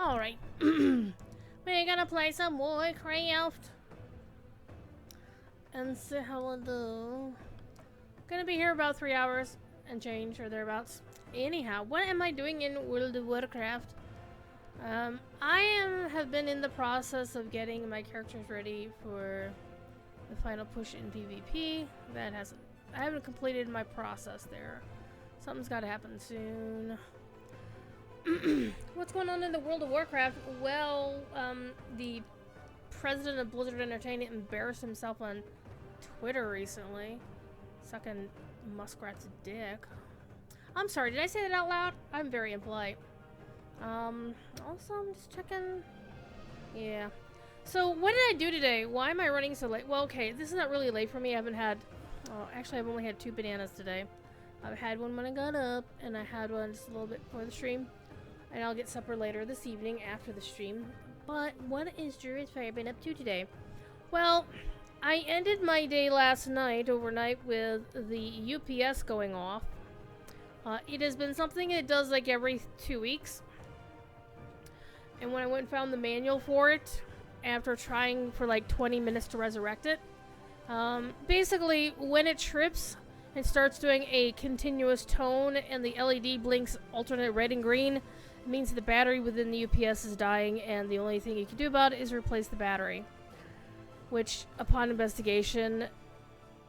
Alright. We're gonna play some Warcraft. And see how we'll do. Gonna be here about 3 hours and change, or thereabouts. Anyhow, what am I doing in World of Warcraft? Have been in the process of getting my characters ready for the final push in PvP. I haven't completed my process there. Something's gotta happen soon. What's going on in the World of Warcraft? Well, the president of Blizzard Entertainment embarrassed himself on Twitter recently. Sucking Muskrat's dick. I'm sorry, did I say that out loud? I'm very impolite. Also, I'm just checking. Yeah. So, what did I do today? Why am I running so late? Well, okay, this is not really late for me. I haven't had... Oh, actually, I've only had 2 bananas today. I had one when I got up, and I had one just a little bit before the stream. And I'll get supper later this evening after the stream. But what is Jury's Fire been up to today? Well, I ended my day last night, overnight, with the UPS going off. It has been something it does like every 2 weeks. And when I went and found the manual for it, after trying for like 20 minutes to resurrect it, basically when it trips and starts doing a continuous tone and the LED blinks alternate red and green, it means the battery within the UPS is dying, and the only thing you can do about it is replace the battery. Which, upon investigation,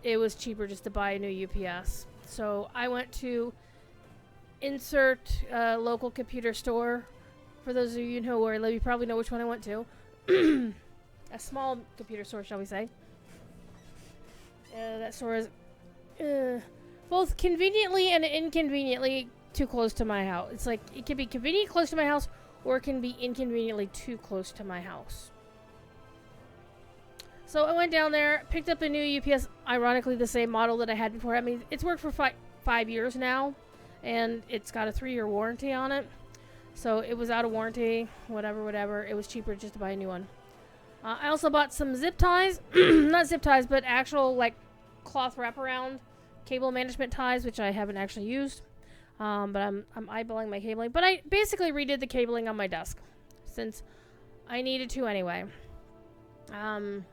it was cheaper just to buy a new UPS. So I went to insert local computer store. For those of you who know where I live, you probably know which one I went to. A small computer store, shall we say. That store is both conveniently and inconveniently too close to my house. It's like, it can be convenient close to my house, or it can be inconveniently too close to my house. So I went down there, picked up a new UPS, ironically the same model that I had before. I mean, it's worked for 5 years now, and it's got a 3-year warranty on it. So it was out of warranty, whatever. It was cheaper just to buy a new one. I also bought some zip ties. Not zip ties, but actual, like, cloth wraparound cable management ties, which I haven't actually used. But I'm eyeballing my cabling. But I basically redid the cabling on my desk, since I needed to anyway. And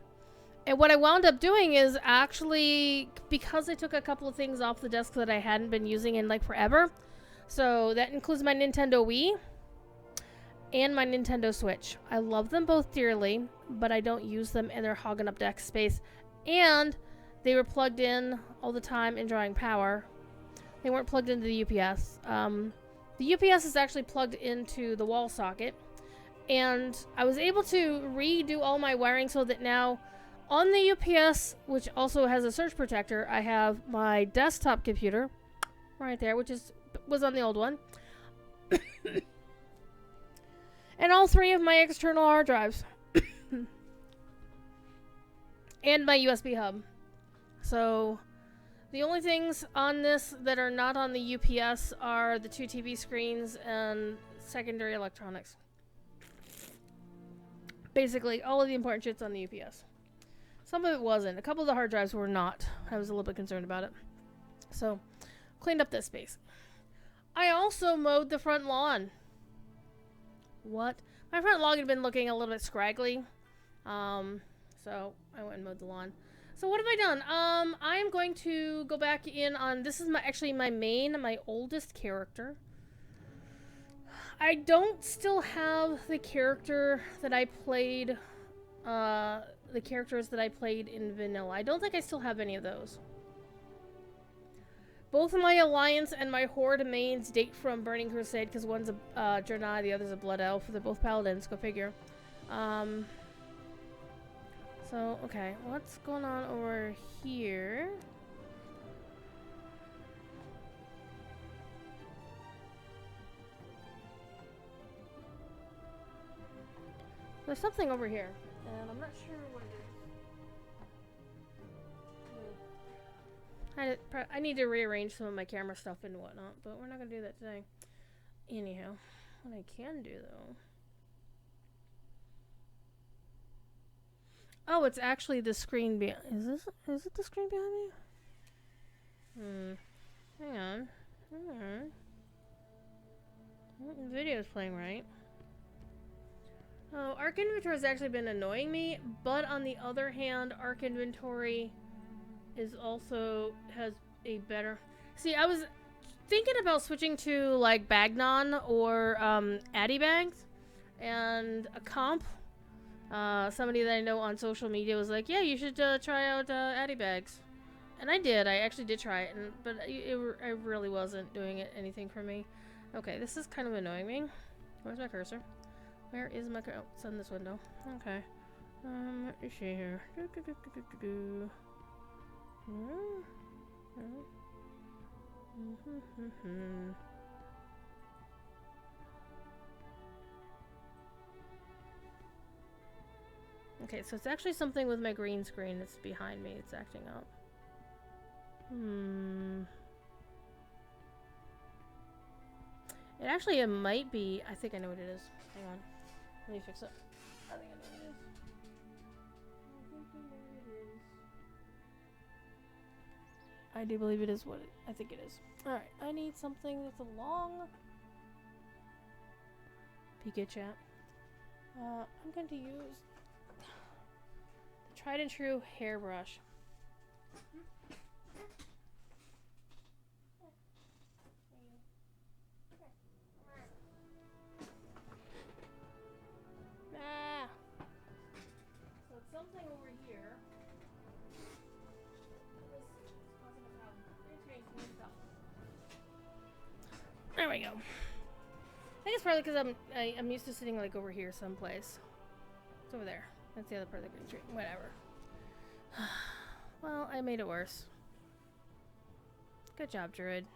what I wound up doing is actually, because I took a couple of things off the desk that I hadn't been using in, like, forever. So that includes my Nintendo Wii and my Nintendo Switch. I love them both dearly, but I don't use them, and they're hogging up desk space. And they were plugged in all the time and drawing power. They weren't plugged into the UPS. The UPS is actually plugged into the wall socket. And I was able to redo all my wiring so that now on the UPS, which also has a surge protector, I have my desktop computer right there, which was on the old one. And all 3 of my external hard drives. And my USB hub. So the only things on this that are not on the UPS are the 2 TV screens and secondary electronics. Basically, all of the important shit's on the UPS. Some of it wasn't. A couple of the hard drives were not. I was a little bit concerned about it. So, cleaned up this space. I also mowed the front lawn. What? My front lawn had been looking a little bit scraggly. So I went and mowed the lawn. So what have I done? I am going to go back in on, this is actually my oldest character. I don't still have the character that I played, the characters that I played in vanilla. I don't think I still have any of those. Both of my Alliance and my Horde mains date from Burning Crusade, because one's a Draenei, the other's a Blood Elf. They're both Paladins, go figure. So, okay, what's going on over here? There's something over here, and I'm not sure what it is. I need to rearrange some of my camera stuff and whatnot, but we're not going to do that today. Anyhow, what I can do, though... Oh, it's actually the screen behind... Is it the screen behind me? Hang on. The video's playing right. Oh, Arc Inventory has actually been annoying me, but on the other hand, Arc Inventory is also has a better... See, I was thinking about switching to like Bagnon or Addy Bags, and a comp. Somebody that I know on social media was like, "Yeah, you should try out Addy Bags," and I did. I actually did try it, but I really wasn't doing anything for me. Okay, this is kind of annoying me. Where's my cursor? Where is my cursor? Oh, it's in this window. Okay. Let me see here. Okay, so it's actually something with my green screen that's behind me. It's acting up. It might be. I think I know what it is. Hang on. Let me fix it. I think I know what it is. I do believe it is what I think it is. Alright, I need something that's a long Pika chat. I'm going to use the tried and true hairbrush. So it's something over here. There we go. I think it's probably because I'm used to sitting like over here someplace. It's over there. That's the other part of the green screen. Whatever. Well, I made it worse. Good job, Druid.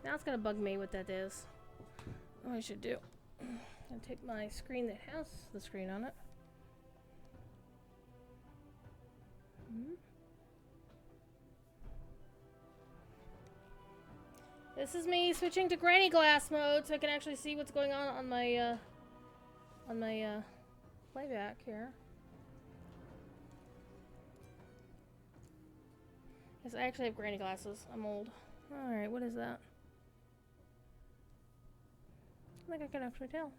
Now it's gonna bug me what that is. What I should do. I'll take my screen that has the screen on it. This is me switching to granny glass mode so I can actually see what's going on my playback here. Yes, I actually have granny glasses. I'm old. Alright, what is that? I think I can actually tell.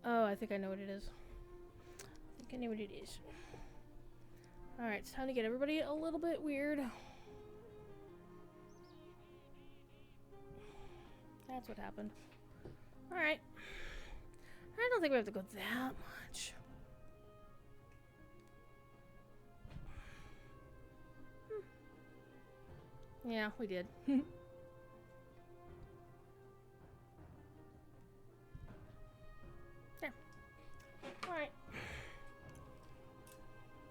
Oh, I think I know what it is. I think I know what it is. Alright, it's time to get everybody a little bit weird. That's what happened. Alright. I don't think we have to go that much. Yeah, we did. Yeah. Alright.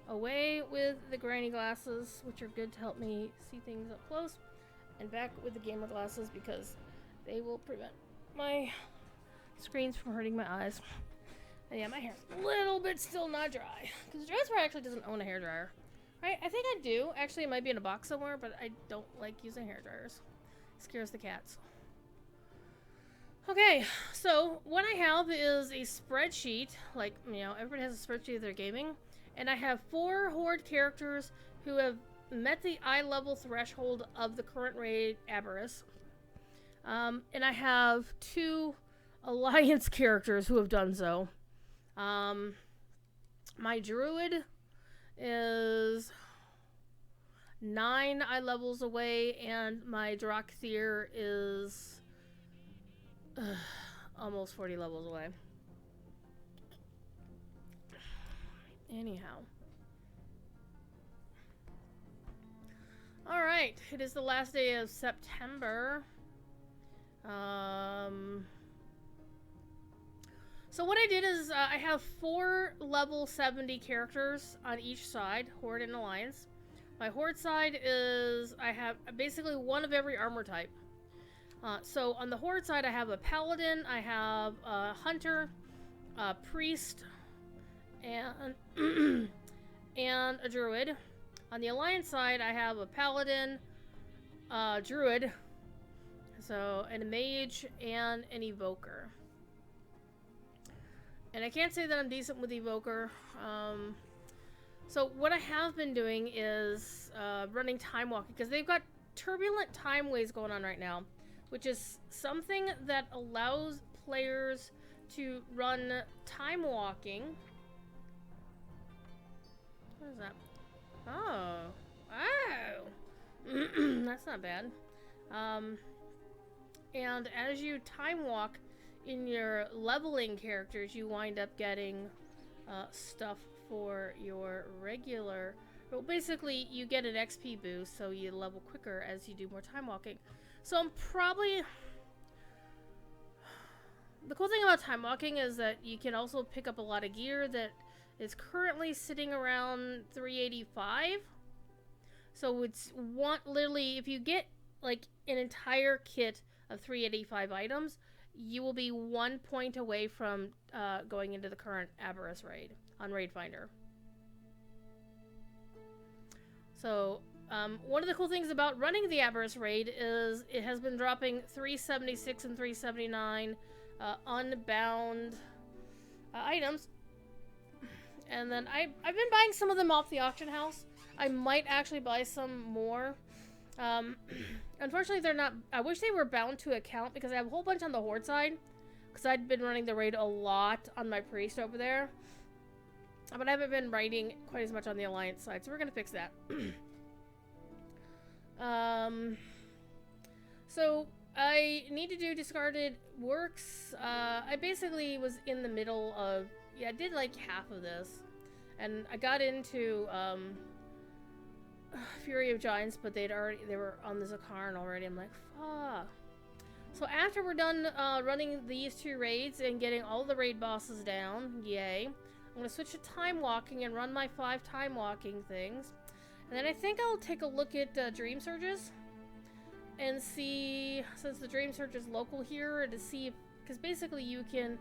Away with the granny glasses, which are good to help me see things up close. And back with the gamer glasses because they will prevent my screens from hurting my eyes. And yeah, my hair's a little bit still not dry. Because Dreamsurges actually doesn't own a hairdryer. Right? I think I do. Actually, it might be in a box somewhere, but I don't like using hairdryers. It scares the cats. Okay, so what I have is a spreadsheet. Like, you know, everybody has a spreadsheet of their gaming. And I have 4 Horde characters who have met the eye level threshold of the current raid Aberrus. And I have 2 Alliance characters who have done so. My Druid is 9 eye levels away, and my Drakthir is almost 40 levels away. Anyhow. Alright, it is the last day of September. So what I did is I have 4 level 70 characters on each side, Horde and Alliance. My Horde side is, I have basically 1 of every armor type. So on the Horde side I have a Paladin, I have a Hunter, a Priest, and, and a Druid. On the Alliance side I have a Paladin, druid. So, and a mage and an evoker. And I can't say that I'm decent with evoker. So what I have been doing is running Timewalkin, because they've got turbulent timeways going on right now, which is something that allows players to run Timewalking. What is that? Oh. Oh! That's not bad. And as you time walk in your leveling characters, you wind up getting stuff for your regular... Well, basically, you get an XP boost, so you level quicker as you do more time walking. So I'm probably... The cool thing about time walking is that you can also pick up a lot of gear that is currently sitting around 385. So it's literally, if you get like an entire kit of 385 items, you will be 1 point away from going into the current Aberrus raid on Raid Finder. So one of the cool things about running the Aberrus raid is it has been dropping 376 and 379 unbound items. And then I've been buying some of them off the auction house. I might actually buy some more. Unfortunately, they're not... I wish they were bound to account, because I have a whole bunch on the Horde side. Because I'd been running the raid a lot on my priest over there. But I haven't been raiding quite as much on the Alliance side, so we're going to fix that. So, I need to do discarded works. I basically was in the middle of... Yeah, I did like half of this. And I got into... Fury of Giants, but they were on the Zakarn already. I'm like, fuck. So after we're done running these two raids and getting all the raid bosses down, yay, I'm gonna switch to time walking and run my 5 time walking things. And then I think I'll take a look at Dreamsurges and see, since the Dreamsurge is local here, to see if, because basically you can,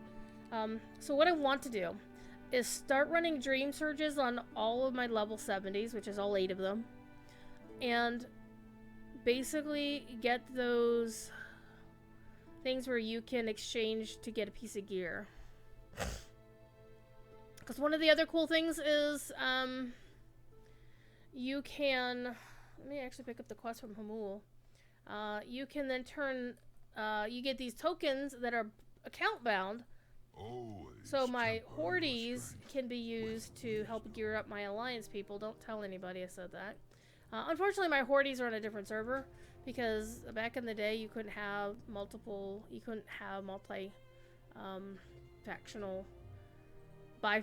so what I want to do is start running Dreamsurges on all of my level 70s, which is all 8 of them. And basically get those things where you can exchange to get a piece of gear. Because one of the other cool things is you can... Let me actually pick up the quest from Hamul. You can then turn... you get these tokens that are account bound. So my Hordes can be used to help gear up my Alliance people. Don't tell anybody I said that. Unfortunately, my Hordes are on a different server, because back in the day you couldn't have multiple, you couldn't have factional,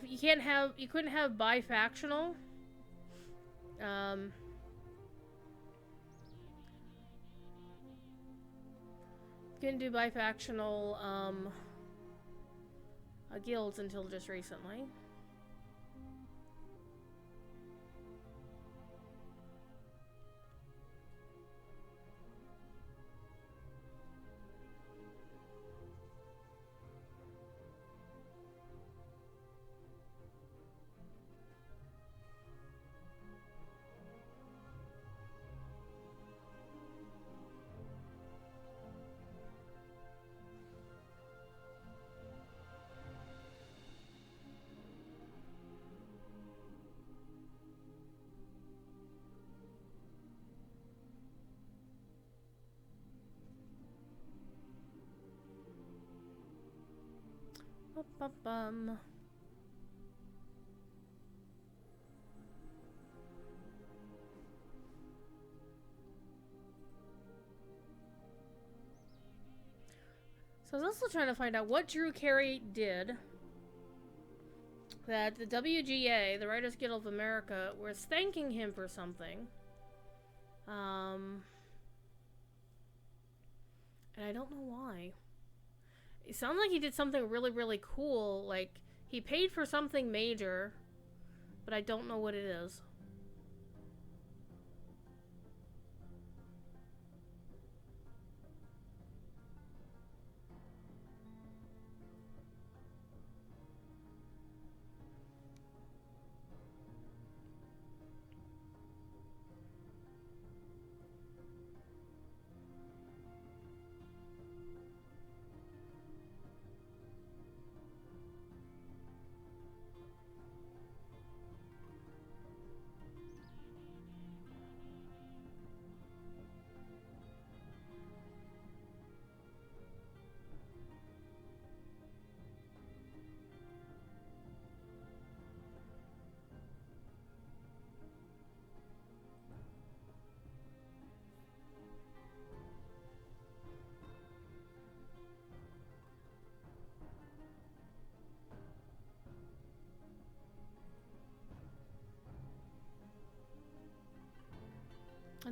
you couldn't have bi-factional, couldn't do bi-factional, guilds until just recently. Bum. So I was also trying to find out what Drew Carey did that the WGA, the Writers Guild of America, was thanking him for something. And I don't know why. It sounds like he did something really, really cool. Like, he paid for something major, but I don't know what it is.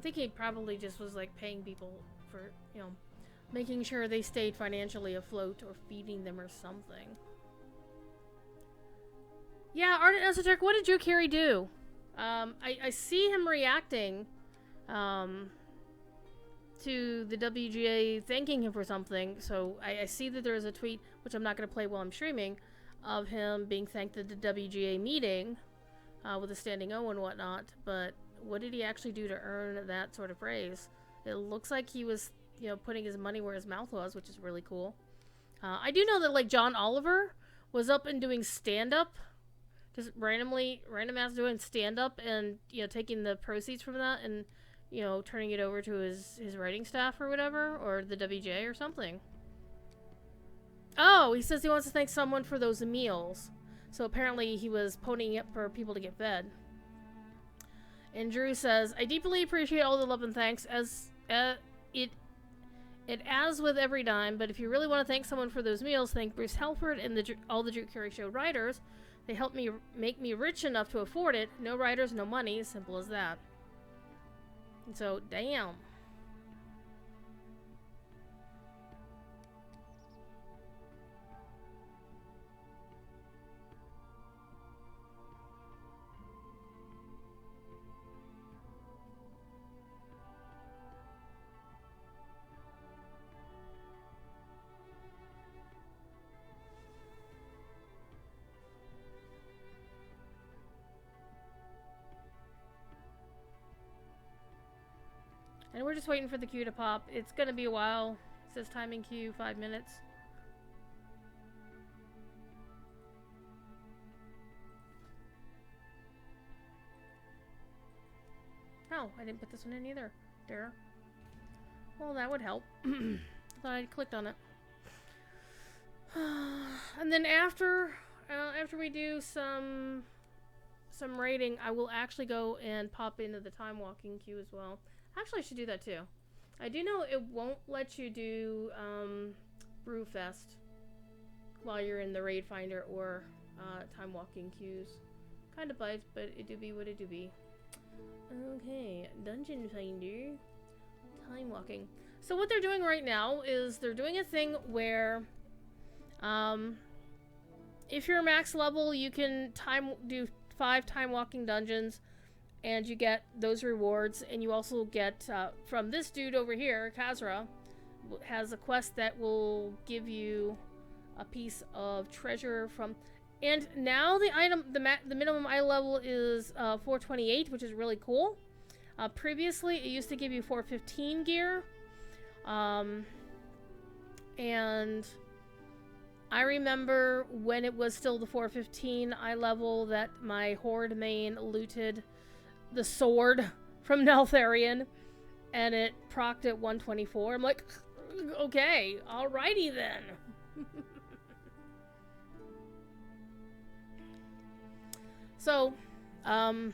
think he probably just was like paying people for, you know, making sure they stayed financially afloat or feeding them or something. Yeah, Art and Esoteric, what did Drew Carey do? I see him reacting to the WGA thanking him for something, so I see that there is a tweet, which I'm not going to play while I'm streaming, of him being thanked at the WGA meeting with a standing O and whatnot, but what did he actually do to earn that sort of praise? It looks like he was, you know, putting his money where his mouth was, which is really cool. I do know that, like, John Oliver was up and doing stand-up, just random ass doing stand-up and, you know, taking the proceeds from that and, you know, turning it over to his writing staff or whatever, or the WJ or something. Oh, he says he wants to thank someone for those meals. So apparently he was ponying up for people to get fed. And Drew says, I deeply appreciate all the love and thanks, as it as with every dime, but if you really want to thank someone for those meals, thank Bruce Halford and all the Drew Carey Show writers. They helped me make me rich enough to afford it. No writers, no money. Simple as that. And so, damn. And we're just waiting for the queue to pop. It's gonna be a while. It says timing queue, 5 minutes. Oh, I didn't put this one in either. There. Well, that would help. I thought I clicked on it. And then after we do some raiding, I will actually go and pop into the Timewalkin queue as well. Actually, I should do that too. I do know it won't let you do Brewfest while you're in the Raid Finder or Timewalkin queues. Kind of bites, but it do be what it do be. Okay, Dungeon Finder, Timewalkin. So what they're doing right now is they're doing a thing where, if you're max level, you can do 5 Timewalkin dungeons. And you get those rewards, and you also get, from this dude over here, Kazra, has a quest that will give you a piece of treasure from... And now the item, the minimum eye level is 428, which is really cool. Previously, it used to give you 415 gear. And I remember when it was still the 415 eye level that my Horde main looted the sword from Neltharion, and it procced at 124. I'm like, okay, alrighty then. So, I'm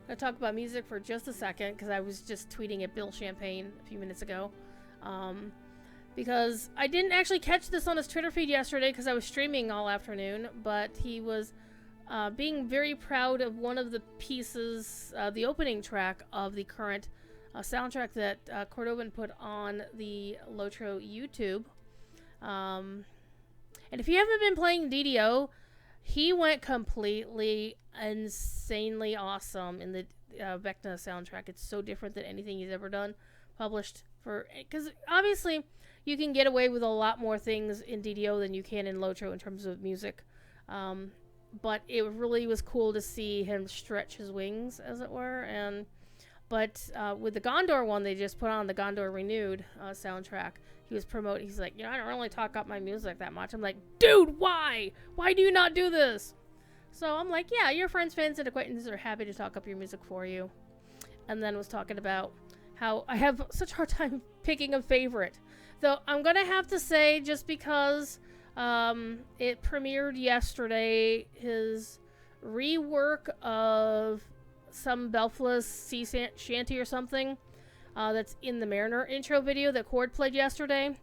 gonna talk about music for just a second, because I was just tweeting at Bill Champagne a few minutes ago. Because I didn't actually catch this on his Twitter feed yesterday because I was streaming all afternoon, but he was being very proud of one of the pieces, the opening track of the current soundtrack that Cordovan put on the Lotro YouTube. And if you haven't been playing DDO, he went completely insanely awesome in the Vecna soundtrack. It's so different than anything he's ever done, published for... Because obviously, you can get away with a lot more things in DDO than you can in Lotro in terms of music. But it really was cool to see him stretch his wings, as it were. But with the Gondor one, they just put on the Gondor Renewed soundtrack. He was promoting. He's like, I don't really talk up my music that much. I'm like, dude, why? Why do you not do this? So I'm like, yeah, your friends, fans, and acquaintances are happy to talk up your music for you. And then was talking about how I have such a hard time picking a favorite. Though I'm going to have to say, just because... it premiered yesterday, his rework of some Belfless sea shanty or something that's in the Mariner intro video that Cord played yesterday.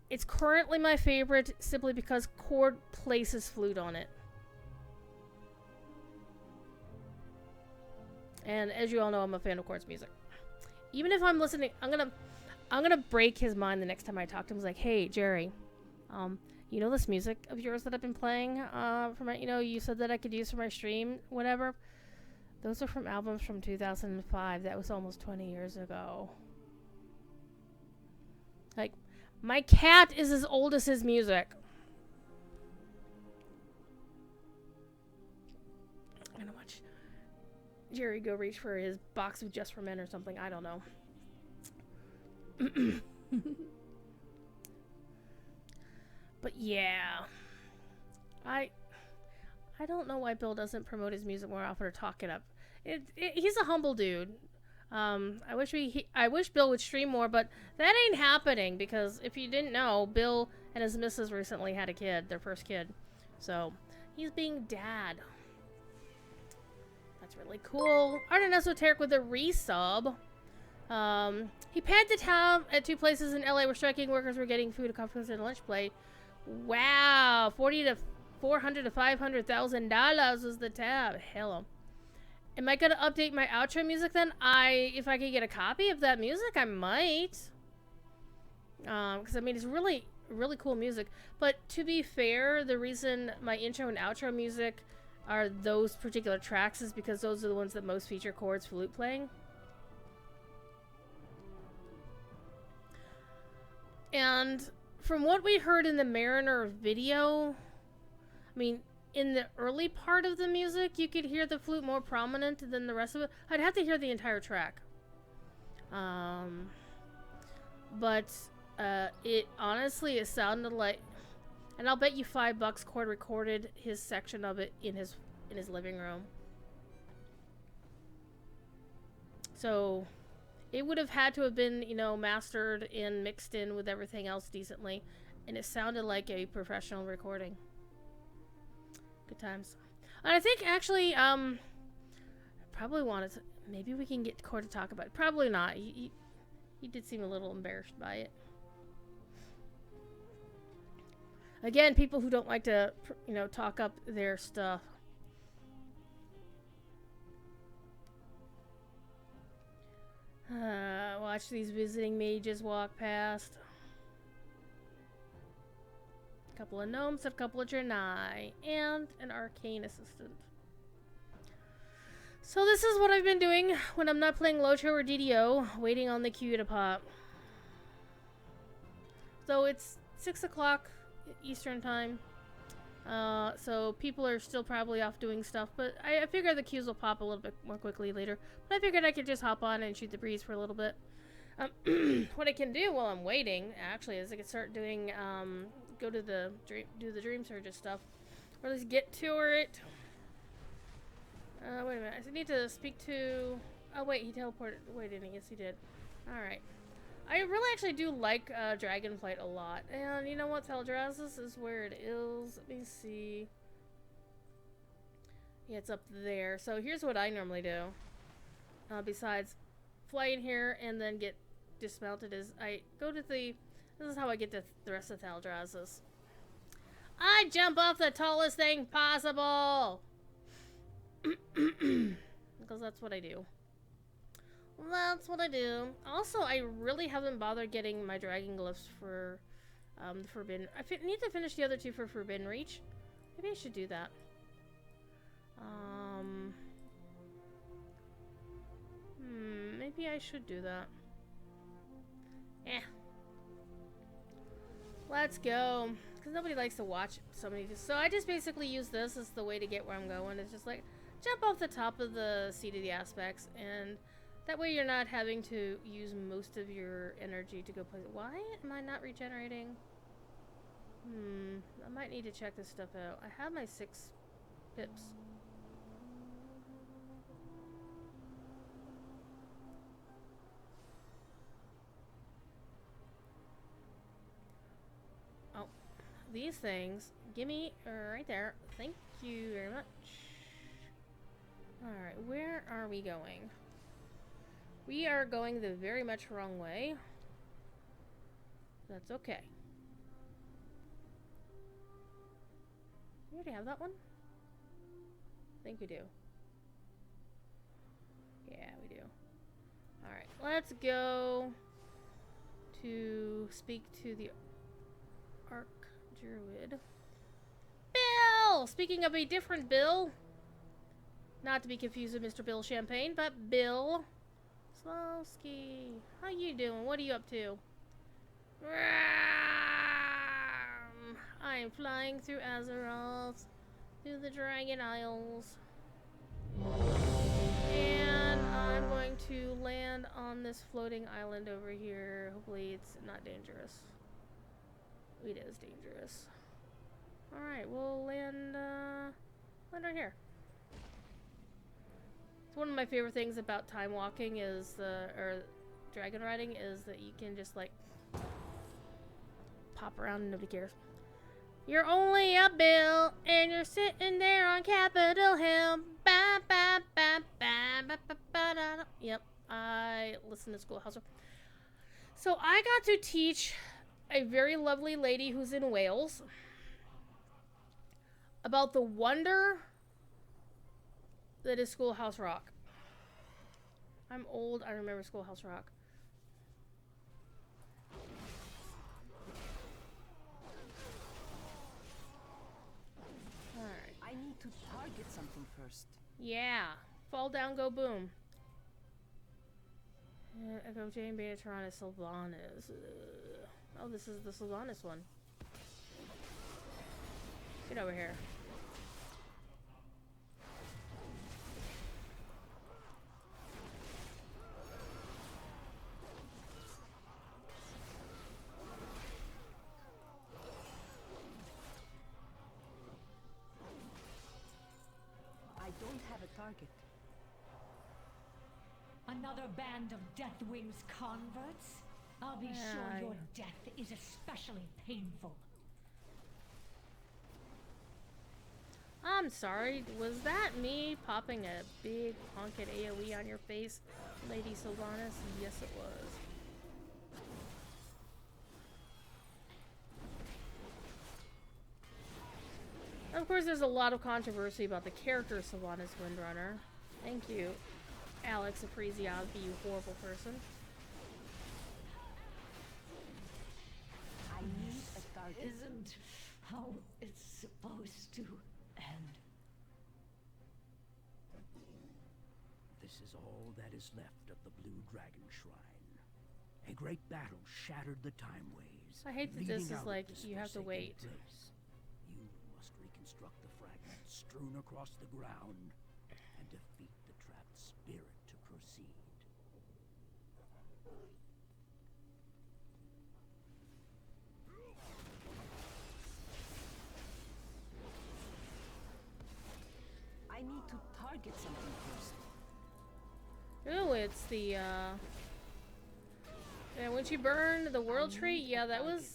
It's currently my favorite simply because Cord plays his flute on it. And as you all know, I'm a fan of Cord's music. even if I'm listening, I'm gonna break his mind the next time I talk to him. Like, hey, Jerry, you know this music of yours that I've been playing for my, you said that I could use for my stream, whatever. Those are from albums from 2005. That was almost 20 years ago. Like, my cat is as old as his music. I'm gonna watch Jerry go reach for his box of Just for Men or something. I don't know. But yeah, I don't know why Bill doesn't promote his music more often or talk it up. He's a humble dude. I wish Bill would stream more, but that ain't happening because if you didn't know, Bill and his missus recently had a kid, their first kid. So he's being dad. That's really cool. Art and Esoteric with a resub. He panned the town at 2 places in LA where striking workers were getting food, coffee, and lunch play. Wow, $400,000 to $500,000 was the tab. Hello. Am I gonna update my outro music then? If I could get a copy of that music, I might. Because I mean, it's really, really cool music. But to be fair, the reason my intro and outro music are those particular tracks is because those are the ones that most feature chords flute playing. And from what we heard in the Mariner video, I mean, in the early part of the music, you could hear the flute more prominent than the rest of it. I'd have to hear the entire track. But it honestly, it sounded like, and I'll bet you $5 Cord recorded his section of it in his living room. So it would have had to have been, mastered and mixed in with everything else decently, and it sounded like a professional recording. Good times. And I think actually, probably wanted to, maybe we can get Cord to talk about it. Probably not. He did seem a little embarrassed by it. Again, people who don't like to, talk up their stuff. Watch these visiting mages walk past. A couple of gnomes, a couple of Janai, and an arcane assistant. So this is what I've been doing when I'm not playing Locho or DDO, waiting on the queue to pop. So it's 6 o'clock Eastern time. So people are still probably off doing stuff, but I figure the queues will pop a little bit more quickly later. But I figured I could just hop on and shoot the breeze for a little bit. What I can do while I'm waiting, actually, is I can start doing, do the Dreamsurges stuff. Or at least get to it. Wait a minute, I need to speak to, oh wait, he teleported, wait, didn't he? Yes, he did. Alright. I really actually do like Dragonflight a lot. And you know what? Teldraszus is where it is. Let me see. Yeah, it's up there. So here's what I normally do. Besides flying here and then get dismounted is I go to this is how I get to the rest of Teldraszus. I jump off the tallest thing possible! Because that's what I do. That's what I do. Also, I really haven't bothered getting my dragon glyphs for the Forbidden. I need to finish the other 2 for Forbidden Reach. Maybe I should do that. Maybe I should do that. Let's go. Because nobody likes to watch somebody. So I just basically use this as the way to get where I'm going. It's just like, jump off the top of the seat of the aspects, and that way you're not having to use most of your energy to go play. Why am I not regenerating? I might need to check this stuff out. I have my 6 pips. Oh, these things. Gimme right there. Thank you very much. Alright, where are we going? We are going the very much wrong way. That's okay. We already have that one? I think we do. Yeah, we do. Alright, let's go to speak to the Archdruid. Bill! Speaking of a different Bill, not to be confused with Mr. Bill Champagne, but Bill Slowski. How you doing? What are you up to? I am flying through Azeroth, through the Dragon Isles. And I'm going to land on this floating island over here. Hopefully it's not dangerous. It is dangerous. Alright, we'll land right here. It's one of my favorite things about time walking is or dragon riding is that you can just like pop around and nobody cares. You're only a Bill and you're sitting there on Capitol Hill. Ba, ba, ba, ba, ba, ba, ba, da, da. Yep, I listen to Schoolhouse. So I got to teach a very lovely lady who's in Wales about the wonder that is Schoolhouse Rock. I'm old, I remember Schoolhouse Rock. Alright. I need to target something first. Yeah. Fall down, go boom. Echo Jane Beta Tyrannus Sylvanas. Oh, this is the Sylvanas one. Get over here. I don't have a target. Another band of Deathwing's converts? I'll be sure your death is especially painful. I'm sorry, was that me popping a big honkin' AoE on your face, Lady Sylvanas? Yes, it was. Of course, there's a lot of controversy about the character Sylvanas Windrunner. Thank you, Alex Apresiosby, you horrible person. I need a target. Isn't how it's supposed to end. This is all that is left of the Blue Dragon Shrine. A great battle shattered the time waves. I hate that this leading is out like, this you have to forsaken wait. place. You must reconstruct the fragments strewn across the ground and defeat the trapped spirit to proceed. I need to target something first. Ooh, it's the, yeah, when she burned the world tree, yeah, that was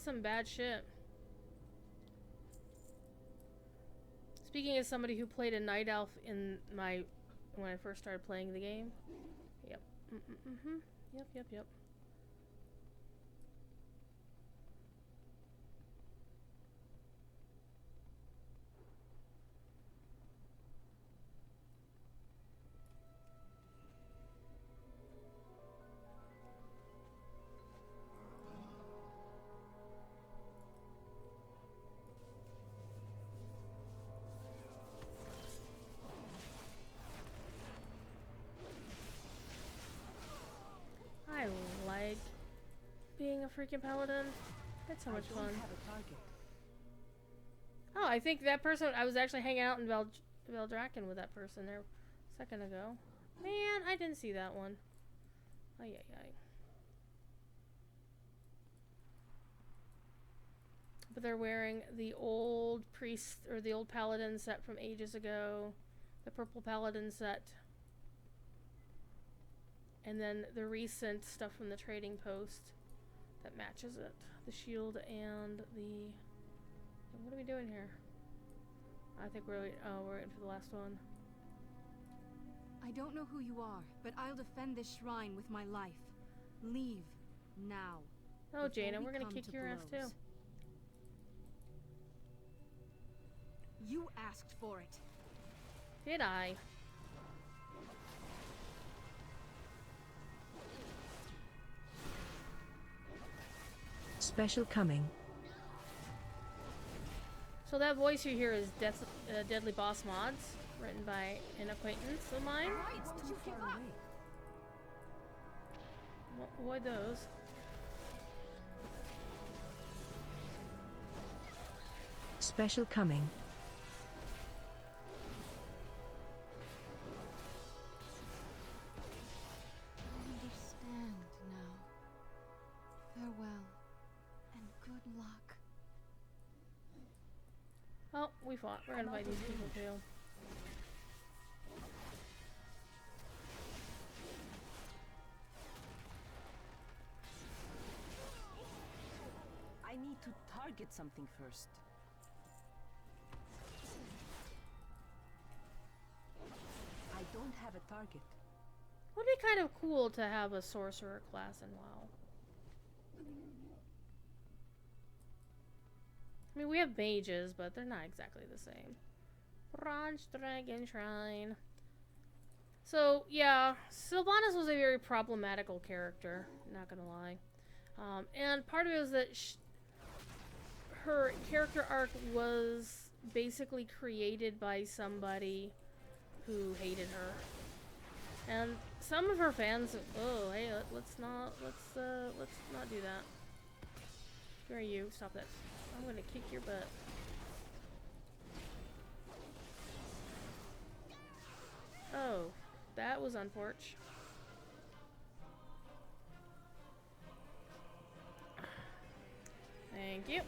some bad shit. Speaking as somebody who played a night elf in when I first started playing the game. Yep. Yep. I like being a freaking paladin. It's so much I fun. don't have a target. Oh, I think that person, I was actually hanging out in Veldraken with that person there a second ago. Man, I didn't see that one. Ay. But they're wearing the old priest, or the old paladin set from ages ago. The purple paladin set. And then the recent stuff from the trading post that matches it. The shield and the... What are we doing here? I think we're waiting for the last one. I don't know who you are, but I'll defend this shrine with my life. Leave now. Oh, before Jaina, we we're gonna come kick to your ass too. blows. You asked for it. Did I? Special coming. So that voice you hear is Deadly Boss Mods, written by an acquaintance of mine. It's too far away. Avoid those. Special coming. I understand now. Farewell, and good luck. Oh, we fought. We're gonna fight these people too. I need to target something first. I don't have a target. Would be kind of cool to have a sorcerer class in WoW. I mean, we have mages, but they're not exactly the same. Bronze Dragon Shrine. So, yeah, Sylvanas was a very problematical character, not gonna lie. And part of it was that her character arc was basically created by somebody who hated her. And some of her fans, oh, hey, let's not do that. Who are you? Stop that. I'm gonna kick your butt. Oh, that was unfortunate. Thank you.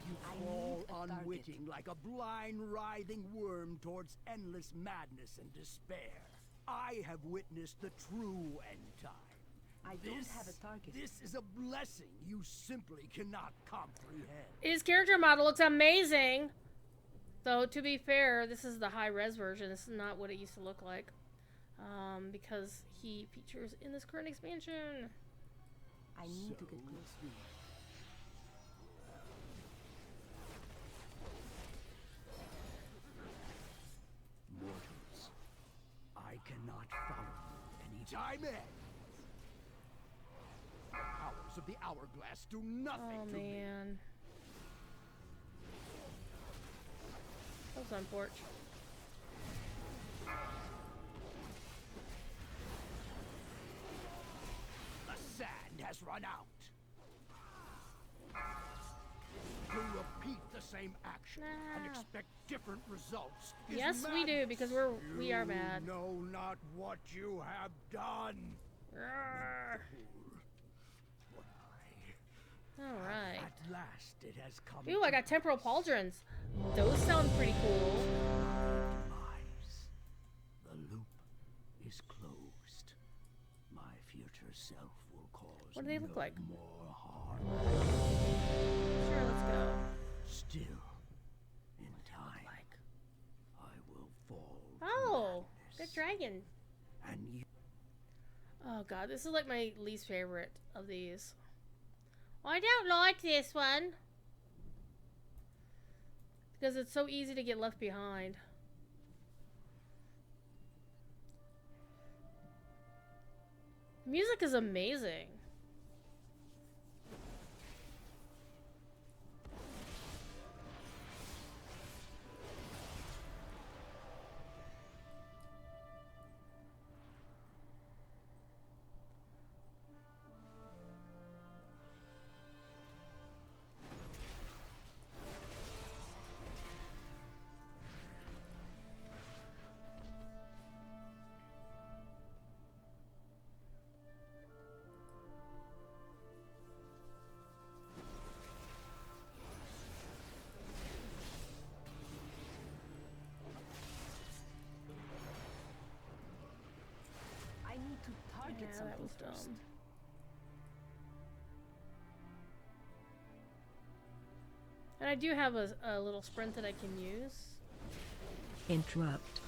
You fall unwitting like a blind, writhing worm towards endless madness and despair. I have witnessed the true end time. I don't have a target. This is a blessing you simply cannot comprehend. His character model looks amazing. Though, to be fair, this is the high-res version. This is not what it used to look like. Because he features in this current expansion. I need to get close. Mortals, I cannot follow you anytime ends. The powers of the hourglass do nothing Oh, to me. man. That was unfortunate. The sand has run out. To repeat the same action and No. expect different results is Yes, we do, madness. because we are mad. You know not what you have done. Roar. What I Alright. At last it has come. Ooh, I got temporal pauldrons. Those sound pretty cool. Demise. The loop is closed. My future self will cause What do they look no like? more harm. Sure, let's go. Still, in time, I will fall. to Oh, good madness, dragon. And you. Oh god, this is like my least favorite of these. I don't like this one. Because it's so easy to get left behind. Music is amazing. I need to target Yeah, that something was first. dumb. And I do have a little sprint that I can use. Interrupt.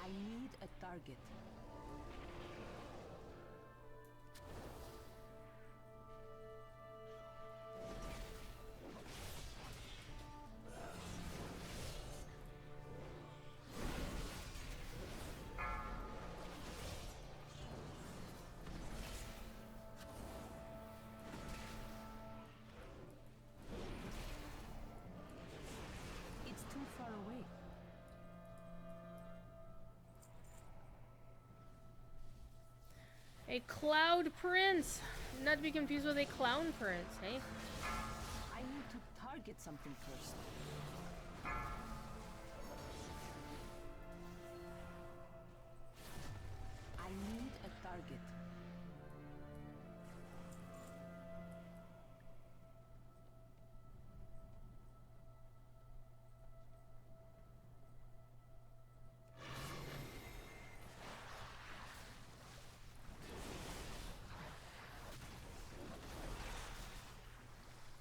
I need a target. A cloud prince! Not to be confused with a clown prince, hey? I need to target something first. I need a target.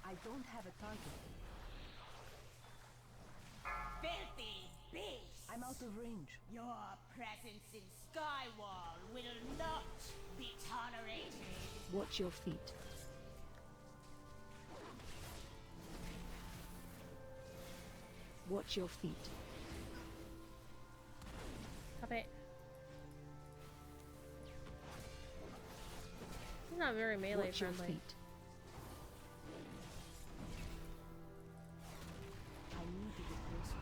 I don't have a target. Filthy beast! I'm out of range. Your presence in Skywall will not be tolerated. Watch your feet. Watch your feet. Stop it. He's not very melee Watch your friendly. feet. I need to get closer.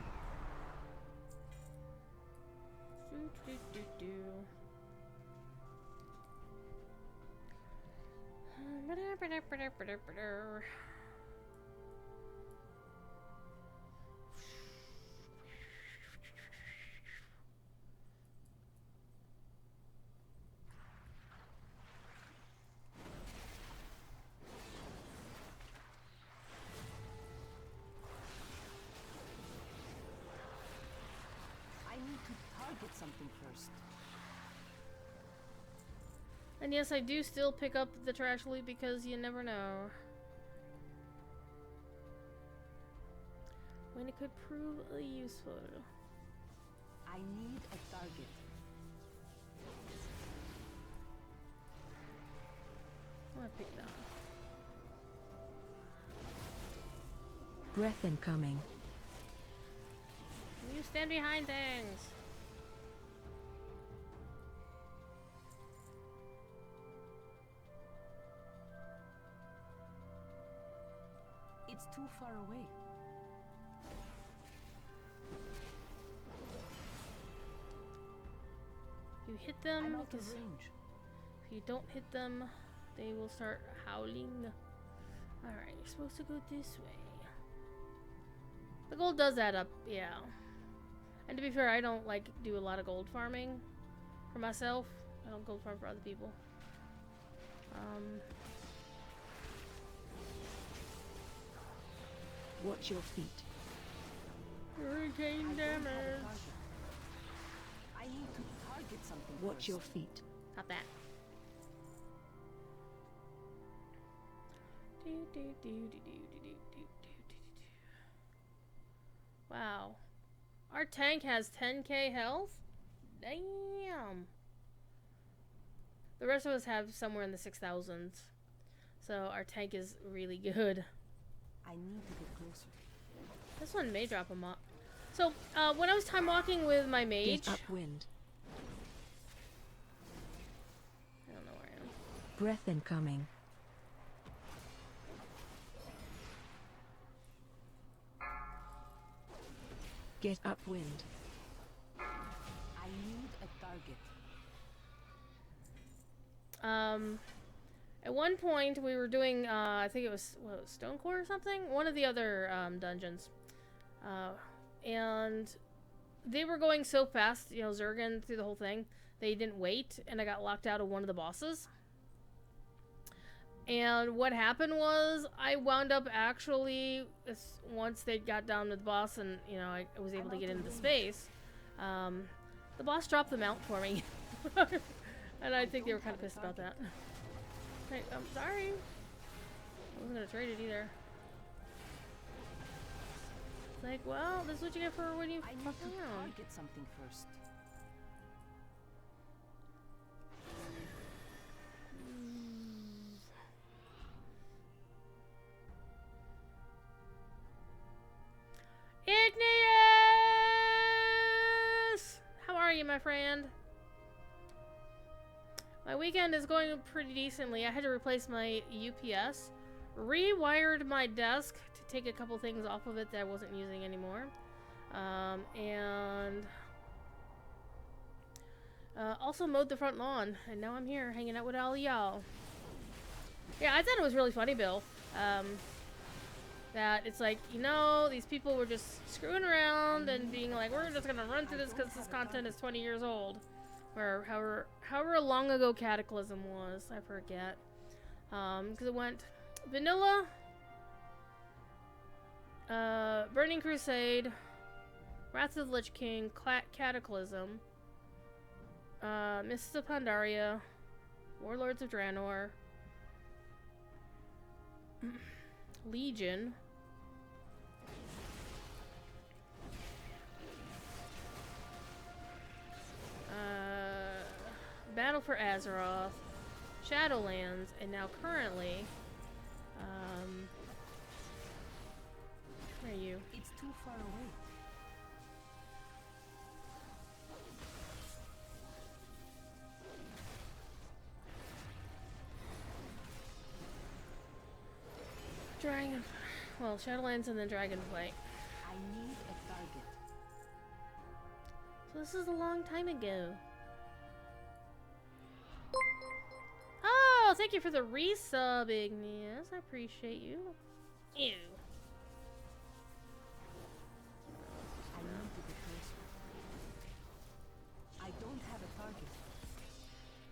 Do. I need to target something first. And yes, I do still pick up the trash loot because you never know when it could prove useful. I need a target. I'm gonna pick that up. Breath incoming. You stand behind things. It's too far away. You hit them I'm out because of range. if you don't hit them, they will start howling. Alright, you're supposed to go this way. The gold does add up, yeah. And to be fair, I don't like do a lot of gold farming for myself. I don't gold farm for other people. Watch your feet. Hurricane I don't have a damage. target. I need to target something Watch first. your feet. Not that. Wow. Our tank has 10k health? Damn. The rest of us have somewhere in the 6,000s. So our tank is really good. I need to get closer. This one may drop him up. So, when I was time walking with my mage... Get upwind. I don't know where I am. Breath incoming. Get upwind. I need a target. At one point we were doing, I think it was, Stonecore or something? One of the other, dungeons. And they were going so fast, you know, Zergan through the whole thing, they didn't wait, and I got locked out of one of the bosses. And what happened was, I wound up actually, once they got down with the boss and, you know, I was able to get into the space, the boss dropped the mount for me. And I think they were kind of pissed about that. Hey, I'm sorry. I wasn't gonna trade it either. It's like, well, this is what you get for when you I need fuck to around. target something first. Igneous! How are you, my friend? My weekend is going pretty decently. I had to replace my UPS, rewired my desk to take a couple things off of it that I wasn't using anymore, and Also mowed the front lawn, and now I'm here hanging out with all y'all. Yeah, I thought it was really funny, Bill. That it's like, you know, these people were just screwing around and being like, we're just gonna run through this because this content is 20 years old. Or however long ago Cataclysm was, I forget. Because it went Vanilla, Burning Crusade, Wrath of the Lich King, Cataclysm, Mists of Pandaria, Warlords of Draenor, Legion, Battle for Azeroth, Shadowlands, and now currently, where are you? It's too far away. Dragon, well, Shadowlands and then Dragonflight. I need a target. So this is a long time ago. Oh, thank you for the resub, Igneous. I appreciate you. Ew. I need to be closer. I don't have a target.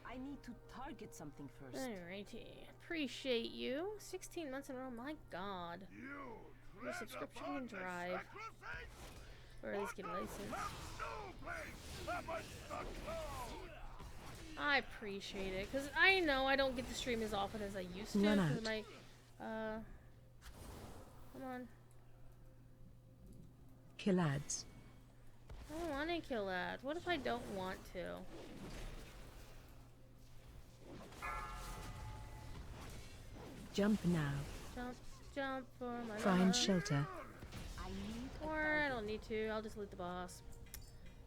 I need to target something first. Alrighty. Appreciate you. 16 months in a row. My god. Your subscription and drive. Or at least get a license. I appreciate it. Because I know I don't get to stream as often as I used to. Run Because out. my... Come on. Kill ads. I don't want to kill that. What if I don't want to? Jump now. Jump, jump for my Find life. shelter. I need a Or I target. don't need to. I'll just loot the boss.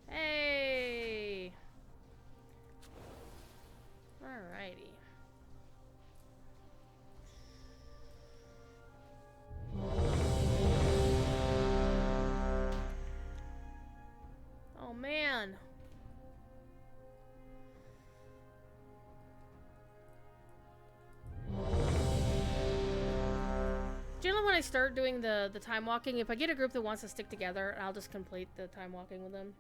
Hey! Alrighty. Oh man. Generally when I start doing the time walking, if I get a group that wants to stick together, I'll just complete the time walking with them.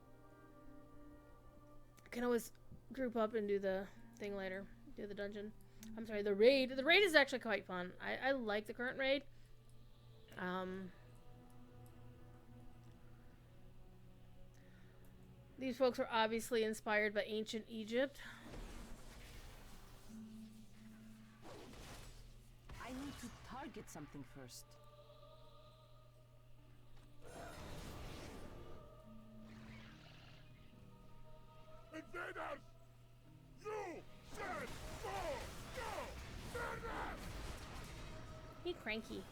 I can always group up and do the thing later. Do the dungeon. I'm sorry, the raid. The raid is actually quite fun. I like the current raid. These folks were obviously inspired by ancient Egypt. I need to target something first. Invaders! You said go! Go! He cranky.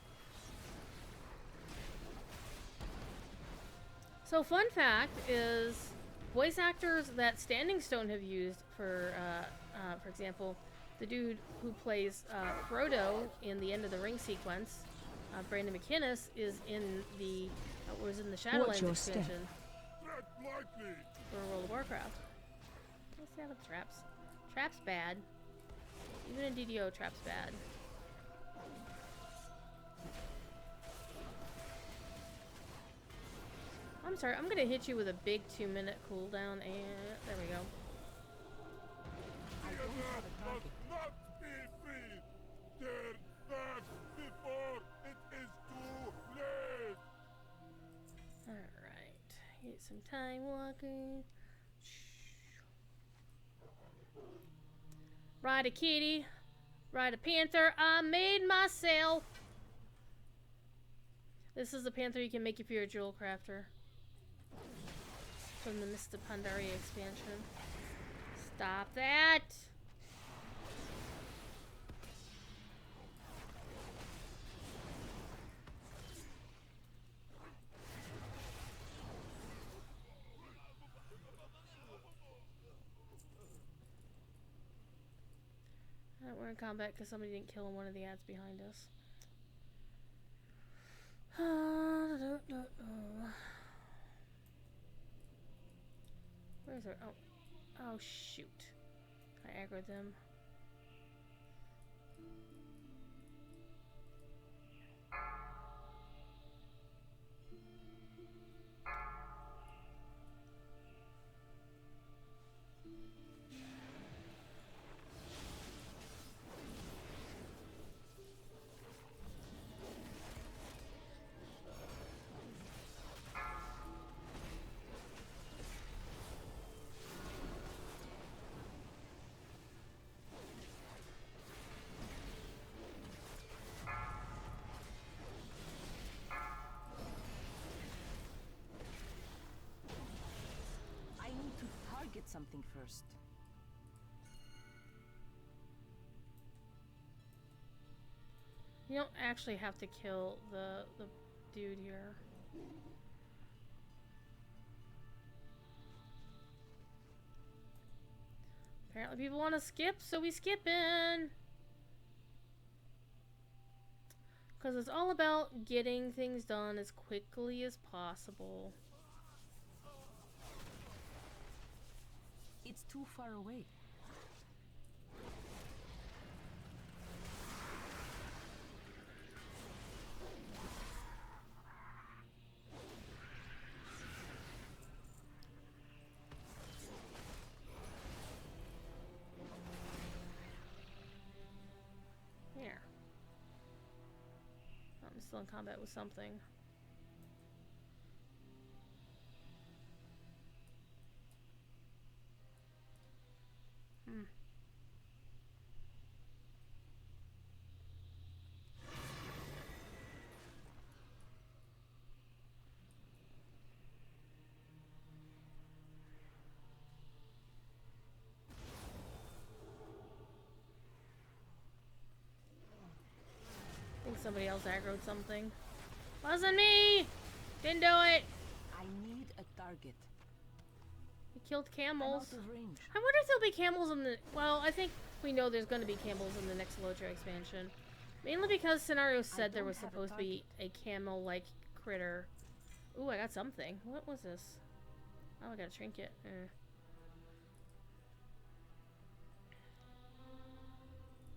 So fun fact is, voice actors that Standing Stone have used for example, the dude who plays Frodo in the End of the Ring sequence, Brandon McInnes, is in the was in the Shadowlands your step. expansion for World of Warcraft. Let's see how the traps. Traps bad. Even in DDO, traps bad. I'm sorry, I'm gonna hit you with a big 2-minute cooldown, and there we go. I don't have a target. Not be free! Dare that before it is too late! Alright, get some time walking. Ride a kitty, ride a panther, I made myself! This is the panther you can make if you're a jewel crafter. From the Mists of Pandaria expansion. Stop that! Alright, we're in combat because somebody didn't kill one of the ads behind us. Where's her? Oh. Oh shoot. I aggroed them. I need to target something first. You don't actually have to kill the dude here. Apparently people want to skip, so we skipping. Because it's all about getting things done as quickly as possible. It's too far away. Here. I'm still in combat with something. I think somebody else aggroed something. Wasn't me! Didn't do it! I need a target. We killed I'm camels. out of range. I wonder if there'll be camels in the... Well, I think we know there's going to be camels in the next Lotra expansion. Mainly because Scenario said there was supposed to be a camel-like critter. Ooh, I got something. What was this? Oh, I got a trinket.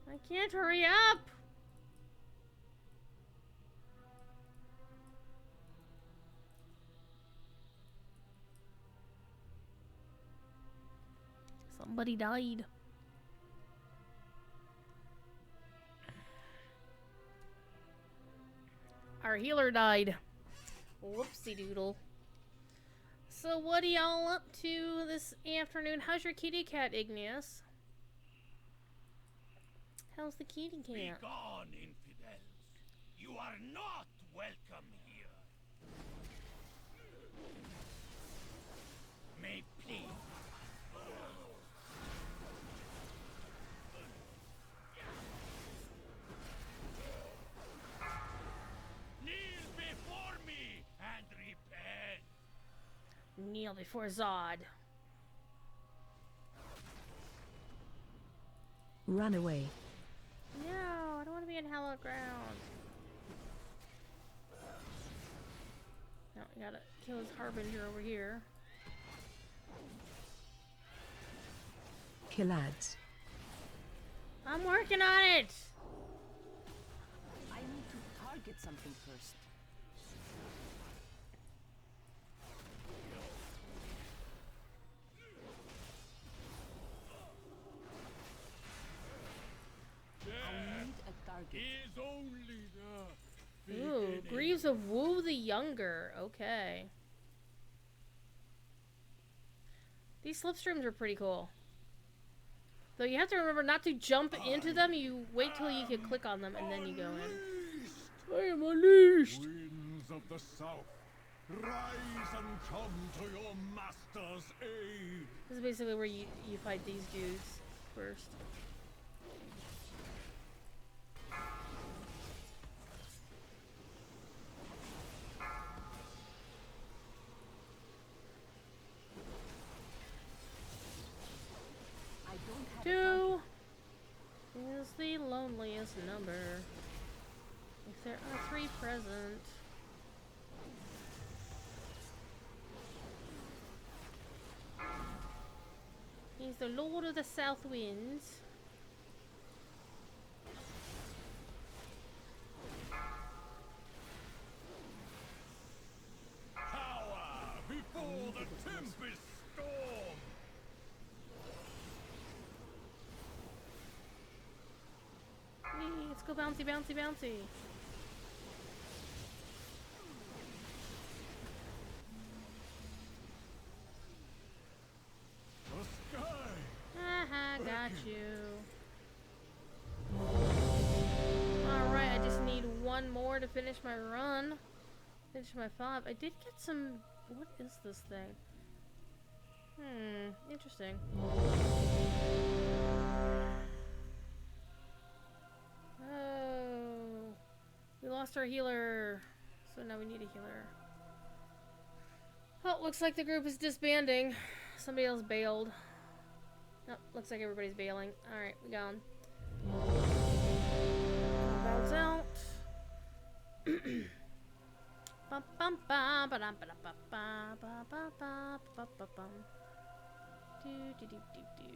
I can't hurry up! Somebody died. Our healer died. Whoopsie doodle. So what are y'all up to this afternoon? How's your kitty cat, Igneous? How's the kitty cat? Be gone, infidels. You are not welcome here. May please. Kneel before me and repent. Kneel before Zod. Run away. No, I don't want to be in hallowed ground. No, we gotta kill his harbinger over here. Kill ads. I'm working on it! I need to target something first. I need a target. Is only the Ooh, beginning. Greaves of Wu the Younger. Okay. These slipstreams are pretty cool. Though you have to remember not to jump into them. You wait till you can click on them and then you go in. I am unleashed! Winds of the south, rise and come to your master's aid. This is basically where you fight these dudes first. I don't have a Two target. is the loneliest number. If there are three present. He's the Lord of the South Winds. Power before the tempest storm! Whee, let's go bouncy, bouncy, bouncy. The sky! Haha, got you. Alright, I just need one more to finish my run. Finish my 5. I did get some... What is this thing? Interesting. Oh, we lost our healer, so now we need a healer. Oh, looks like the group is disbanding. Somebody else bailed. Nope, looks like everybody's bailing. Alright, we gone. Bounce out. Bum bum bum ba dum ba dum ba ba ba ba ba ba ba bum. Do do do do do.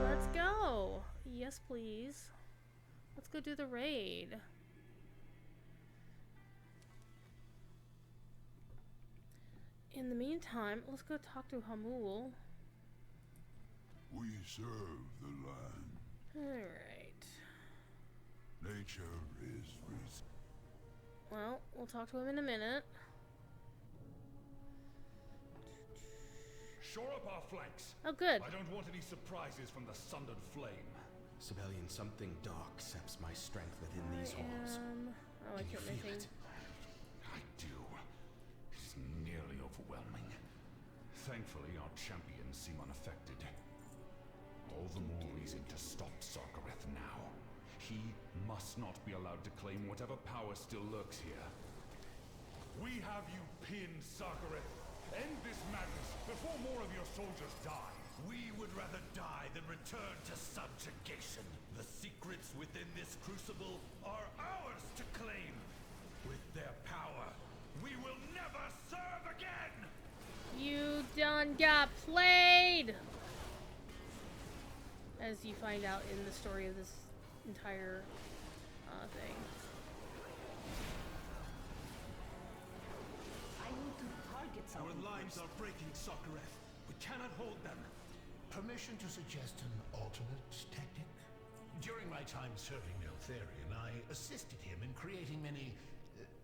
Let's go. Yes, please. Let's go do the raid. In the meantime, let's go talk to Hamul. We serve the land. Alright. Nature is Well, we'll talk to him in a minute. Shore up our flanks. Oh, good. I don't want any surprises from the sundered flame. Civilian, something dark saps my strength within these halls. Oh, I Can you killed feel anything. it? I do. It's nearly overwhelming. Thankfully, our champions seem unaffected. All the more reason to stop Sarkareth now. He must not be allowed to claim whatever power still lurks here. We have you pinned, Sarkareth. End this madness before more of your soldiers die. We would rather die than return to subjugation. The secrets within this crucible are ours to claim. With their power, we will never serve again! You done got played! As you find out in the story of this entire thing. I need to target Our something lines first. are breaking, Sarkareth. We cannot hold them. Permission to suggest an alternate tactic? During my time serving Neltharion, I assisted him in creating many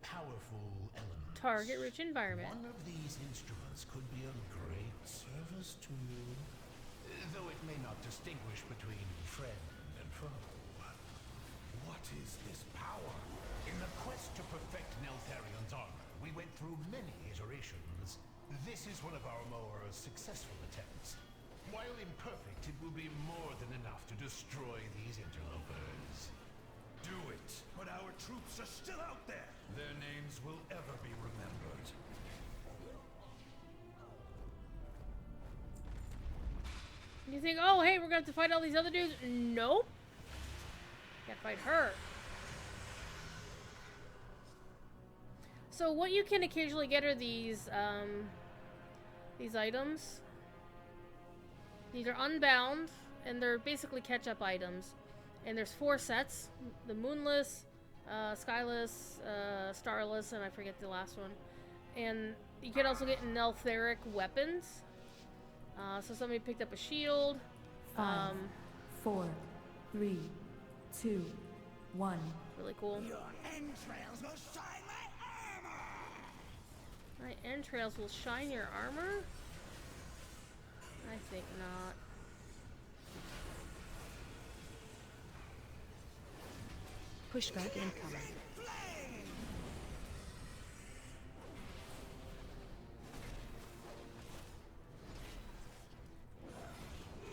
powerful elements. Target-rich environment. One of these instruments could be of great service to you, though it may not distinguish between friend and foe. What is this power? In the quest to perfect Neltharion's armor, we went through many iterations. This is one of our more successful attempts. While imperfect, it will be more than enough to destroy these interlopers. Do it, but our troops are still out there. Their names will ever be remembered. You think, oh, hey, we're gonna have to fight all these other dudes? Nope. Gotta fight her. So what you can occasionally get are these items. These are unbound, and they're basically catch-up items. And there's 4 sets. The Moonless, Skyless, Starless, and I forget the last one. And you can also get Neltharic weapons. So somebody picked up a shield. 5, 4, 3, 2, 1. Really cool. Your entrails will shine my armor! My entrails will shine your armor? I think not. Pushback incoming.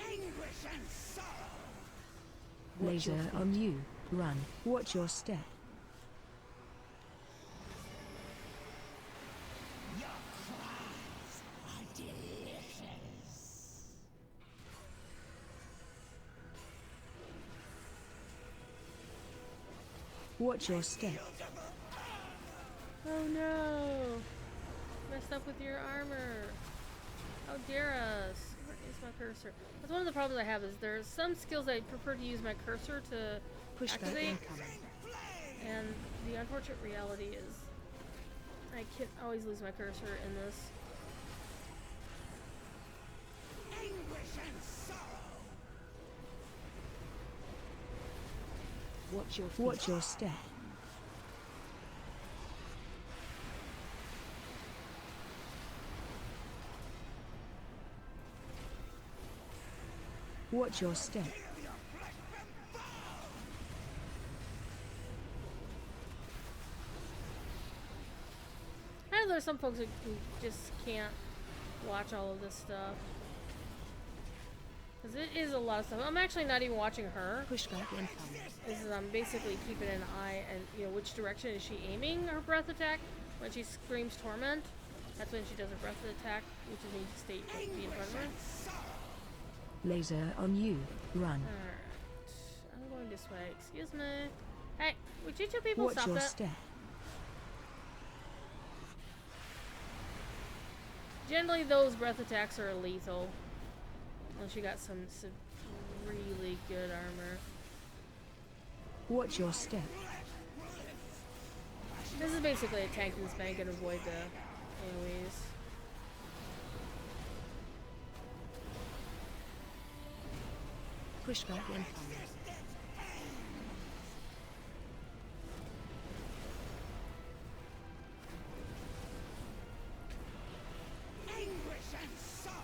Anguish and sorrow! Laser on you. Run. Watch your step. Your cries are delicious. Watch your step. Beautiful Oh no! Messed up with your armor. How dare us? Where is my cursor? That's one of the problems I have is there's some skills I prefer to use my cursor to activate. And the unfortunate reality is I can't always lose my cursor in this. Anguish and sorrow. Watch your step. Watch your step. I know there's some folks who just can't watch all of this stuff. Because it is a lot of stuff. I'm actually not even watching her. Pushback incoming. This is I'm basically keeping an eye and which direction is she aiming her breath attack. When she screams torment, that's when she does her breath attack, which is need to stay be in front of her. Laser on you. Run. Alright. I'm going this way. Excuse me. Hey, would you two people Watch stop your that? step. Generally, those breath attacks are lethal. Unless you got some really good armor. Watch your step. This is basically a tank and spank and avoid the AoEs. Pushback incoming. Anguish and sorrow.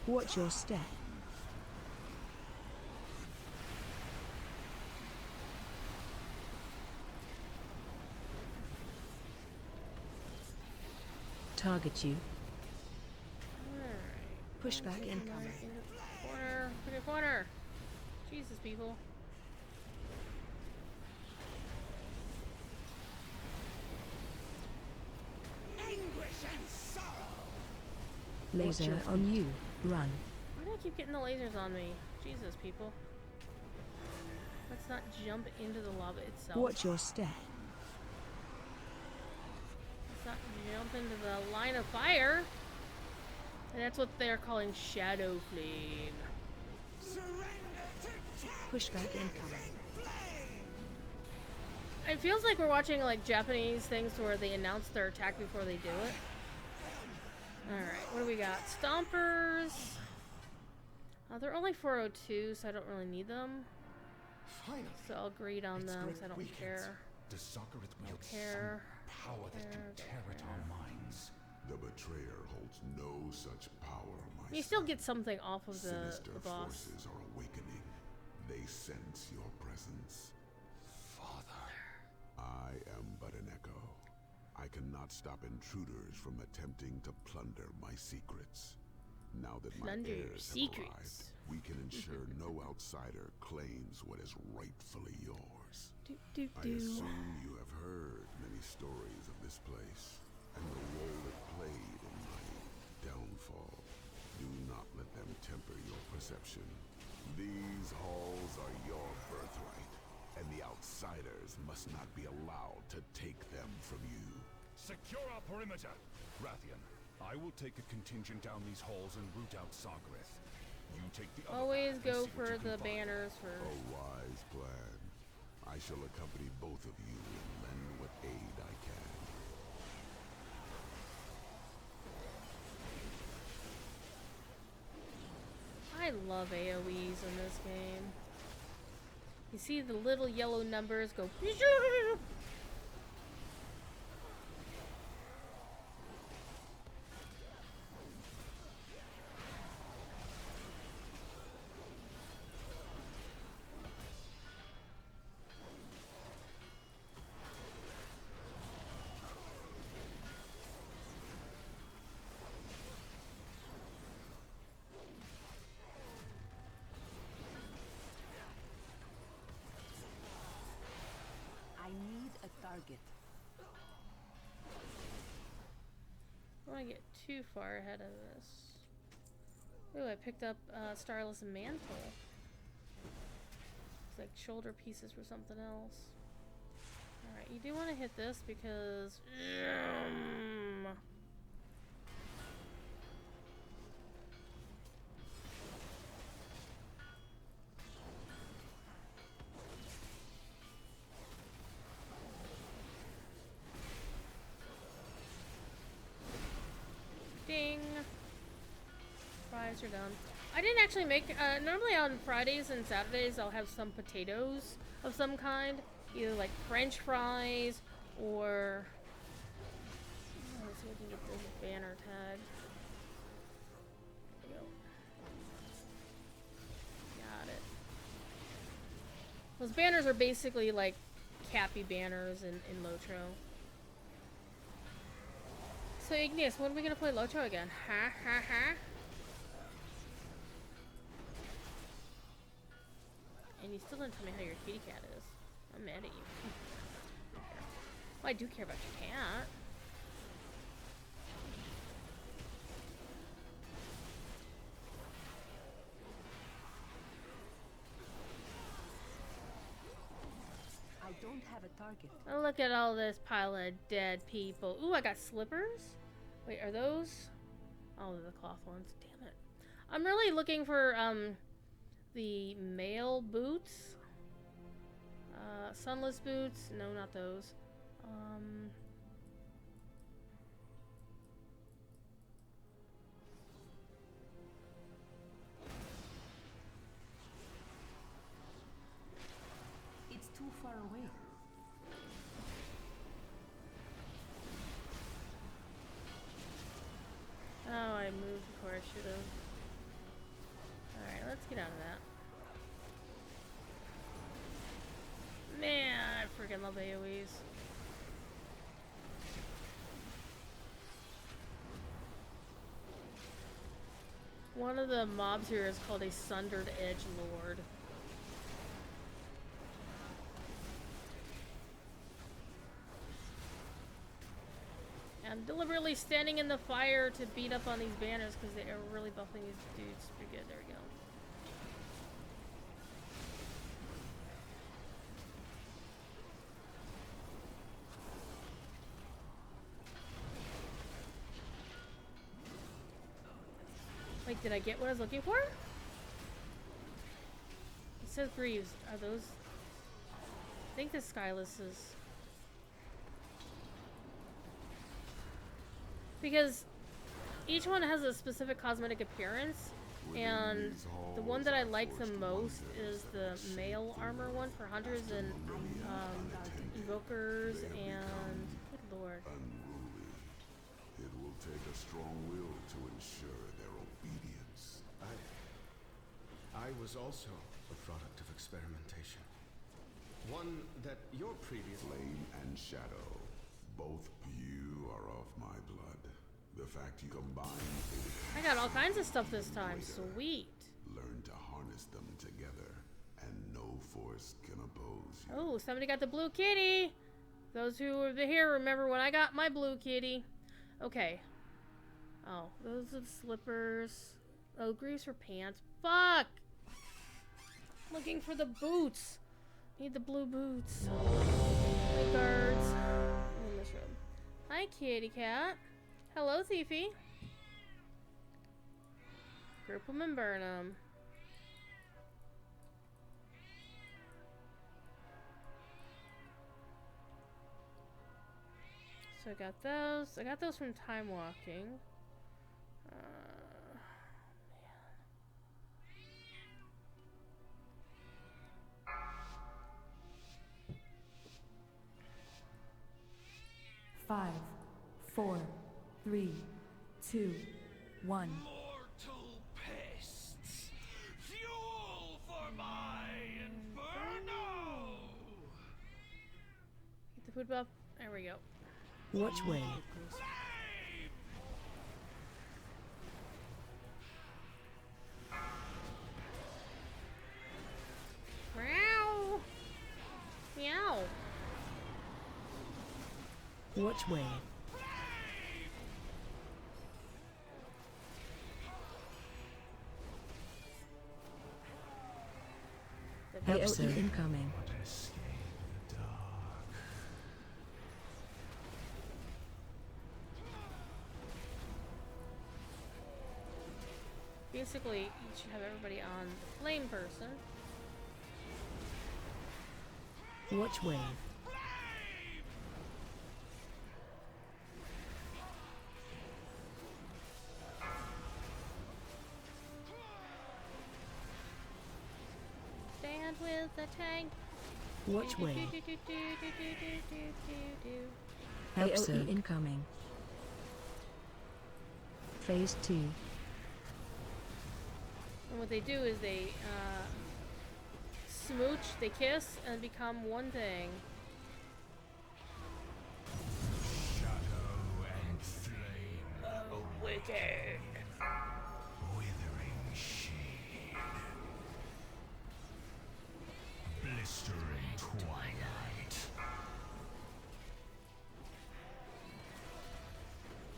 Watch your step. Target you. Alright. Pushback incoming. Corner. Put in corner. Jesus, people. Anguish and sorrow. Laser on you. Run. Why do I keep getting the lasers on me? Jesus, people. Let's not jump into the lava itself. Watch your step. Let's not jump into the line of fire. And that's what they're calling Shadow Flame. Pushback incoming. It feels like we're watching like Japanese things where they announce their attack before they do it. Alright, what do we got? Stompers. They're only 402, so I don't really need them. Finally. So I'll greed on them because I don't weekends. care. Does Sarkareth wield care. some power that can tear at our minds? The betrayer holds no such power, my You still get something off of the Sinister boss. forces are awakening. They sense your presence. Father. I am but an echo. I cannot stop intruders from attempting to plunder my secrets. Now that my Plunder your heirs have secrets. arrived, we can ensure no outsider claims what is rightfully yours. I assume you have heard many stories of this place and the role it played in my downfall. Do not let them temper your perception. These halls are your birthright, and the outsiders must not be allowed to take them from you. Secure our perimeter. Rathian, I will take a contingent down these halls and root out Sarkareth. You take the other Always path and go see what for you can the find. banners A first. wise plan. I shall accompany both of you and lend what aid I can. I love AoEs in this game. You see the little yellow numbers go. I need a target. I don't want to get too far ahead of this. Ooh, I picked up Starless Mantle. shoulder pieces for something else. Alright, you do want to hit this because... Ding! Fries are done. I didn't actually make, normally on Fridays and Saturdays I'll have some potatoes of some kind. Either like French fries or... Oh, let's see if we can get this banner tag. There we go. Got it. Those banners are basically like Cappy banners in Lotro. So Igneous, when are we gonna play Lotro again? Ha ha ha. And you still didn't tell me how your kitty cat is. I'm mad at you. Well, I do care about your cat. I don't have a target. Oh, look at all this pile of dead people. Ooh, I got slippers? Wait, are those? Oh, they're the cloth ones. Damn it. I'm really looking for, the male boots. Sunless boots. No, not those. It's too far away. Oh, I moved before I should have. Alright, let's get out of that. Man, I freaking love AoEs. One of the mobs here is called a Sundered Edge Lord. I'm deliberately standing in the fire to beat up on these banners because they are really buffing these dudes pretty good. There we go. Wait, did I get what I was looking for? It says Greaves. Are those... I think the Skyless is... Because each one has a specific cosmetic appearance, and the one that I like the most is the male armor one for hunters and evokers and... Good lord. Unruly. It will take a strong will to ensure their obedience. I was also a product of experimentation. One that your previous... Flame and shadow. Both you are of my blood. The fact you combine... I got all kinds of stuff this time. Sweet. Learn to harness them together, and no force can oppose you. Oh, somebody got the blue kitty. Those who were here remember when I got my blue kitty. Okay. Oh, those are the slippers. Oh, Greaves for pants. Fuck! Looking for the boots. Need the blue boots. The guards. In this room. Hi, kitty cat. Hello, Thiefy. Group them and burn them. So I got those. I got those from Timewalkin. Man. 5, 4, 3, 2, 1. Mortal pests, fuel for my inferno! Get the food buff. There we go. Watch way. Meow. Meow. Watch way. AOE incoming. Basically, you should have everybody on the flame person. Watch wave. Stand with the tank. Watch wave. AOE incoming. Phase 2. And what they do is they smooch, they kiss, and become one thing. Shadow and flame. Oh, wicked. Withering shade. Blistering twilight.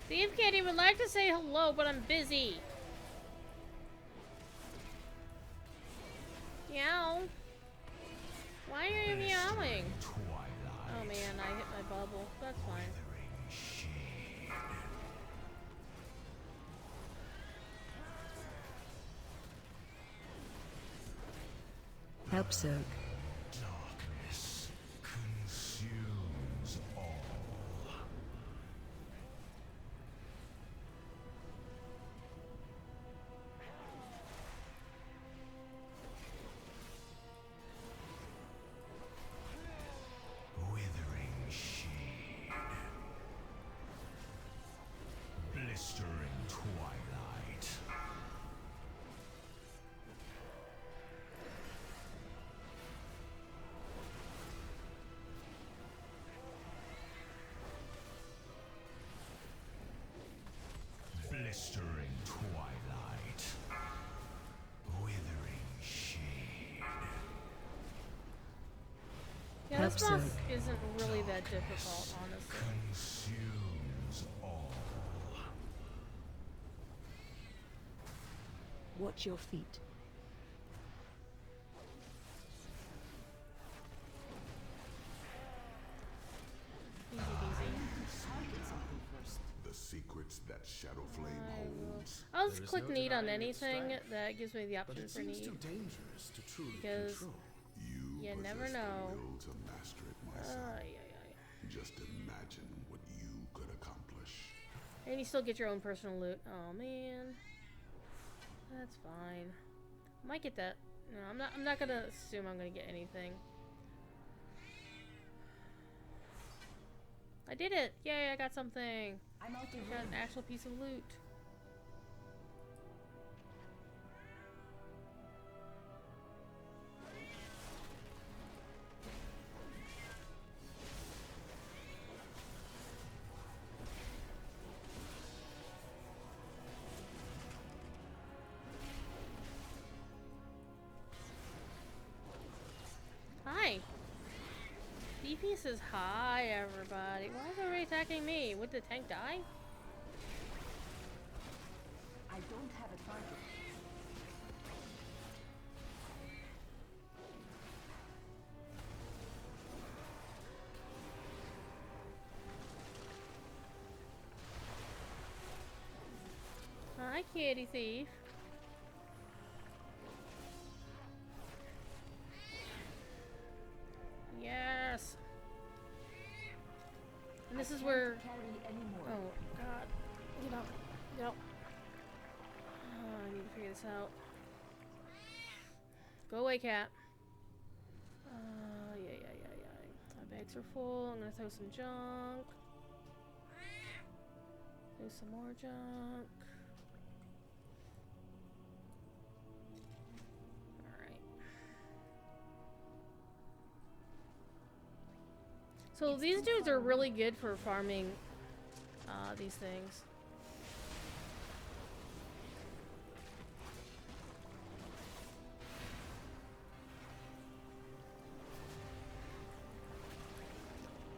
Thief Kitty would like to say hello, but I'm busy. Meow. Why are you meowing? Oh man, I hit my bubble. That's fine. Help soak. Darkness consumes all. Withering shade. Blistering twilight. Blistering twilight. Withering shade. Yeah, this boss isn't really that difficult, honestly. Consumes all. Watch your feet. Easy peasy. Target something first. The secrets that Shadow Flame holds. I'll just click need on anything that gives me the option for need. Dangerous to truly Because control. you never know. The will to master it, my son. Just imagine what you could accomplish. And you still get your own personal loot. Oh man, that's fine. I might get that. No, I'm not gonna assume I'm gonna get anything. I did it! Yay! I got something. I'm out of Got an actual piece of loot. Hi. DP says hi, everybody. Why is everybody attacking me? Would the tank die? I don't have a target. Hi, kitty thief. Yes. And this is where. Oh God. Get up. Get up. Oh, I need to figure this out. Go away, cat. Yeah. My bags are full. I'm gonna throw some junk. Do some more junk. Alright. So these dudes are really good for farming these things.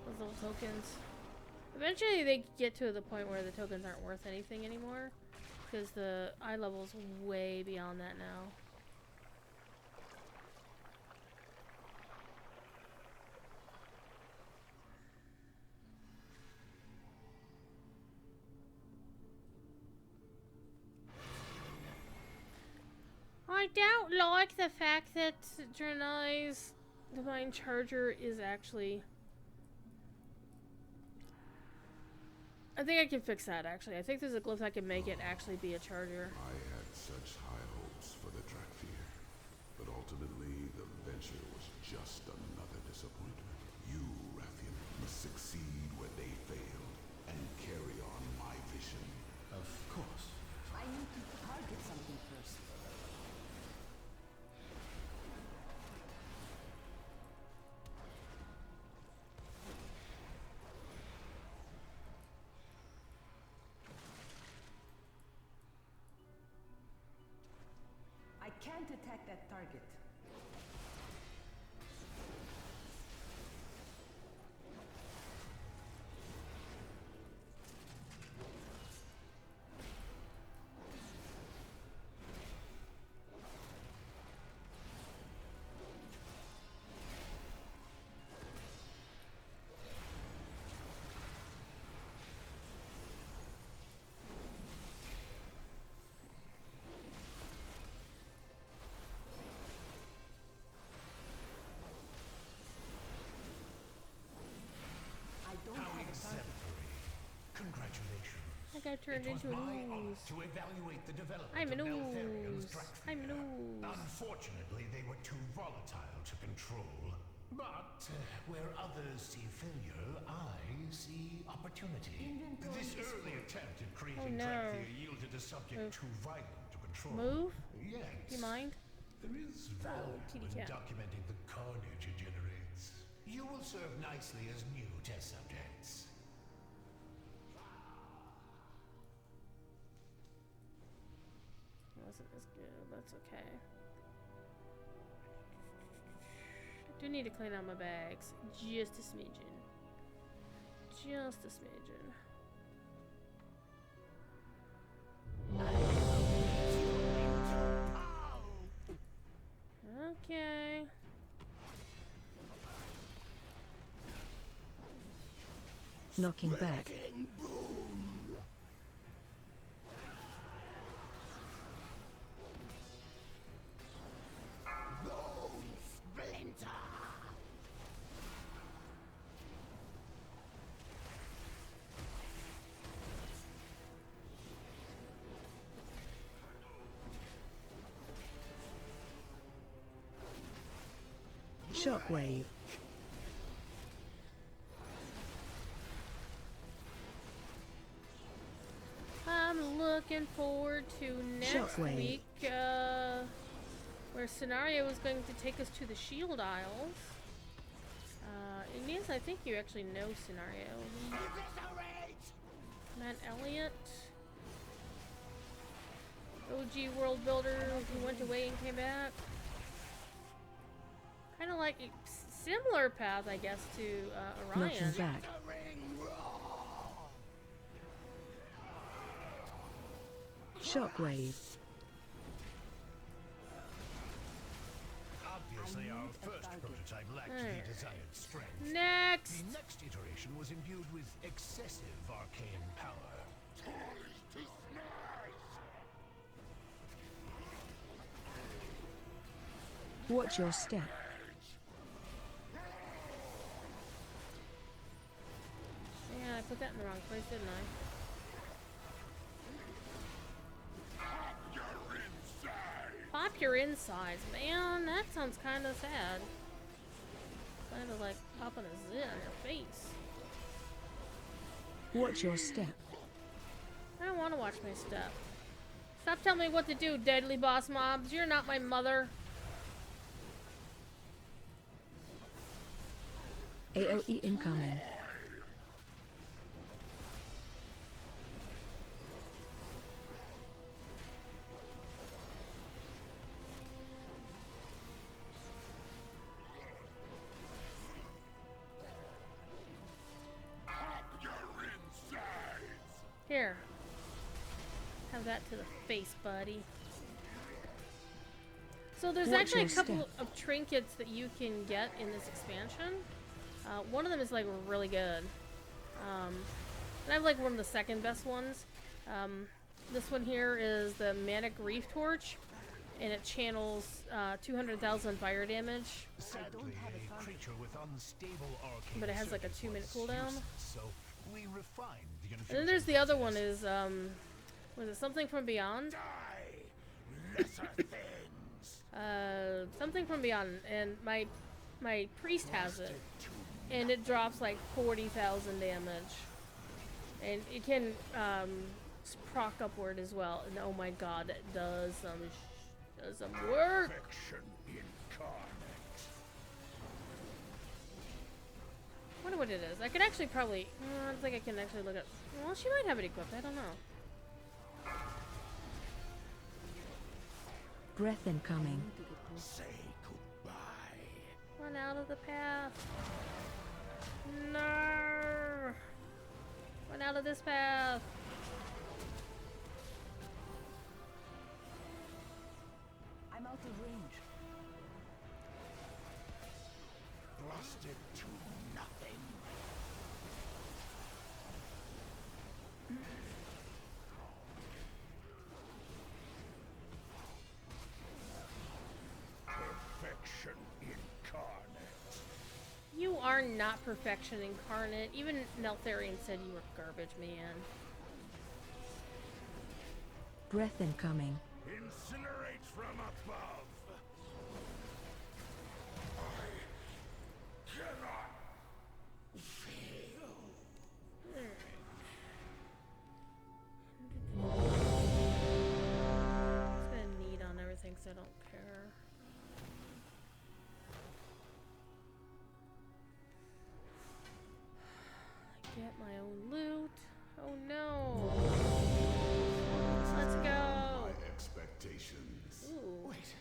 Those little tokens. Eventually they get to the point where the tokens aren't worth anything anymore, because the eye level's way beyond that now. don't like the fact that Draenei's Divine Charger is actually... I think I can fix that, actually. I think there's a glyph I can make it actually be a charger. I had such high hopes for the Drakthir, but ultimately the venture was just another disappointment. You, Rathian, must succeed where they failed and carry on my vision. Of course. I need to target something first. I can't attack that target. How exemplary. Congratulations. I got turned It was into a my honor ooze. to evaluate the development I'm an of Neltharion's ooze. Drakthir. I'm an ooze. Unfortunately, they were too volatile to control. But where others see failure, I see opportunity. This early attempt at creating Drakthir yielded a subject too violent to control. Move? Yes. Do you mind? There is value kitty in cat. documenting the carnage it generates. You will serve nicely as new test subjects. Wasn't as good. That's okay. I do need to clean out my bags. Just a smidgen. Just a smidgen. Okay. Knocking back. Shockwave. I'm looking forward to next Shockwave. week, where Scenario is going to take us to the Shield Isles. Inez, I think you actually know Scenario. Matt Elliott. OG world builder who went away and came back. Kind of like a similar path, I guess, to Orion. Knocking back. Shockwave. Obviously, our first prototype lacked the desired strength. Next! The next iteration was imbued with excessive arcane power. Watch your step. Yeah, I put that in the wrong place, didn't I? Pop your insides, man. That sounds kind of sad. Kind of like popping a zit on your face. Watch your step. I don't want to watch my step. Stop telling me what to do, deadly boss mobs. You're not my mother. AOE incoming. Here. Have that to the face, buddy. So there's Watch actually a your couple step. of trinkets that you can get in this expansion. One of them is like really good. And I have like one of the second best ones. This one here is the Manic Reef Torch. and it channels 200,000 fire damage. Sadly, a creature with unstable arcane But it has like a circuit 2-minute was cooldown. useless, so we refined the And then there's the other one is was it Something from Beyond? Lesser things. Something from Beyond, and my priest has it, and it drops like 40,000 damage, and it can proc upward as well. And oh my god, it does some work. Perfection incarnate. I wonder what it is. I could actually probably. I don't think I can actually look up. Well, she might have it equipped. I don't know. Breath incoming. Say goodbye. Run out of the path. No. Run out of this path. I'm out of range. Rusted to nothing. Perfection incarnate. You are not perfection incarnate. Even Neltharion said you were garbage, man. Breath incoming. Incinerate from above. I cannot fail. It's gonna need on everything, so I don't care. Get my own loot. Oh no. Let's go. My expectations. Ooh. Wait.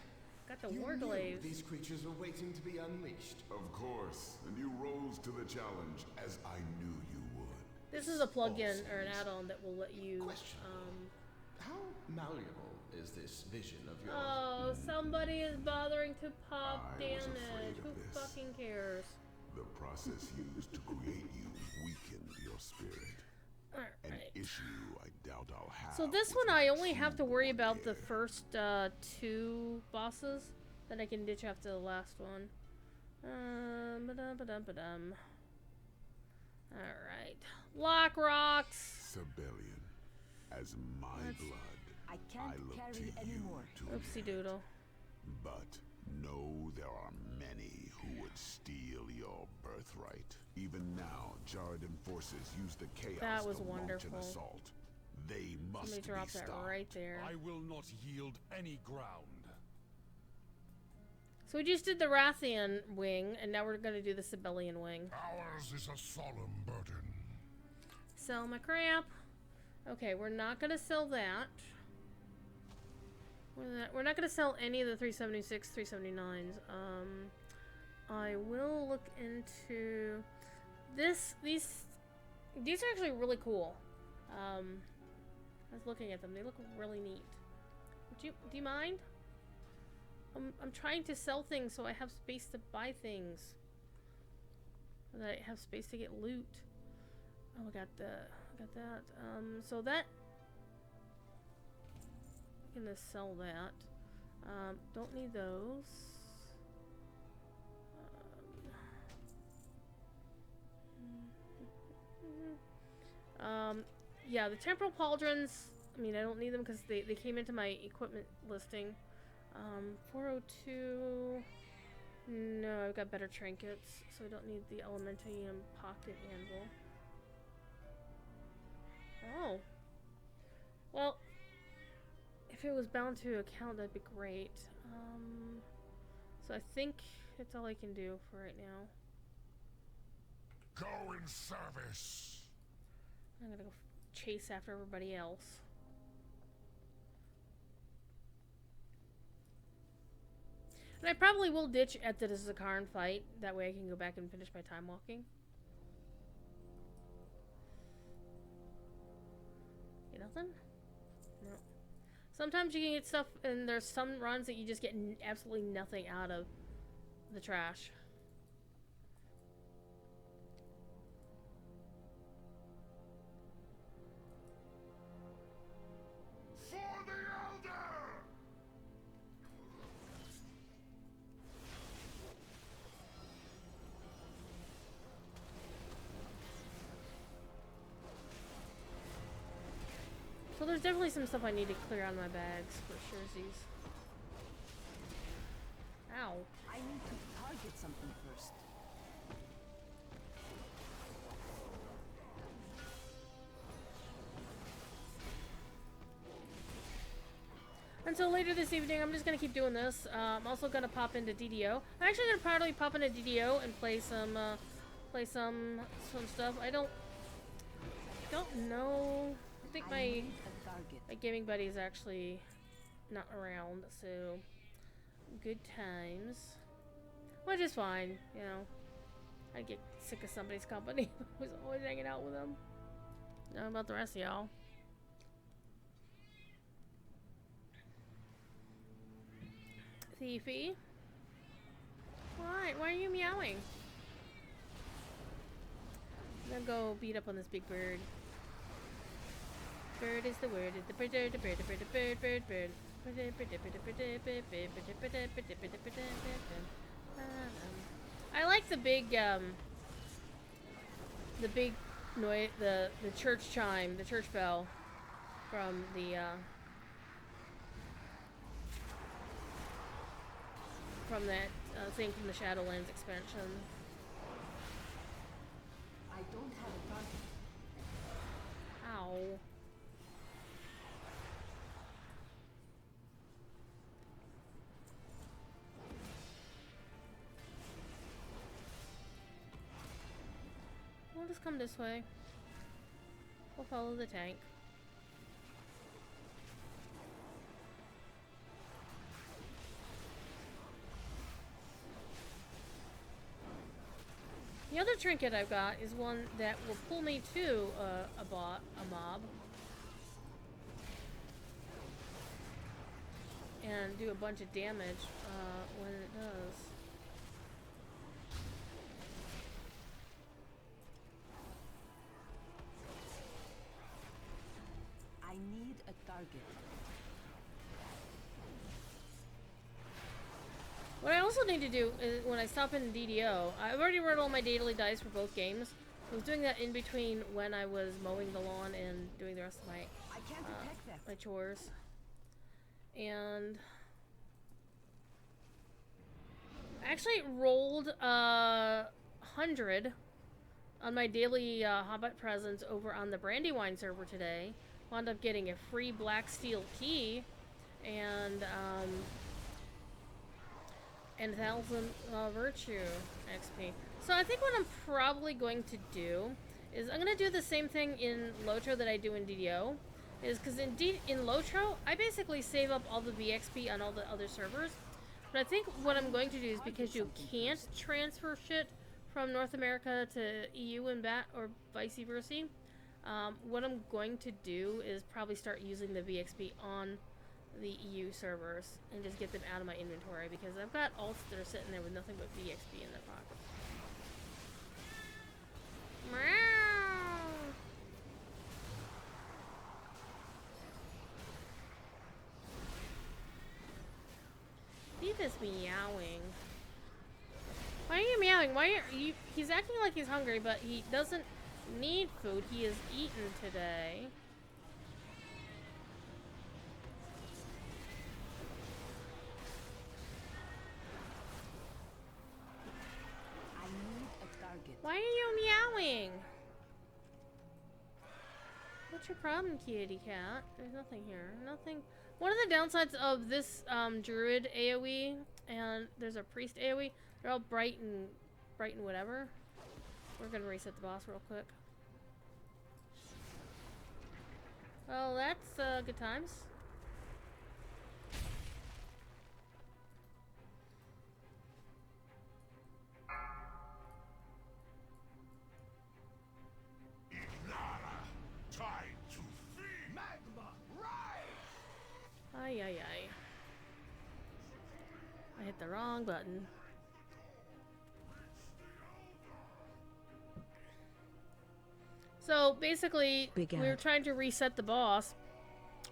Got the You war knew glaive. these creatures were waiting to be unleashed. Of course, and you rose to the challenge as I knew you would. This is a plugin or an add-on that will let you. How malleable is this vision of yours? Oh, somebody is bothering to pop I was damage. afraid Who of this. fucking cares? The process used to create you weakened your spirit. An issue I doubt I'll have. So this one I only have to worry about the first 2 bosses. Then I can ditch after the last one. Ba-dum. Alright. Lock rocks! Sibelian, as my blood, I can't look carry to you anymore. to Oopsie doodle. But know there are many who would steal your birthright. Even now, Jaredin forces use the chaos That was to launch wonderful. an assault. They must Somebody be dropped that stopped. right there. I will not yield any ground. So we just did the Rathian wing, and now we're gonna do the Sibelian wing. Ours is a solemn burden. Sell my crap. Okay, we're not gonna sell that. We're not gonna sell any of the 376, 379s. I will look into this. These are actually really cool. I was looking at them. They look really neat. Do you mind? I'm trying to sell things so I have space to buy things. So that I have space to get loot. Oh, I got that. So that I'm gonna sell that. Don't need those. Yeah, the temporal pauldrons. I mean, I don't need them because they came into my equipment listing. 402. No, I've got better trinkets, so I don't need the Elementium pocket anvil. Oh. Well, if it was bound to account, that'd be great. So I think that's all I can do for right now. Go in service. I'm gonna go chase after everybody else. And I probably will ditch at the Zakaran fight. That way I can go back and finish my time walking. Get nothing? No. Sometimes you can get stuff, and there's some runs that you just get absolutely nothing out of the trash. For the Elder! Well, there's definitely some stuff I need to clear out of my bags for surezies. Ow. I need to target something first. Until later this evening, I'm just gonna keep doing this. I'm also gonna pop into DDO. I'm actually gonna probably pop into DDO and play some stuff. I don't know. I think my gaming buddy is actually not around, so good times. Which is fine, you know. I get sick of somebody's company. I was always hanging out with them. I don't know about the rest of y'all. Thiefy? Why? Why are you meowing? I'm gonna go beat up on this big bird. Bird is the word. The bird, the bird, the bird, the bird, bird, bird. I like the big noise, the church chime, the church bell from the from that thing from the Shadowlands expansion. I don't have a target. Ow. We'll just come this way. We'll follow the tank. The other trinket I've got is one that will pull me to a mob and do a bunch of damage when it does. I need a target. What I also need to do is when I stop in DDO, I've already rolled all my daily dice for both games. I was doing that in between when I was mowing the lawn and doing the rest of my chores. And I actually rolled 100 on my daily Hobbit presents over on the Brandywine server today. Wound up getting a free black steel key and 1,000 virtue XP. So I think what I'm probably going to do is I'm going to do the same thing in Lotro that I do in DDO. Is because in Lotro, I basically save up all the VXP on all the other servers. But I think what I'm going to do is because you can't transfer shit from North America to EU and back, or vice versa, what I'm going to do is probably start using the VXP on the EU servers and just get them out of my inventory because I've got alts that are sitting there with nothing but VXP in their pockets. Meow. Beef is meowing. Why are you meowing? Why are you? He's acting like he's hungry, but he doesn't need food. He has eaten today. Why are you meowing? What's your problem, kitty cat? There's nothing here. Nothing. One of the downsides of this druid AoE and there's a priest AoE, they're all bright and whatever. We're gonna reset the boss real quick. Well, that's good times. Ay, ay, ay. I hit the wrong button. So basically, we were trying to reset the boss,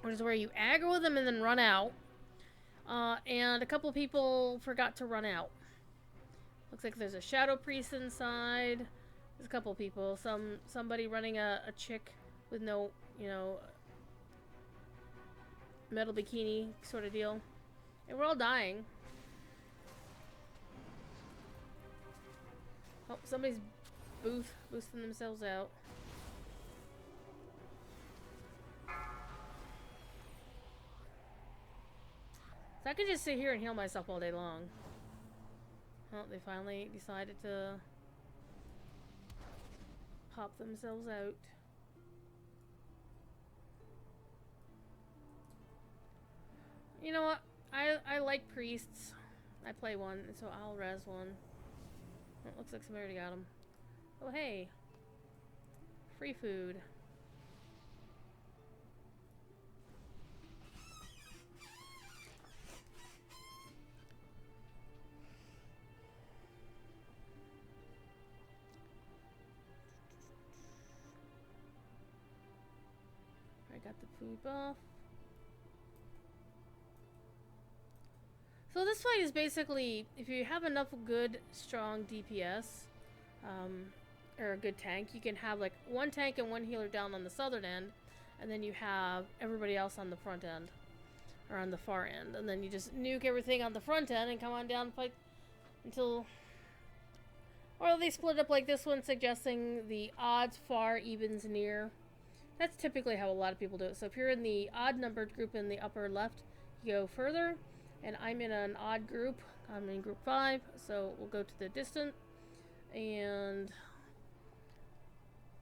which is where you aggro them and then run out. And a couple people forgot to run out. Looks like there's a shadow priest inside. There's a couple people. Somebody running a chick with no, you know, metal bikini sort of deal. And we're all dying. Oh, somebody's boosting themselves out. So I could just sit here and heal myself all day long. Oh, they finally decided to pop themselves out. You know what? I like priests. I play one, so I'll res one. Oh, it looks like somebody already got him. Oh, hey. Free food. I got the food buff. So this fight is basically, if you have enough good, strong DPS, or a good tank, you can have like one tank and one healer down on the southern end, and then you have everybody else on the front end, or on the far end, and then you just nuke everything on the front end and come on down and fight until... Or they split up like this one, suggesting the odds far, evens near. That's typically how a lot of people do it. So if you're in the odd numbered group in the upper left, you go further. And I'm in an odd group. I'm in group 5, so we'll go to the distant, and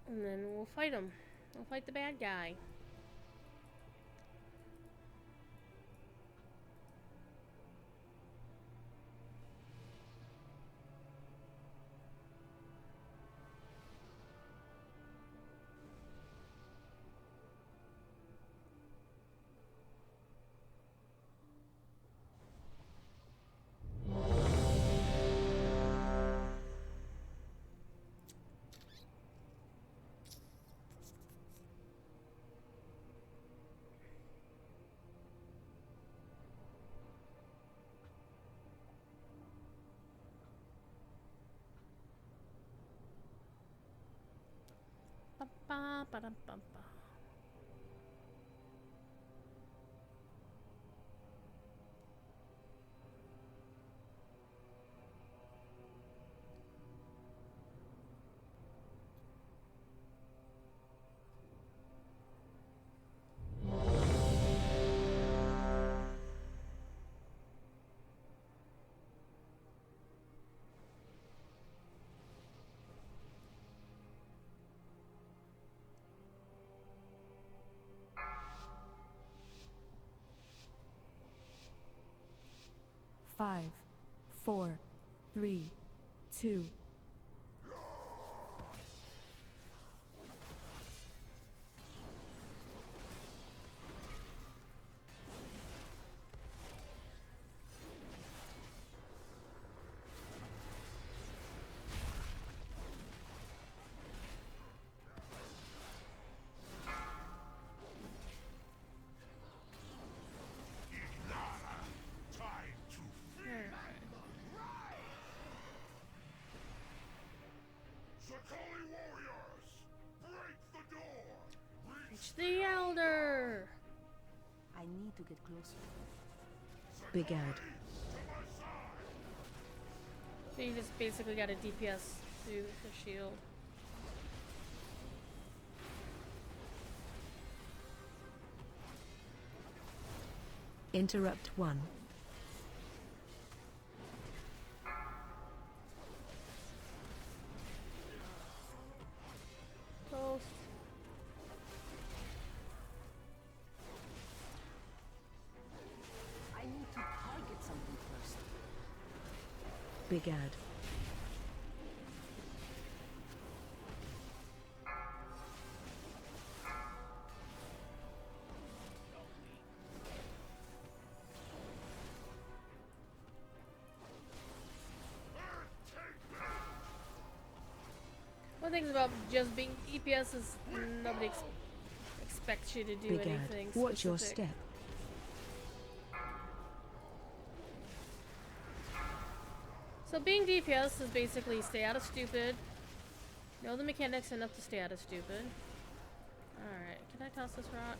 then we'll fight him. We'll fight the bad guy. Ba ba da ba ba. Five, 4, 3, 2. The Elder! I need to get closer. Big Ad. So you just basically got a DPS through the shield. Interrupt 1. Close. I need to target something first. Big Ad. One thing about just being DPS is nobody expects you to do Big anything Ad. Watch your specific. step. So being DPS is basically stay out of stupid, know the mechanics enough to stay out of stupid. Alright, can I toss this rock?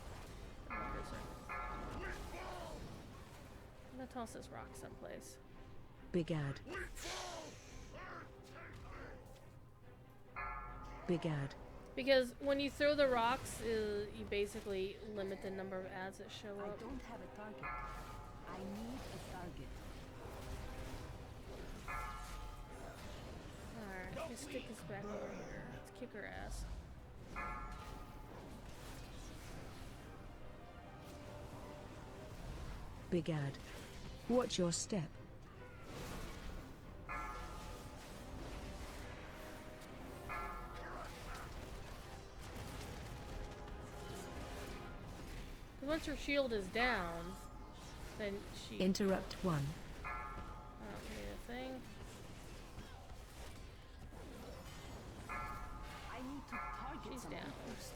Oh, yes, sir. I'm gonna toss this rock someplace. Big ad. Big ad. Because when you throw the rocks, you basically limit the number of ads that show I up. don't have a target. I need a target. Alright, let's stick this back over here. Let's kick her ass. Big ad. Watch your step. Once her shield is down, then she... Interrupt 1. I don't need a thing. I need to target She's someone down. first.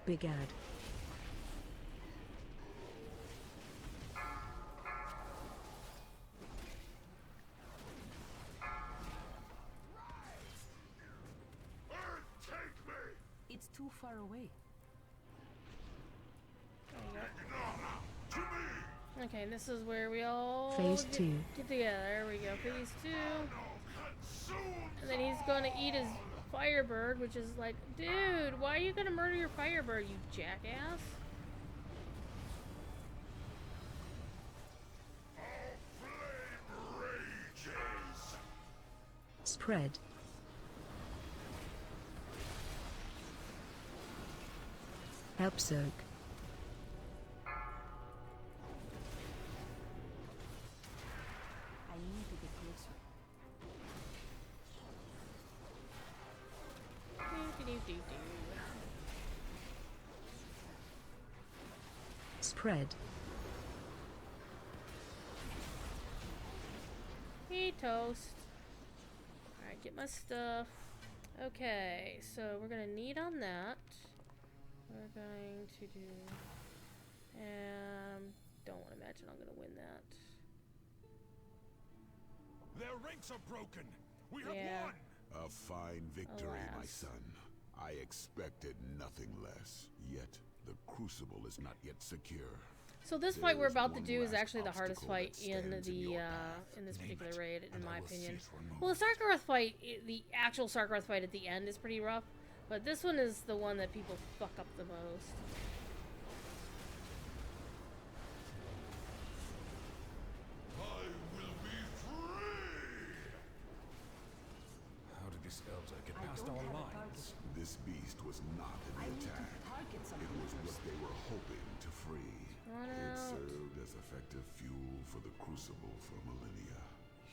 Big ad. It's too far away. Okay, this is where we all Phase 2. get together. There we go. Phase 2. And then he's gonna eat his Firebird, which is like, dude, why are you gonna murder your Firebird, you jackass? Spread. Help soak. I need to get closer. Spread. Hey, toast. Alright, get my stuff. Okay, so we're gonna need on that. We're going to do... don't imagine I'm gonna win that. Their ranks are broken. We have Yeah. won. A fine victory, my Alas. son. I expected nothing less. Yet, the crucible is not yet secure. So this There fight we're is about to one do is last actually the hardest obstacle fight that in stands the your path. in this Name particular it, raid, in and my I will see opinion. it removed. Well, the Sarkaroth fight, the actual Sarkaroth fight at the end is pretty rough, but this one is the one that people fuck up the most. I will be free. How did this elder get I past don't our have a lines? target. This beast was not I an need to attack. target It someone was what first. they were hoping to free. Run It out. served as effective fuel for the crucible for millennia.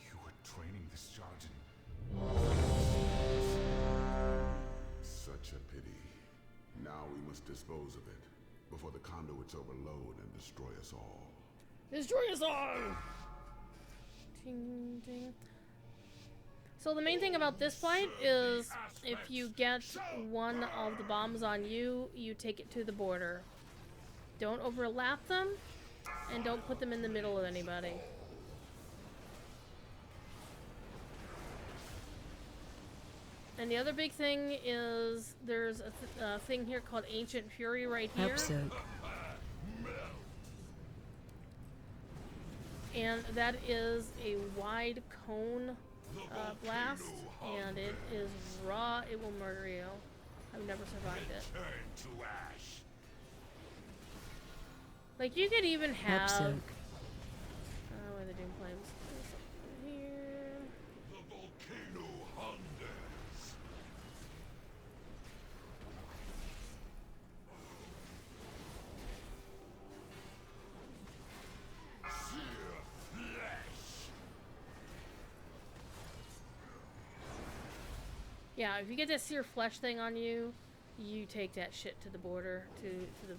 You were training this charge in... Such a pity. Now we must dispose of it before the conduits overload and destroy us all. Destroy us all! Ding, ding. So the main thing about this fight is if you get one of the bombs on you, you take it to the border. Don't overlap them, and don't put them in the middle of anybody. And the other big thing is there's a thing here called Ancient Fury right here. Help soak. And that is a wide cone blast, and it is raw. It will murder you. I've never survived it. Turn to ash. Like, you could even Help have... soak. where are the Doom Flames? There's something here. The volcano hungers. Sear flesh. Yeah, if you get that sear flesh thing on you, you take that shit to the border, to the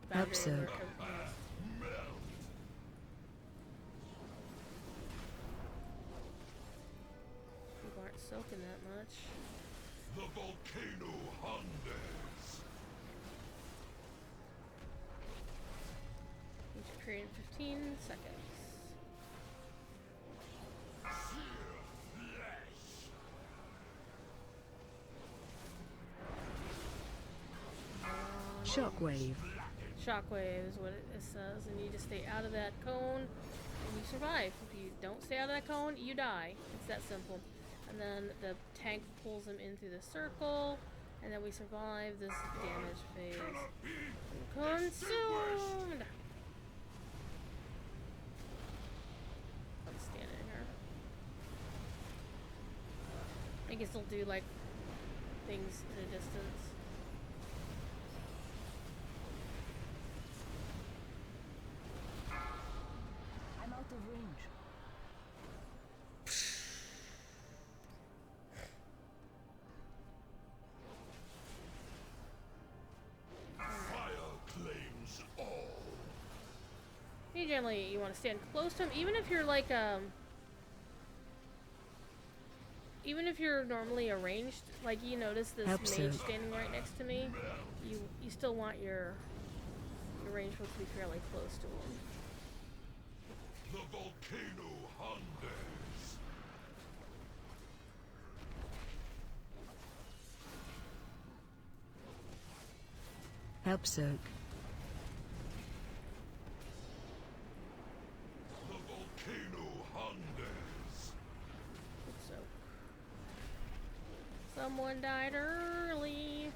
boundary Upset. where everything is. People aren't soaking that much. The volcano hungers. Each period in 15 seconds. Sear flesh. Shockwave. Shockwave is what it says, and you just stay out of that cone, and you survive. If you don't stay out of that cone, you die. It's that simple. And then the tank pulls them in through the circle, and then we survive this damage phase. Consumed! I'm standing here. I guess they'll do like things in a distance. I'm out of range. Generally, you want to stand close to him, even if you're like even if you're normally arranged. Like you notice this mage standing right next to me, you still want your range supposed to be fairly close to him. The volcano Hondas. Help soak. Someone died early.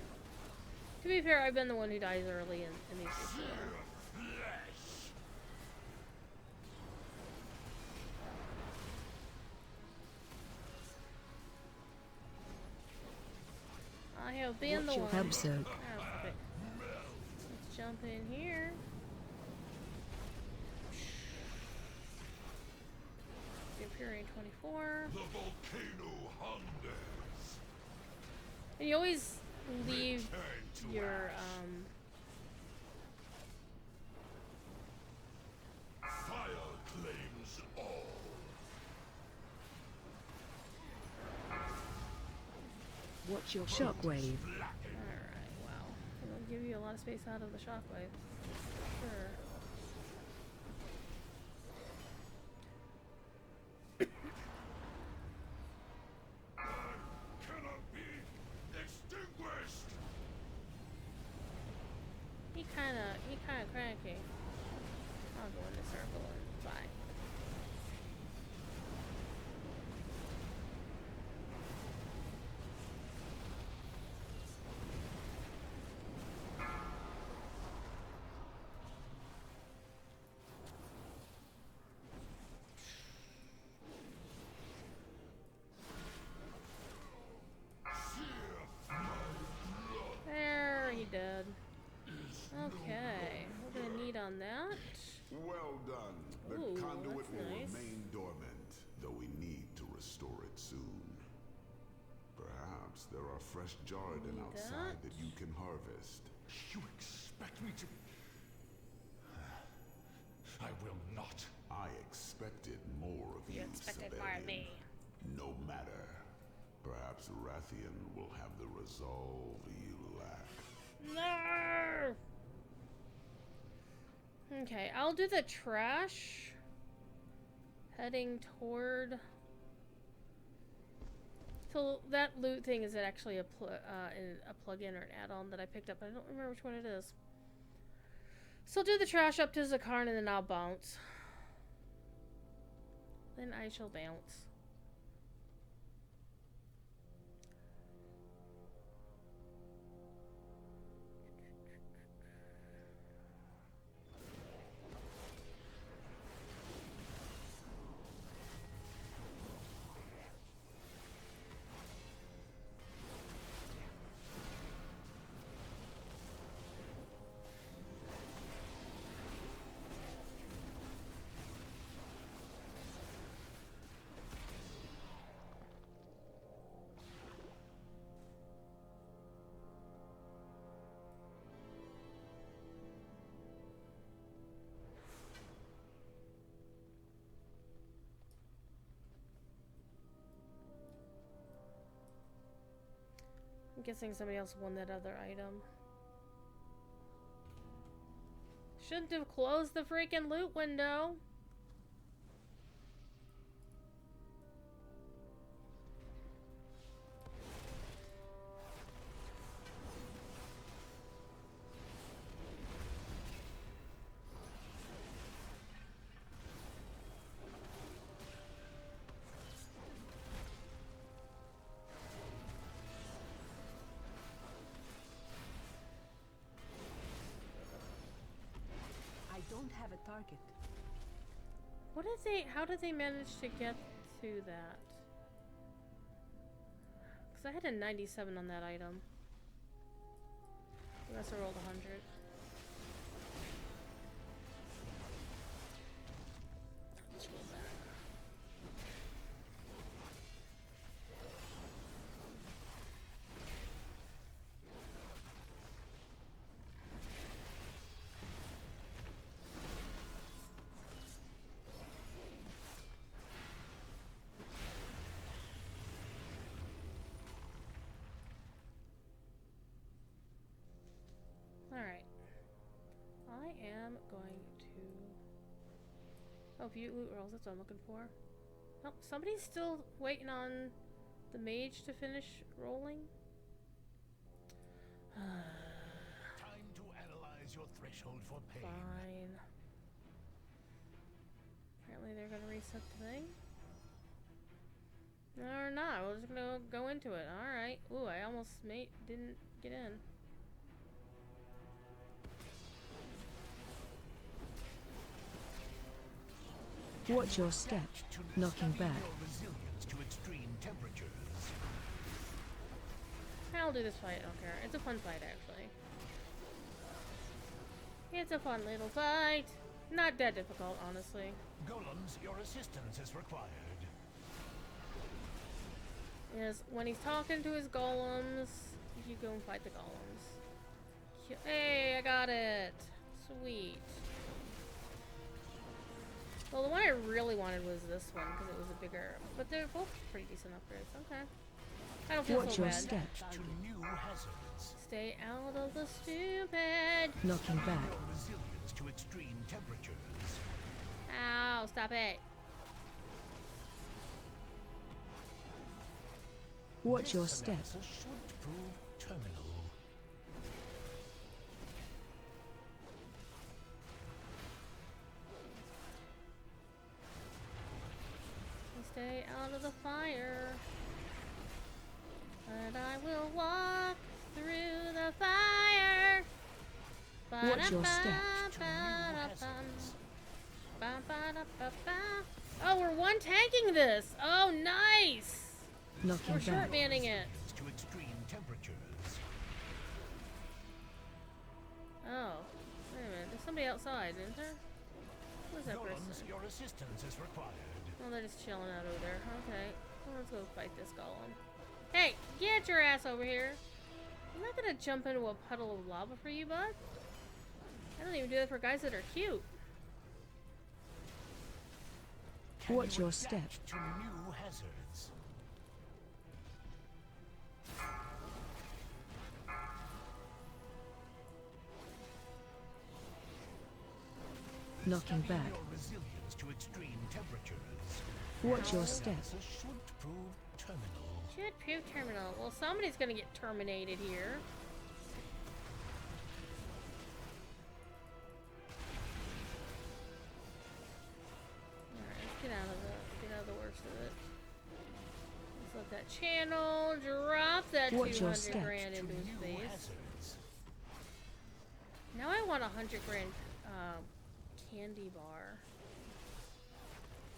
To be fair, I've been the one who dies early in these before. I have been the one. Help soak. Oh, okay. Let's jump in here. The Imperial 24. The volcano Hondas. And you always leave your fire claims all. Watch your shockwave. Alright, wow. It'll give you a lot of space out of the shockwave. Sure. He kinda cranky. I'll go in the circle and bye. There, he did. Okay, we're gonna need on that. Well done. The Ooh, conduit that's will nice. remain dormant, though we need to restore it soon. Perhaps there are fresh Raidin outside that you can harvest. You expect me to... I will not. I expected more of you, expected more of me. No matter. Perhaps Rathian will have the resolve you lack. No! Okay, I'll do the trash. Heading toward... So that loot thing is actually a plug-in or an add-on that I picked up. I don't remember which one it is. So I'll do the trash up to Zakarn and then I'll bounce. Then I shall bounce. I'm guessing somebody else won that other item. Shouldn't have closed the freaking loot window. target. What did they? How did they manage to get to that? Because I had a 97 on that item. I guess I rolled 100. Let's roll back. Alright. I am going to... Oh, view loot rolls, that's what I'm looking for. Oh, somebody's still waiting on the mage to finish rolling? Time to analyze your threshold for pain. Fine. Apparently they're gonna reset the thing. No, or not. We're just gonna go into it. Alright. Ooh, I almost didn't get in. Watch your step. Knocking back. Resilience to extreme temperatures. I'll do this fight, I don't care. It's a fun fight, actually. It's a fun little fight. Not that difficult, honestly. Golems, your assistance is required. Yes, when he's talking to his golems, you go and fight the golems. Hey, I got it. Sweet. Well, the one I really wanted was this one, because it was a bigger... But they're both pretty decent upgrades. Okay. I don't feel Watch so your bad. step. To new hazards. Stay out of the stupid. Knocking back. Your resilience to extreme temperatures. Ow, stop it. Watch your step. This should prove terminal. Stay out of the fire. But I will walk through the fire. Watch your step. Oh, we're one tanking this. Oh, nice. Knocking We're back. short manning it. To extreme temperatures. Oh, wait a minute. There's somebody outside, isn't there? Who's that person? Golems, your assistance is required. Oh, they're just chilling out over there. Okay. Well, let's go fight this golem. Hey, get your ass over here. I'm not gonna jump into a puddle of lava for you, bud. I don't even do that for guys that are cute. Watch your step. To new hazards. Knocking back. Your resilience to extreme temperatures. Watch your step. Should prove terminal. Should prove terminal. Well, somebody's gonna get terminated here. Alright, let's get out of the worst of it. Let's let that channel drop that Watch your 200 step. grand into his face. Now I want 100 grand candy bar.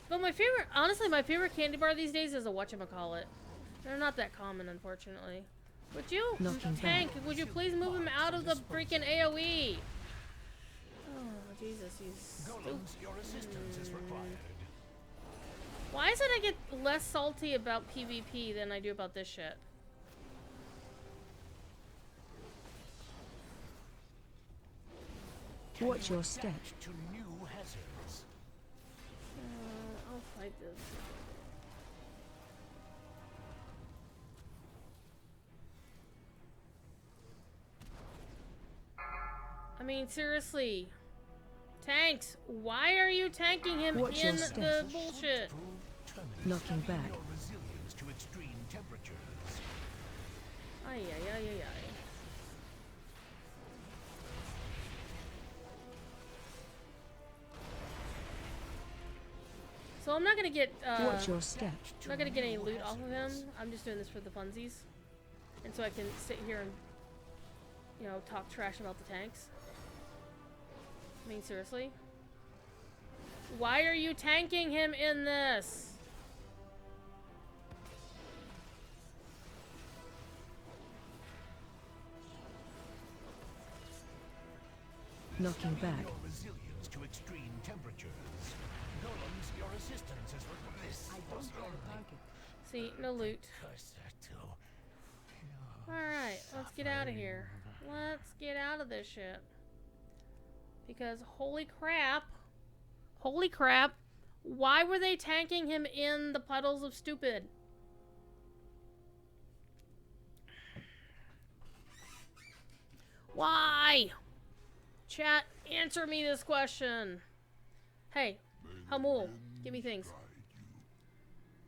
But my favorite, honestly, my favorite candy bar these days is a whatchamacallit. They're not that common, unfortunately. Would you, Knocking Tank, would you please move him out of the freaking AoE? Oh, Jesus, he's Golems, your assistance is required. Why is it I get less salty about PvP than I do about this shit? Watch your step. To new hazards. I'll fight this. I mean, seriously. Tanks, why are you tanking him Watch your in step. the bullshit? Knocking back. Your resilience to extreme temperatures. Ay, ay, ay, ay, ay. So I'm not gonna get, Watch your step. I'm not gonna get any loot off of him. I'm just doing this for the funsies. And so I can sit here and, you know, talk trash about the tanks. I mean, seriously. Why are you tanking him in this? Knocking back. Your resilience to extreme temperatures. Golems, your assistance is this. I don't get a target. See, no loot. Alright, let's get out of here. Let's get out of this shit. Because holy crap. Holy crap. Why were they tanking him in the puddles of stupid? Why? Chat, answer me this question. Hey, Hamul, give me things.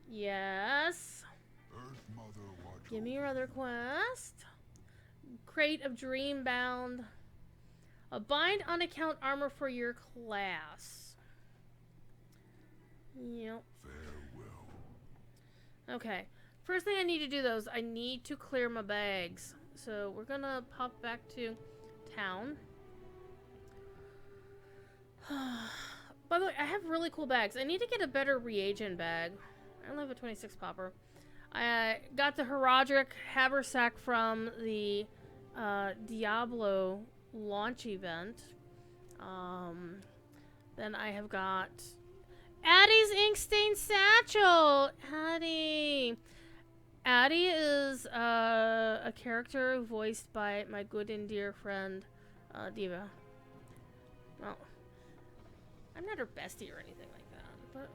Yes. Give me your other quest. Crate of Dreambound. A bind on account armor for your class. Yep. Okay. First thing I need to do though is I need to clear my bags. So we're gonna pop back to town. By the way, I have really cool bags. I need to get a better reagent bag. I only have a 26 popper. I got the Herodric Haversack from the Diablo launch event. Then I have got Addie's ink stain satchel. Addie is a character voiced by my good and dear friend Diva. Well, I'm not her bestie or anything like that, but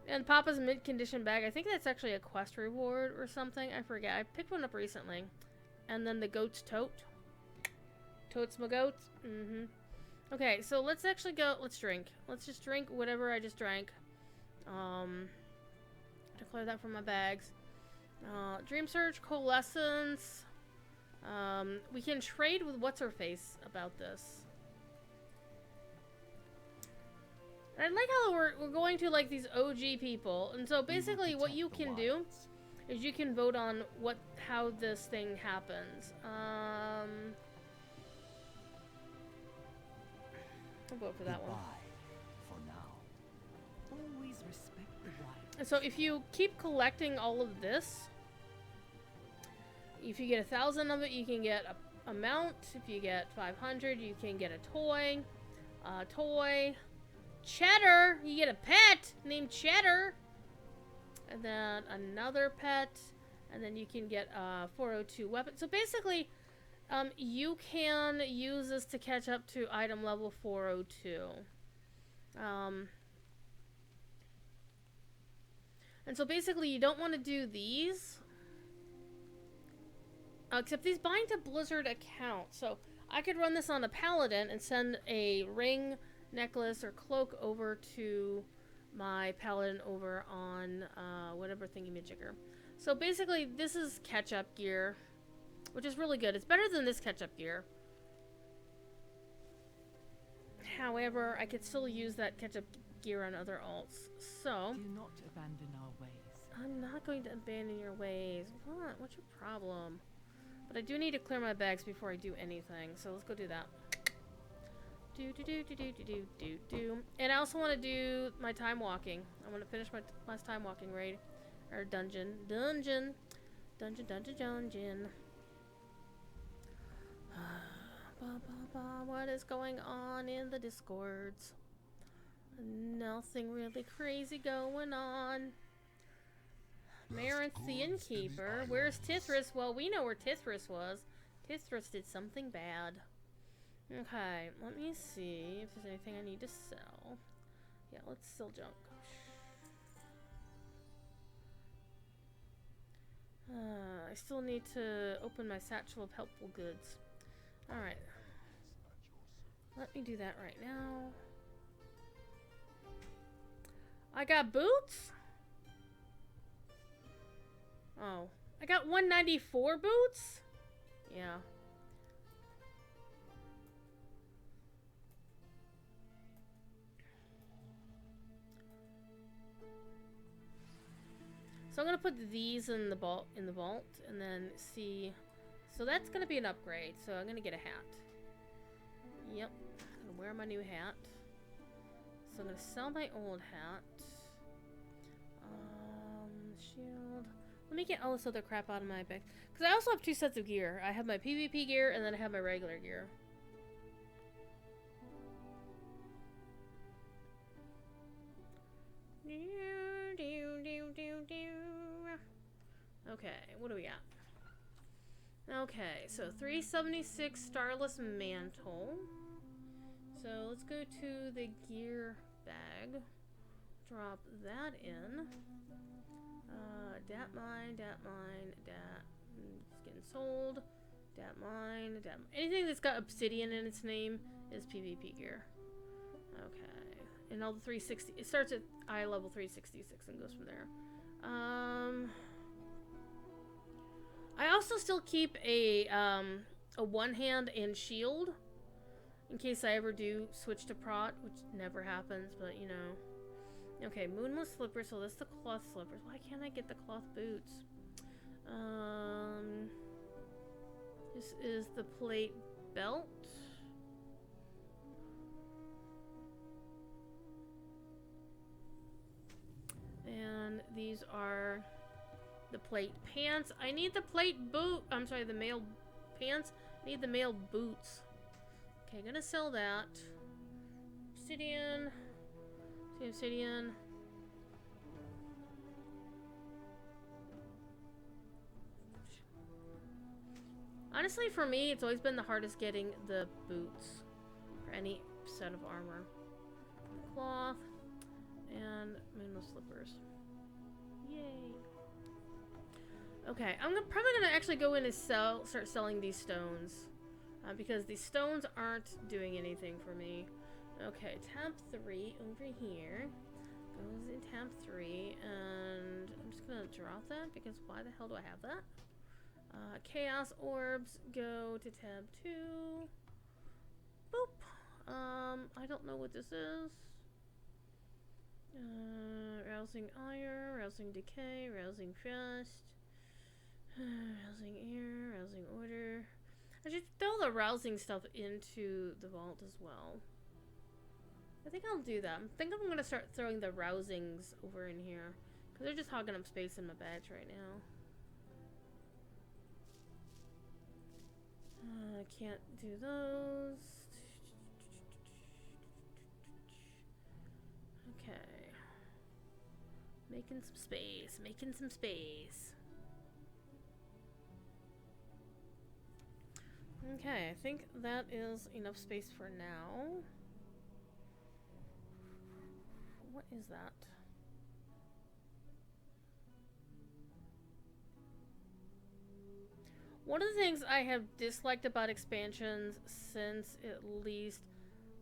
and Papa's mid-condition bag. I think that's actually a quest reward or something. I forget. I picked one up recently. And then the goat's tote. Totes my goats. Okay, so let's actually go. Let's drink. Let's just drink whatever I just drank. To clear that from my bags. Dreamsurge, Coalescence. We can trade with what's-her-face about this. I like how we're going to like these OG people, and so basically what you can do is you can vote on how this thing happens. I'll vote for that one. For now. Always respect the wild. And so if you keep collecting all of this, if you get 1,000 of it, you can get a mount. If you get 500, you can get a toy. Cheddar! You get a pet named Cheddar! And then another pet. And then you can get a 402 weapon. So basically, you can use this to catch up to item level 402. And so basically, you don't want to do these. Except these bind to Blizzard account. So I could run this on a paladin and send a ring, necklace, or cloak over to my paladin over on whatever thingy-majigger. So basically, this is catch-up gear, which is really good. It's better than this catch-up gear. However, I could still use that catch-up gear on other alts. So do not abandon our ways. I'm not going to abandon your ways. What? What's your problem? But I do need to clear my bags before I do anything. So let's go do that. Do. And I also want to do my time walking. I want to finish my last time walking raid. Or dungeon. What is going on in the Discords? Nothing really crazy going on. Marinth the Innkeeper. Where's Tithris? Well, we know where Tithris was. Tithris did something bad. Okay, let me see if there's anything I need to sell. Yeah, let's sell junk. I still need to open my satchel of helpful goods. Alright. Let me do that right now. I got boots? Oh. I got 194 boots? Yeah. So I'm gonna put these in the vault, and then see. So that's gonna be an upgrade. So I'm gonna get a hat. Yep, I'm gonna wear my new hat. So I'm gonna sell my old hat. Shield. Let me get all this other crap out of my bag. Because I also have 2 sets of gear. I have my PvP gear and then I have my regular gear. Okay, what do we got? Okay, so 376 Starless Mantle. So let's go to the gear bag. Drop that in. Dat mine, it's getting sold. Dat mine. Anything that's got obsidian in its name is PvP gear. Okay. And all the 360, it starts at eye level 366 and goes from there. I also still keep a one hand and shield in case I ever do switch to prot, which never happens, but you know. Okay, moonless slippers, so that's the cloth slippers. Why can't I get the cloth boots? This is the plate belt. And these are the plate pants. I need the plate boot. I'm sorry, the male pants. I need the male boots. Okay, gonna sell that. Obsidian. Obsidian. Honestly, for me, it's always been the hardest getting the boots for any set of armor. Cloth and moonless slippers. Yay. Okay, I'm probably gonna actually go in and start selling these stones because these stones aren't doing anything for me. Okay, tab 3 over here goes in tab 3, and I'm just gonna drop that because why the hell do I have that? Chaos orbs go to tab 2. Boop. I don't know what this is. Rousing ire, rousing decay, rousing frost, rousing air, rousing order. I should throw the rousing stuff into the vault as well. I think I'll do that. I think I'm gonna start throwing the rousings over in here because they're just hogging up space in my badge right now. Can't do those. Okay. Making some space. Making some space. Okay, I think that is enough space for now. What is that? One of the things I have disliked about expansions since at least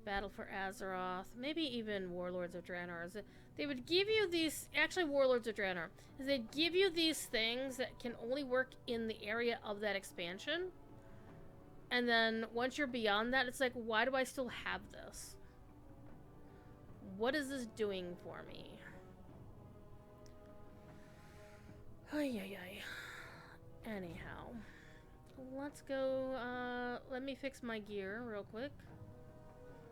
Battle for Azeroth, maybe even Warlords of Draenor, is that they would give you these, actually Warlords of Draenor, is they'd give you these things that can only work in the area of that expansion. And then once you're beyond that, it's like, why do I still have this? What is this doing for me? Ay, ay, ay. Anyhow. Let's go, let me fix my gear real quick.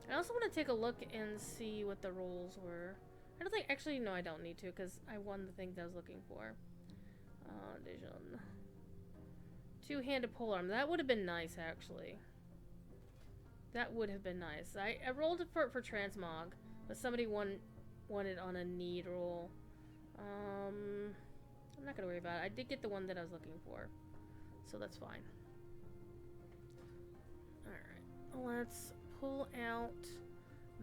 I also want to take a look and see what the rolls were. I don't think, actually, no, I don't need to, because I won the thing that I was looking for. Vision. Two-handed polearm. That would have been nice, actually. That would have been nice. I rolled it for transmog, but somebody wanted on a need roll. I'm not gonna worry about it. I did get the one that I was looking for, so that's fine. Alright, let's pull out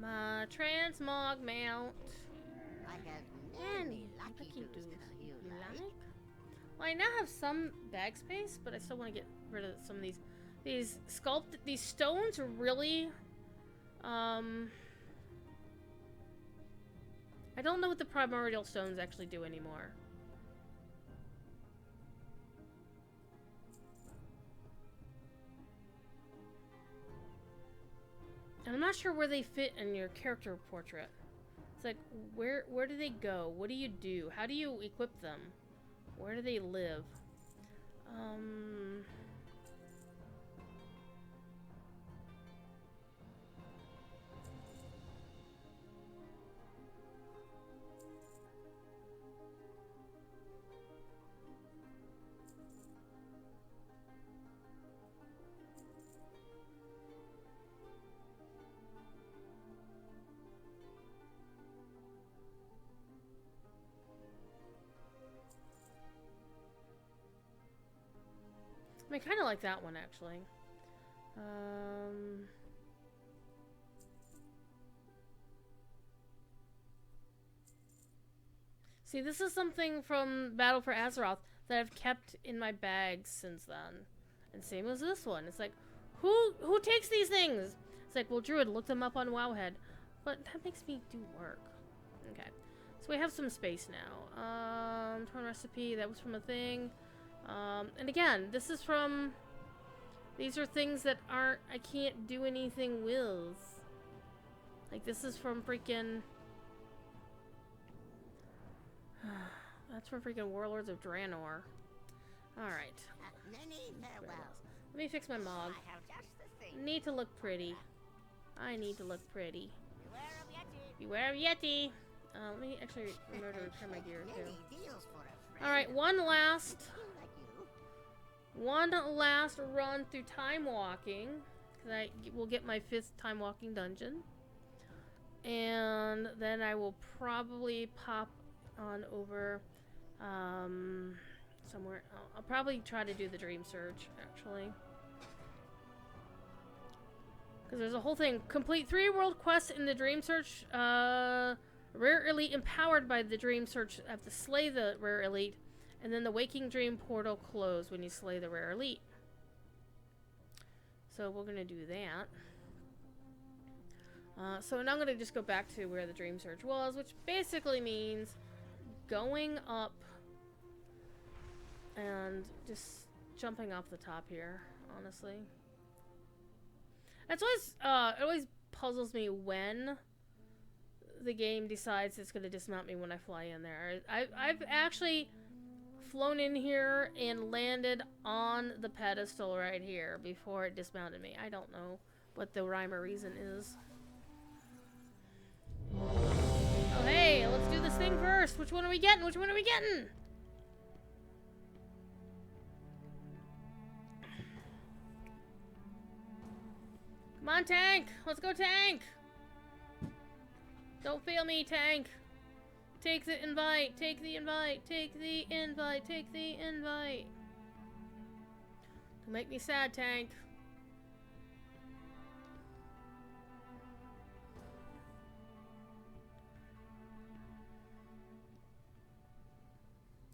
my transmog mount. I have many lucky doos you like. Well, I now have some bag space, but I still want to get rid of some of these these stones are really I don't know what the primordial stones actually do anymore. And I'm not sure where they fit in your character portrait. It's like, where do they go? What do you do? How do you equip them? Where do they live? I mean, kind of like that one, actually. See, this is something from Battle for Azeroth that I've kept in my bag since then. And same as this one. It's like, who takes these things? It's like, well, Druid, look them up on Wowhead. But that makes me do work. Okay. So we have some space now. Torn recipe, that was from a thing. And again, this is from... These are things that aren't... I can't do anything with. Like, this is from freaking... That's from freaking Warlords of Draenor. Alright. Let me fix my mog. Need to look pretty. I need to look pretty. Beware of Yeti! Let me actually remember to repair my gear too. Alright, one last run through Timewalkin. Because I will get my 5th Timewalkin dungeon. And then I will probably pop on over somewhere. I'll probably try to do the Dreamsurge, actually. Because there's a whole thing. Complete 3 world quests in the Dreamsurge. Rare Elite empowered by the Dreamsurge have to slay the Rare Elite. And then the Waking Dream portal close when you slay the Rare Elite. So we're going to do that. So now I'm going to just go back to where the Dreamsurge was, which basically means going up and just jumping off the top here, honestly. That's always, it always puzzles me when the game decides it's going to dismount me when I fly in there. I've actually flown in here and landed on the pedestal right here before it dismounted me. I don't know what the rhyme or reason is. Oh, hey, let's do this thing first. Which one are we getting? Which one are we getting? Come on, tank. Let's go, tank. Don't fail me, tank. Take the invite. Take the invite. Take the invite. Take the invite. Don't make me sad, tank.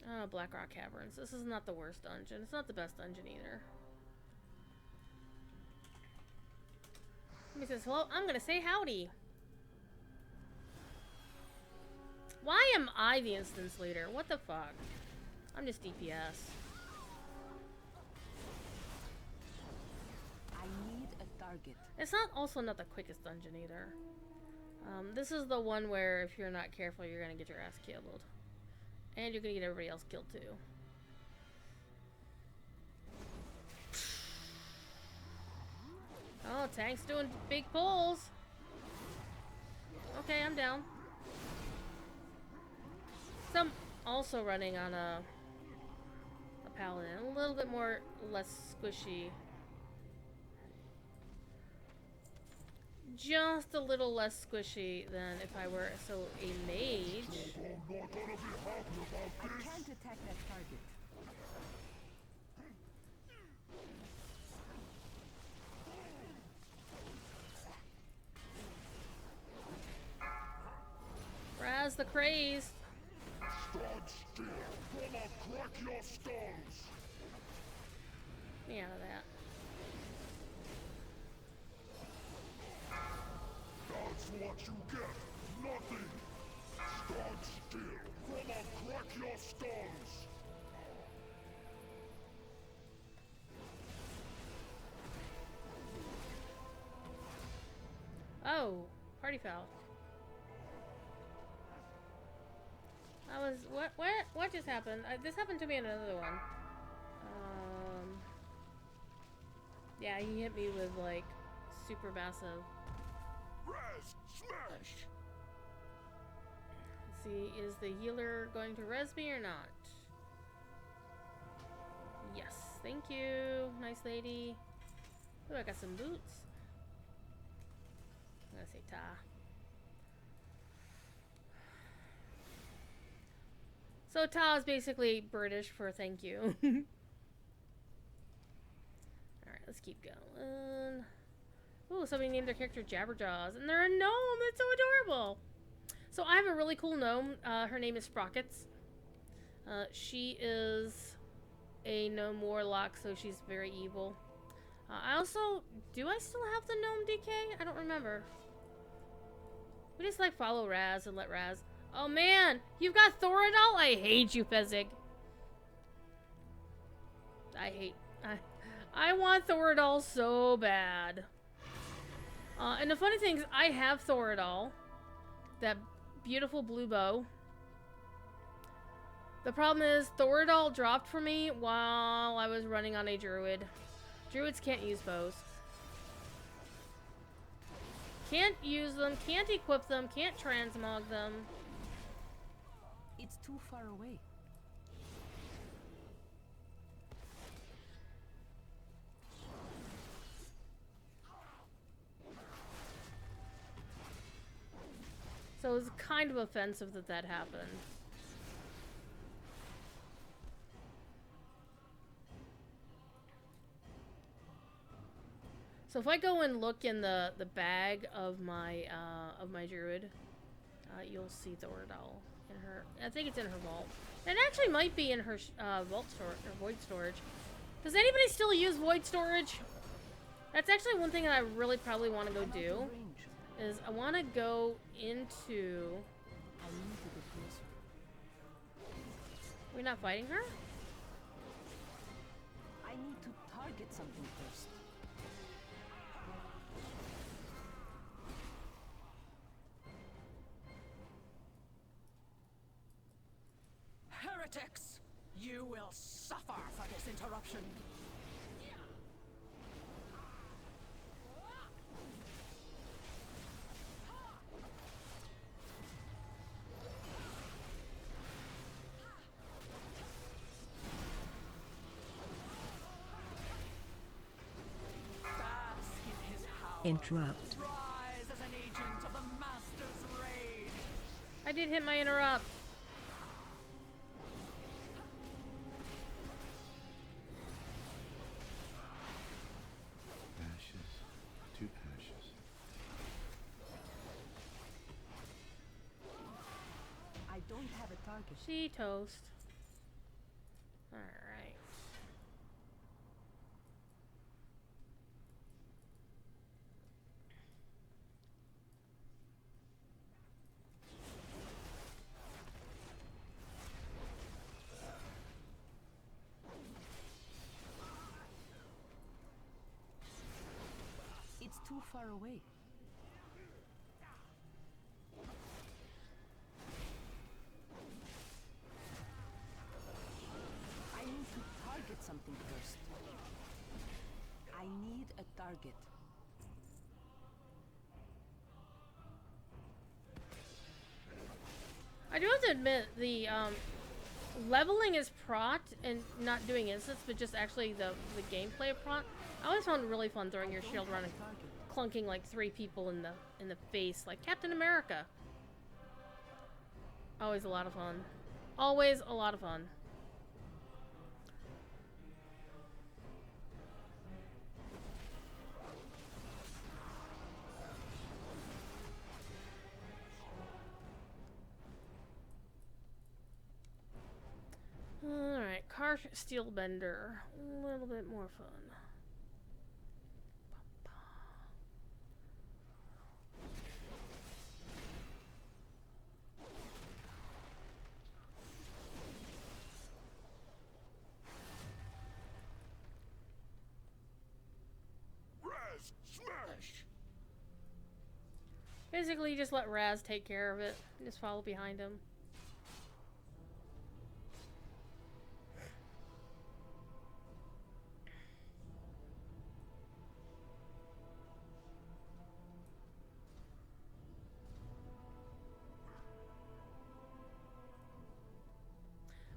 Oh, Blackrock Caverns. This is not the worst dungeon. It's not the best dungeon either. He says, hello, I'm gonna say howdy. Why am I the instance leader? What the fuck? I'm just DPS. I need a target. It's not the quickest dungeon either. This is the one where if you're not careful, you're gonna get your ass killed. And you're gonna get everybody else killed too. Oh, tank's doing big pulls. Okay, I'm down. So I'm also running on a paladin. A little bit less squishy. Just a little less squishy than if I were a mage. I can't attack that target. Raz the crazed. Stand still, or I'll crack your skulls. Get me out of that. That's what you get. Nothing. Stand still, or I'll crack your skulls. Oh, party foul. What just happened? This happened to me in another one. Yeah, he hit me with like super massive. Res, smash. Let's see, is the healer going to res me or not? Yes, thank you, nice lady. Oh, I got some boots. I'm gonna say ta. So ta is basically British for thank you. let's keep going. Ooh, somebody named their character Jabberjaws, and they're a gnome. It's so adorable. So I have a really cool gnome. Her name is Sprockets. She is a gnome warlock, so she's very evil. I also... Do I still have the gnome DK? I don't remember. We just, like, follow Raz and let Raz... Oh, man! You've got Thoradol? I hate you, Fezzik. I want Thoradol so bad. And the funny thing is, I have Thoradol. That beautiful blue bow. The problem is, Thoradol dropped for me while I was running on a druid. Druids can't use bows. Can't use them, can't equip them, can't transmog them. It's too far away. So it was kind of offensive that that happened. So if I go and look in the bag of my druid, you'll see Thoradol in her. I think it's in her vault. It actually might be in her vault storage or void storage. Does anybody still use void storage? That's actually one thing that I really probably want to go do. Is I want to go into... We're not fighting her? I need to target something first. Heretics! You will suffer for this interruption. Interrupt. Rise as an agent of the Master's raid. I did hit my interrupt. Ashes to ashes. I don't have a target. She toast. Alright. It's too far away. I need to target something first. I need a target. I do have to admit, the leveling is prot and not doing instants, but just actually the gameplay of prot. I always found it really fun throwing your shield around and clunking like 3 people in the face, like Captain America. Always a lot of fun. Always a lot of fun. Alright, car steel bender. A little bit more fun. Raz, smash! Basically, you just let Raz take care of it. Just follow behind him.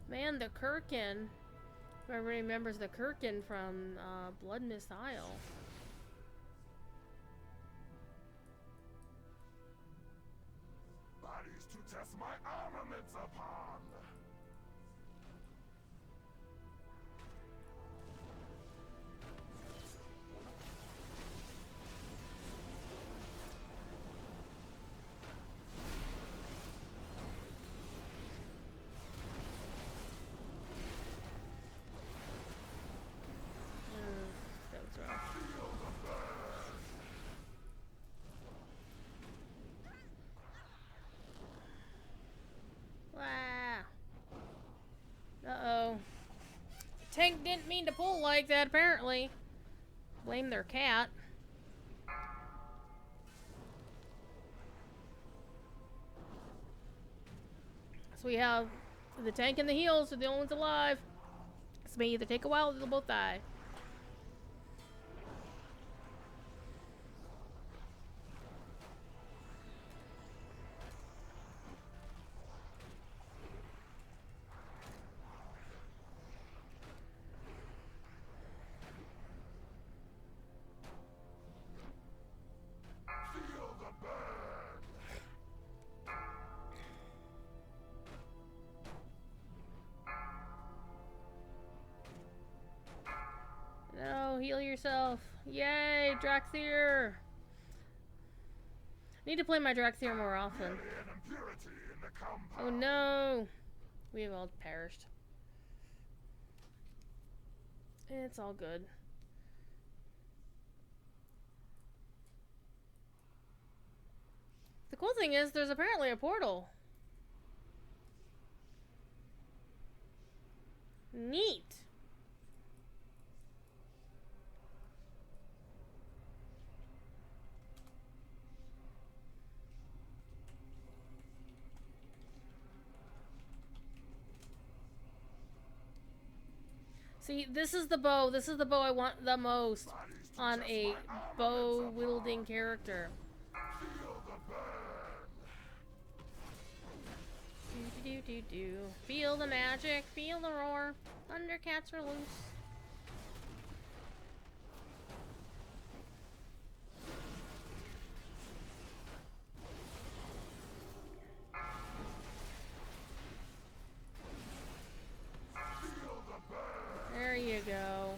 Man, the Kirkin. Whoever remembers the Kirkin from Blood Mist Isle. Bodies to test my armaments upon! didn't mean to pull like that, apparently. Blame their cat. So we have the tank and the heals are the only ones alive. This may either take a while or they'll both die. No, heal yourself. Yay, Draxir. Need to play my Draxir more often. Oh no. We have all perished. It's all good. The cool thing is there's apparently a portal. Neat. See, this is the bow. This is the bow I want the most on a bow-wielding character. Do. Feel the magic. Feel the roar. Thundercats are loose. There you go.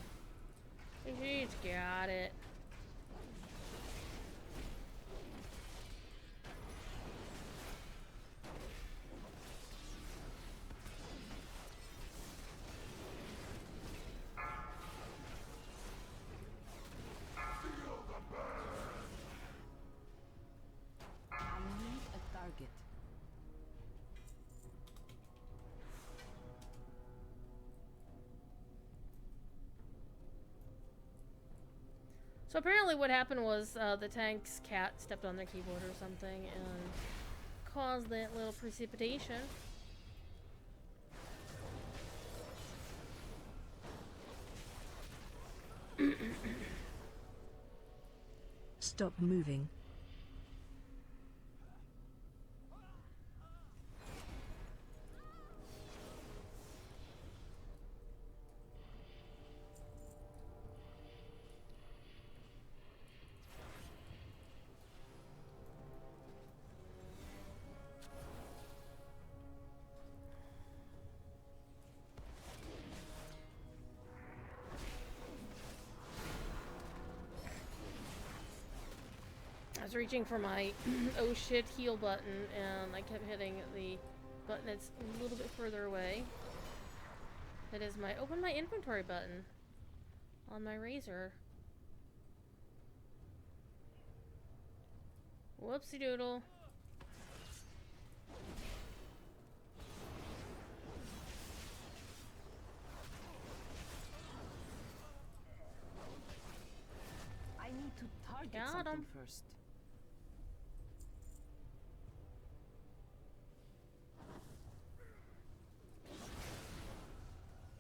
She's got it. I need a target. So apparently what happened was the tank's cat stepped on their keyboard or something and caused that little precipitation. Stop moving. I was reaching for my oh shit heal button and I kept hitting the button that's a little bit further away. That is my open my inventory button on my razor. Whoopsie doodle. I need to target Got something him. first.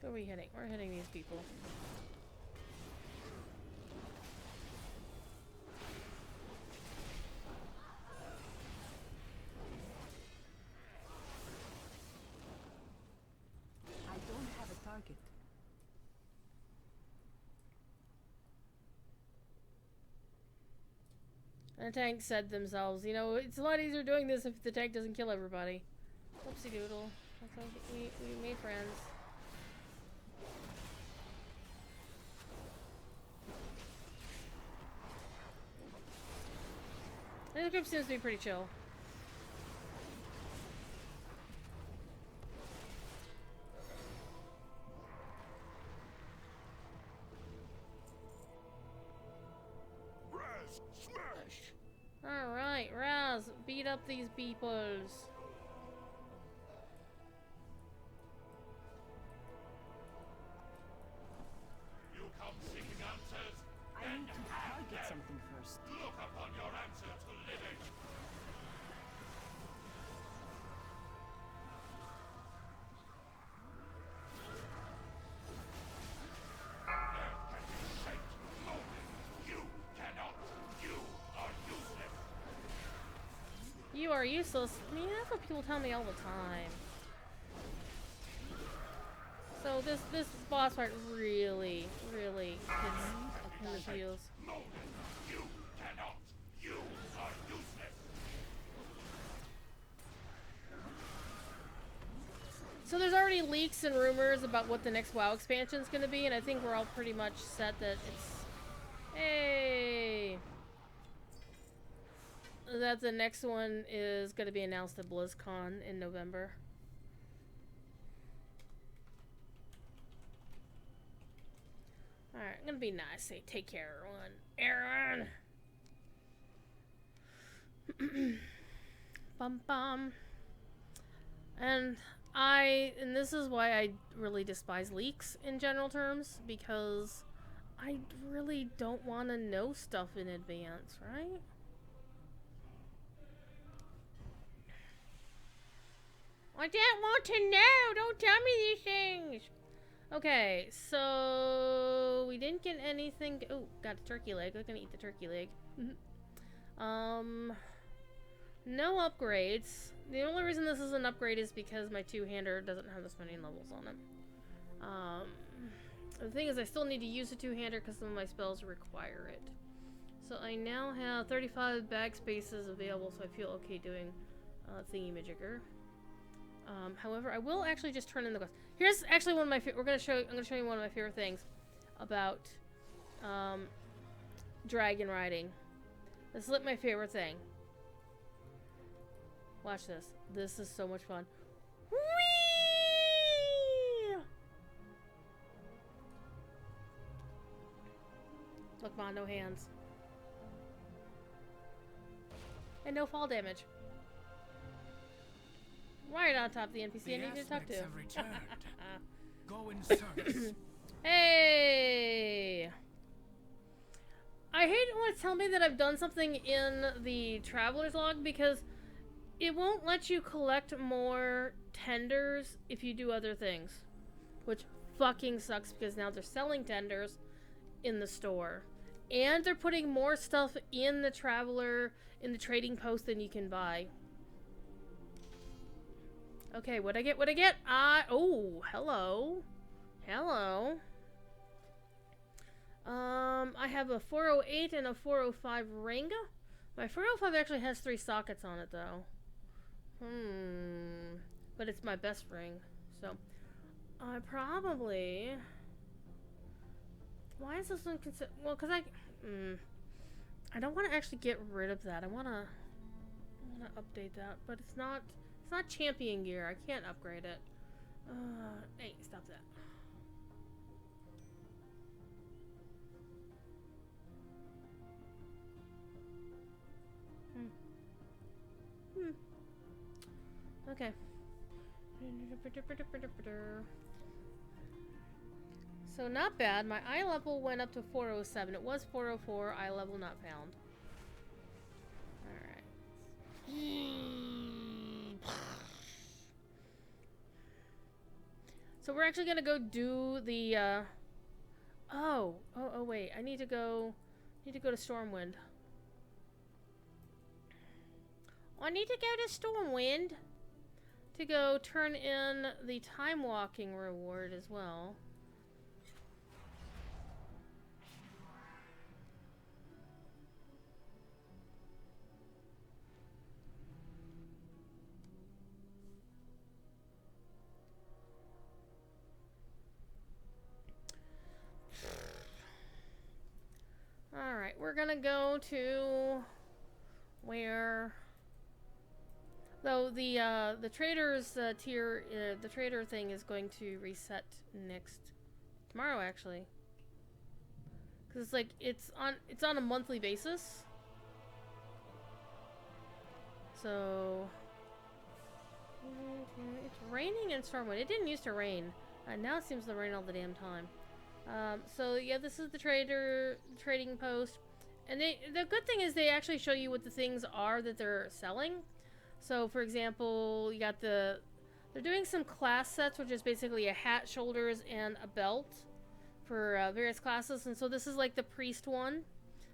Who are we hitting? We're hitting these people. I don't have a target. And the tank said themselves, you know, it's a lot easier doing this if the tank doesn't kill everybody. Whoopsie doodle. That's how we made friends. And the group seems to be pretty chill. Raz, smash! Alright, Raz, beat up these peoples. useless. I mean, that's what people tell me all the time. So this boss fight really hits in the feels. You cannot. You are useless. So there's already leaks and rumors about what the next WoW expansion is going to be, and I think we're all pretty much set that it's... Hey! That the next one is going to be announced at BlizzCon in November. Alright, I'm gonna be nice. Say, take care, everyone. Aaron! Bum bum. And this is why I really despise leaks in general terms, because I really don't want to know stuff in advance, right? I don't want to know! Don't tell me these things! Okay, so we didn't get anything. Oh, got a turkey leg. We're gonna eat the turkey leg. No upgrades. The only reason this is an upgrade is because my two-hander doesn't have this many levels on it. The thing is, I still need to use a two-hander because some of my spells require it. So I now have 35 bag spaces available, so I feel okay doing thingy-majigger. However, I will actually just turn in the quest. Here's actually one of my I'm gonna show you one of my favorite things about dragon riding. This is like my favorite thing. Watch this. This is so much fun. Whee! Look, man, no hands. And no fall damage. Right on top of the NPC I need to talk to. Have returned. Go in service. Hey! I hate it when it tells me that I've done something in the Traveler's Log because it won't let you collect more tenders if you do other things. Which fucking sucks because now they're selling tenders in the store. And they're putting more stuff in the in the trading post than you can buy. Okay, what'd I get? What'd I get? Oh, hello. Hello. I have a 408 and a 405 ring. My 405 actually has 3 sockets on it, though. But it's my best ring, so I probably... Why is this one considered... Well, because I don't want to actually get rid of that. I want to update that, but it's not champion gear. I can't upgrade it. Hey, stop that. Okay. So not bad. My eye level went up to 407. It was 404. Eye level not found. Alright. So we're actually gonna go do the oh wait, I need to go to Stormwind. I need to go to Stormwind to go turn in the Timewalkin reward as well. Alright, we're gonna go to where... Though the trader's tier, the trader thing is going to reset tomorrow actually, because it's like it's on a monthly basis. So it's raining in Stormwind. It didn't used to rain. Now it seems to rain all the damn time. So yeah, this is the trading post, and the good thing is they actually show you what the things are that they're selling. So, for example, you got they're doing some class sets, which is basically a hat, shoulders, and a belt for various classes. And so this is like the priest one.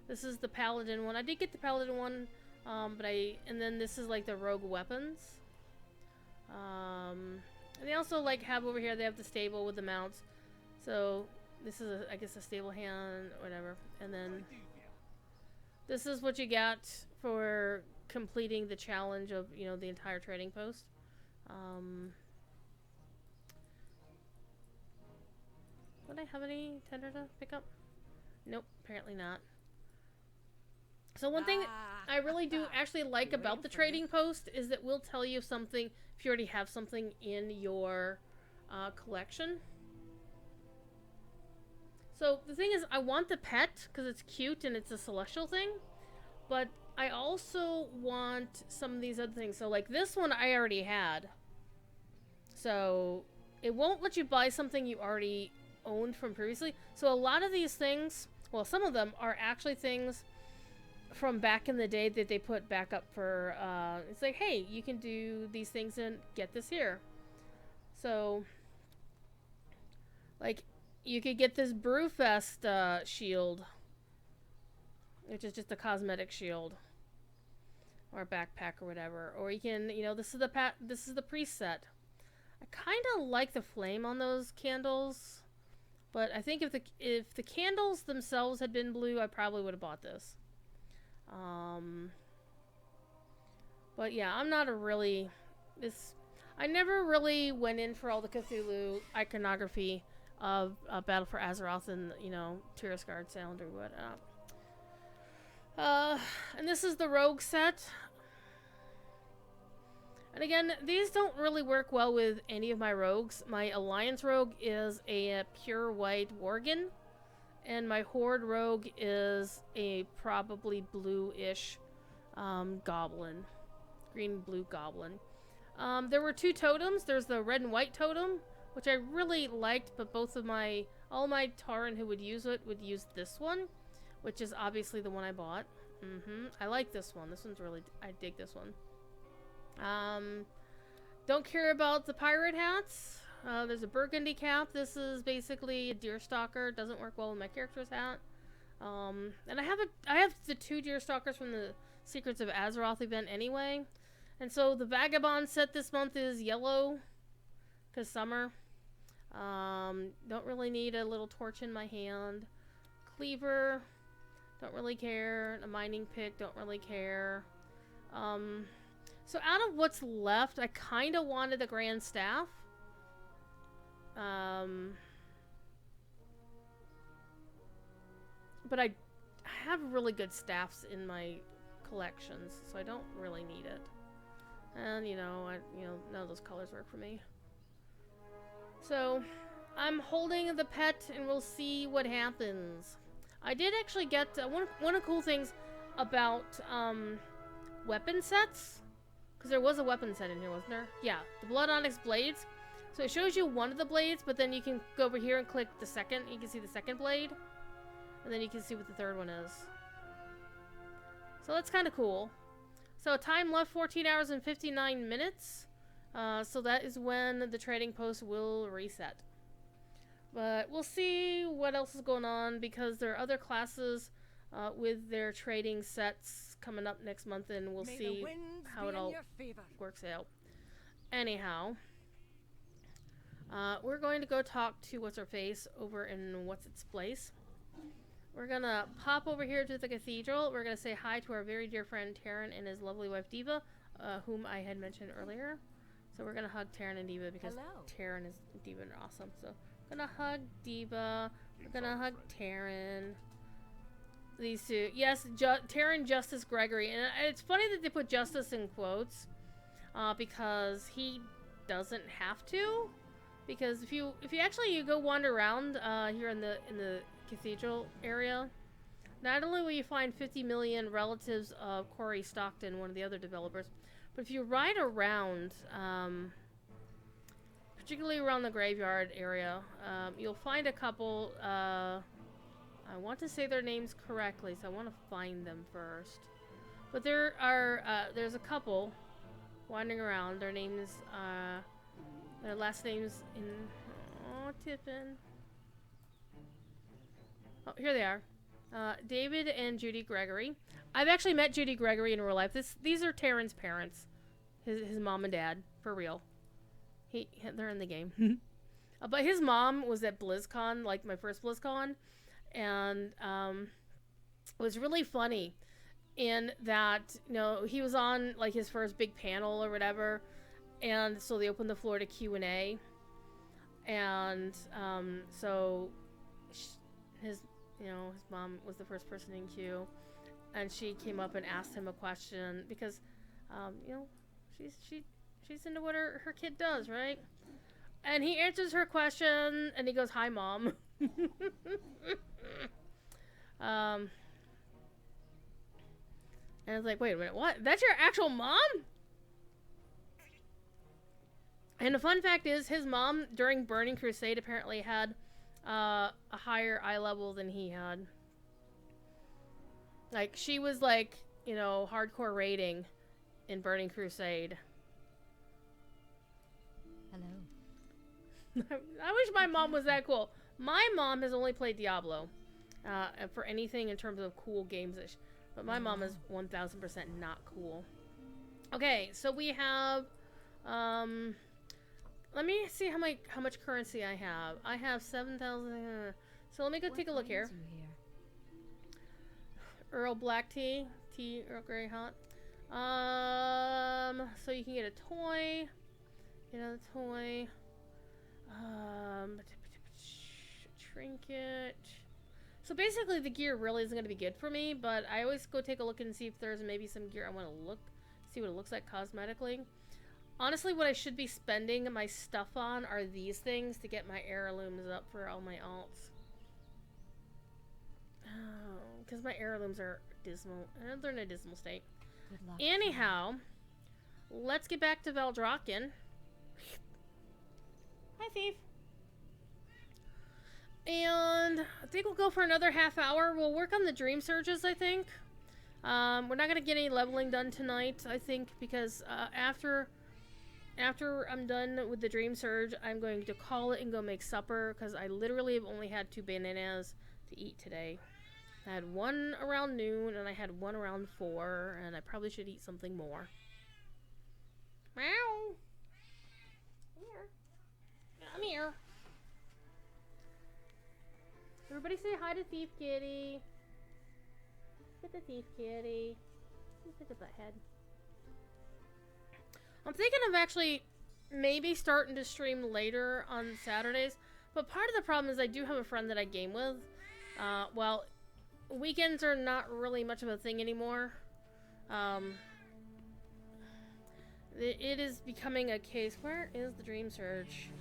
This is the paladin one. I did get the paladin one And then this is like the rogue weapons. And they also like have over here, they have the stable with the mounts. So this is, I guess, a stable hand, whatever. And then this is what you got for completing the challenge of, you know, the entire trading post. Would I have any tender to pick up? Nope, apparently not. So one thing I really do actually like about the trading post is that we'll tell you something if you already have something in your collection. So the thing is, I want the pet because it's cute and it's a celestial thing, but I also want some of these other things. So like this one I already had. So it won't let you buy something you already owned from previously. So a lot of these things, well, some of them are actually things from back in the day that they put back up for, it's like, hey, you can do these things and get this here. So, like, you could get this Brewfest shield, which is just a cosmetic shield, or a backpack or whatever. Or you can, you know, this is the preset. I kind of like the flame on those candles, but I think if the candles themselves had been blue, I probably would have bought this. But yeah, I'm not a really I never really went in for all the Cthulhu iconography of Battle for Azeroth and, you know, Tirisgard Sound or whatnot. And this is the rogue set. And again, these don't really work well with any of my rogues. My Alliance rogue is a pure white worgen, and my Horde rogue is a probably blue-ish goblin. Green-blue goblin. There were two totems. There's the red and white totem, which I really liked, but all my Tauren who would use it would use this one, which is obviously the one I bought. I like this one. This one's really, I dig this one. Don't care about the pirate hats. There's a burgundy cap. This is basically a deer stalker. Doesn't work well with my character's hat. And I have the two deer stalkers from the Secrets of Azeroth event anyway. And so the vagabond set this month is yellow, cause summer. Don't really need a little torch in my hand. Cleaver, don't really care. A mining pick, don't really care. So out of what's left, I kind of wanted the Grand Staff. But I have really good staffs in my collections, so I don't really need it. And you know, none of those colors work for me. So I'm holding the pet, and we'll see what happens. I did actually get one of the cool things about weapon sets, because there was a weapon set in here, wasn't there? Yeah, the Blood Onyx blades. So it shows you one of the blades, but then you can go over here and click the second. You can see the second blade, and then you can see what the third one is. So that's kind of cool. So time left 14 hours and 59 minutes. So that is when the trading post will reset. But we'll see what else is going on, because there are other classes with their trading sets coming up next month, and we'll see how it all works out. Anyhow, we're going to go talk to What's-Her-Face over in What's-Its-Place. We're gonna pop over here to the cathedral. We're gonna say hi to our very dear friend Taryn and his lovely wife Diva, whom I had mentioned earlier. So we're gonna hug Taryn and Diva because Taryn and Diva are awesome. So we're gonna hug Diva. We're gonna hug Taryn. These two, yes, Taryn Justice Gregory, and it's funny that they put Justice in quotes, because he doesn't have to. Because if you actually go wander around here in the cathedral area, not only will you find 50 million relatives of Corey Stockton, one of the other developers, but if you ride around, particularly around the graveyard area, you'll find a couple. I want to say their names correctly, so I want to find them first. But there are there's a couple wandering around. Their names, their last names in Tiffin. Oh, here they are. David and Judy Gregory. I've actually met Judy Gregory in real life. These are Taryn's parents. His mom and dad, for real. They're in the game. But his mom was at BlizzCon, like my first BlizzCon, and it was really funny in that, you know, he was on like his first big panel or whatever, and so they opened the floor to Q&A, and so his mom was the first person in queue, and she came up and asked him a question because, you know, she's into what her kid does, right? And he answers her question, and he goes, "Hi, Mom." And I was like, wait a minute, what? That's your actual mom? And the fun fact is, his mom, during Burning Crusade, apparently had a higher eye level than he had. Like, she was like, you know, hardcore rating in Burning Crusade. Hello. I wish my mom was that cool. My mom has only played Diablo for anything in terms of cool games. But my mom is 1000% not cool. Okay, so we have... let me see how much currency I have. I have 7,000... so let me go take a look here. Earl Black Tea. Tea Earl Grey Hot. So you can get a toy. Get another toy. Trinket. So basically the gear really isn't going to be good for me, but I always go take a look and see if there's maybe some gear I want to see what it looks like cosmetically. Honestly, what I should be spending my stuff on are these things to get my heirlooms up for all my alts. Oh, because my heirlooms are dismal. They're in a dismal state. Good luck. Anyhow, let's get back to Valdrakken. Hi, Thief. And I think we'll go for another half hour. We'll work on the Dreamsurges, I think. We're not going to get any leveling done tonight, I think, because after I'm done with the Dreamsurge, I'm going to call it and go make supper, because I literally have only had 2 bananas to eat today. I had one around noon, and I had one around 4, and I probably should eat something more. Meow. Here. Come here. Everybody say hi to Thief Kitty. Get the Thief Kitty. Look at that head. I'm thinking of actually maybe starting to stream later on Saturdays, but part of the problem is I do have a friend that I game with. Well, weekends are not really much of a thing anymore. It is becoming a case. Where is the Dreamsurge?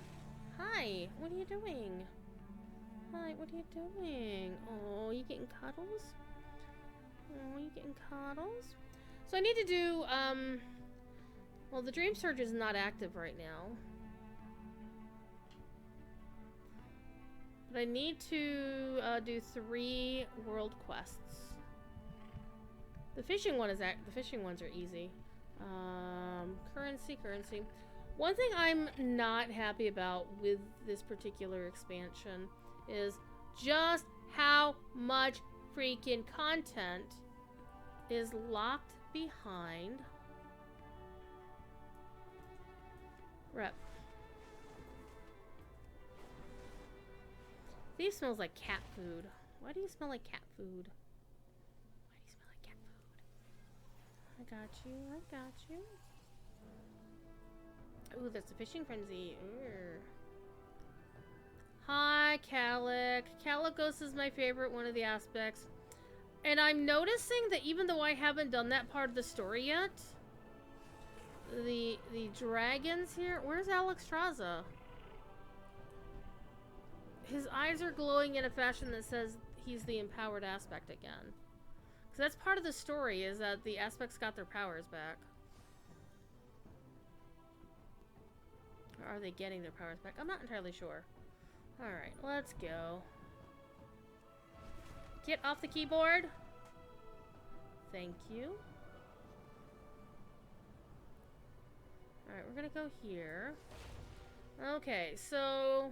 Hi, what are you doing? Hi, what are you doing? Oh, you getting cuddles? Oh, you getting cuddles? So I need to do, well, the Dreamsurge is not active right now. But I need to do 3 world quests. The fishing one is the fishing ones are easy. Currency. One thing I'm not happy about with this particular expansion is just how much freaking content is locked behind rep. Thief smells like cat food. Why do you smell like cat food? Why do you smell like cat food? I got you. Ooh, that's a fishing frenzy. Urgh. Hi, Calic. Calicos is my favorite one of the aspects. And I'm noticing that even though I haven't done that part of the story yet, the dragons here... Where's Alexstrasza? His eyes are glowing in a fashion that says he's the empowered aspect again. Because that's part of the story, is that the aspects got their powers back. Or are they getting their powers back? I'm not entirely sure. Alright, let's go. Get off the keyboard. Thank you. Alright, we're gonna go here. Okay, so...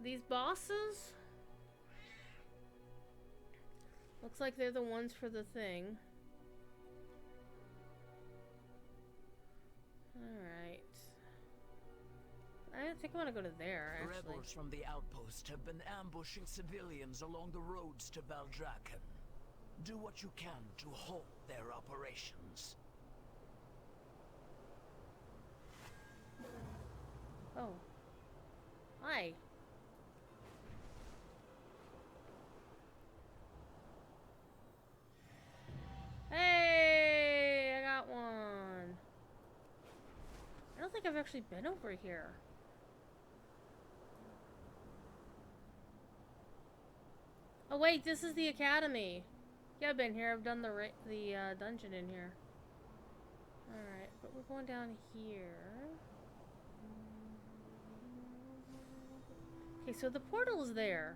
these bosses... Looks like they're the ones for the thing. Alright. I think I want to go to there, actually. Rebels from the outpost have been ambushing civilians along the roads to Valdrakken. Do what you can to halt their operations. Oh. Hi. Hey! I got one. I don't think I've actually been over here. Oh wait, this is the academy. Yeah, I've been here. I've done the dungeon in here. Alright, but we're going down here. Okay, so the portal is there.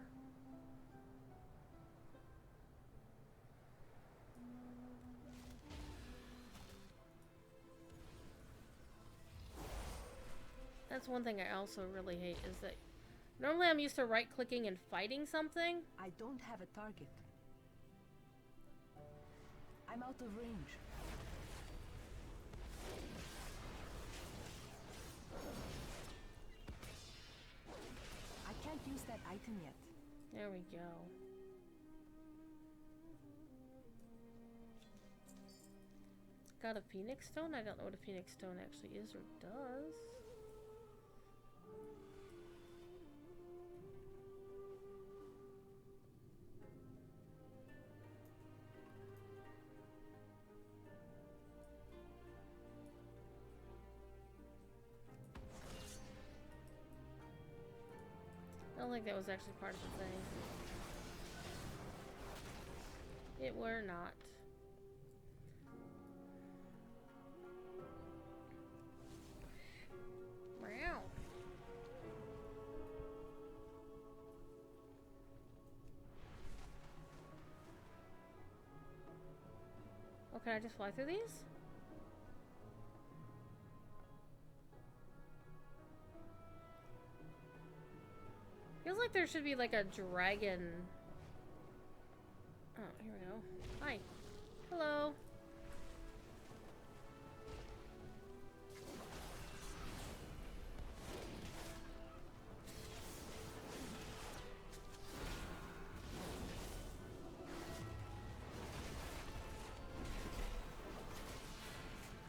That's one thing I also really hate is that normally I'm used to right-clicking and fighting something. I don't have a target. I'm out of range. I can't use that item yet. There we go. Got a Phoenix Stone? I don't know what a Phoenix Stone actually is or does. I don't think that was actually part of the thing. It were not. Wow. Oh, can I just fly through these? Feels like there should be like a dragon. Oh, here we go. Hi. Hello.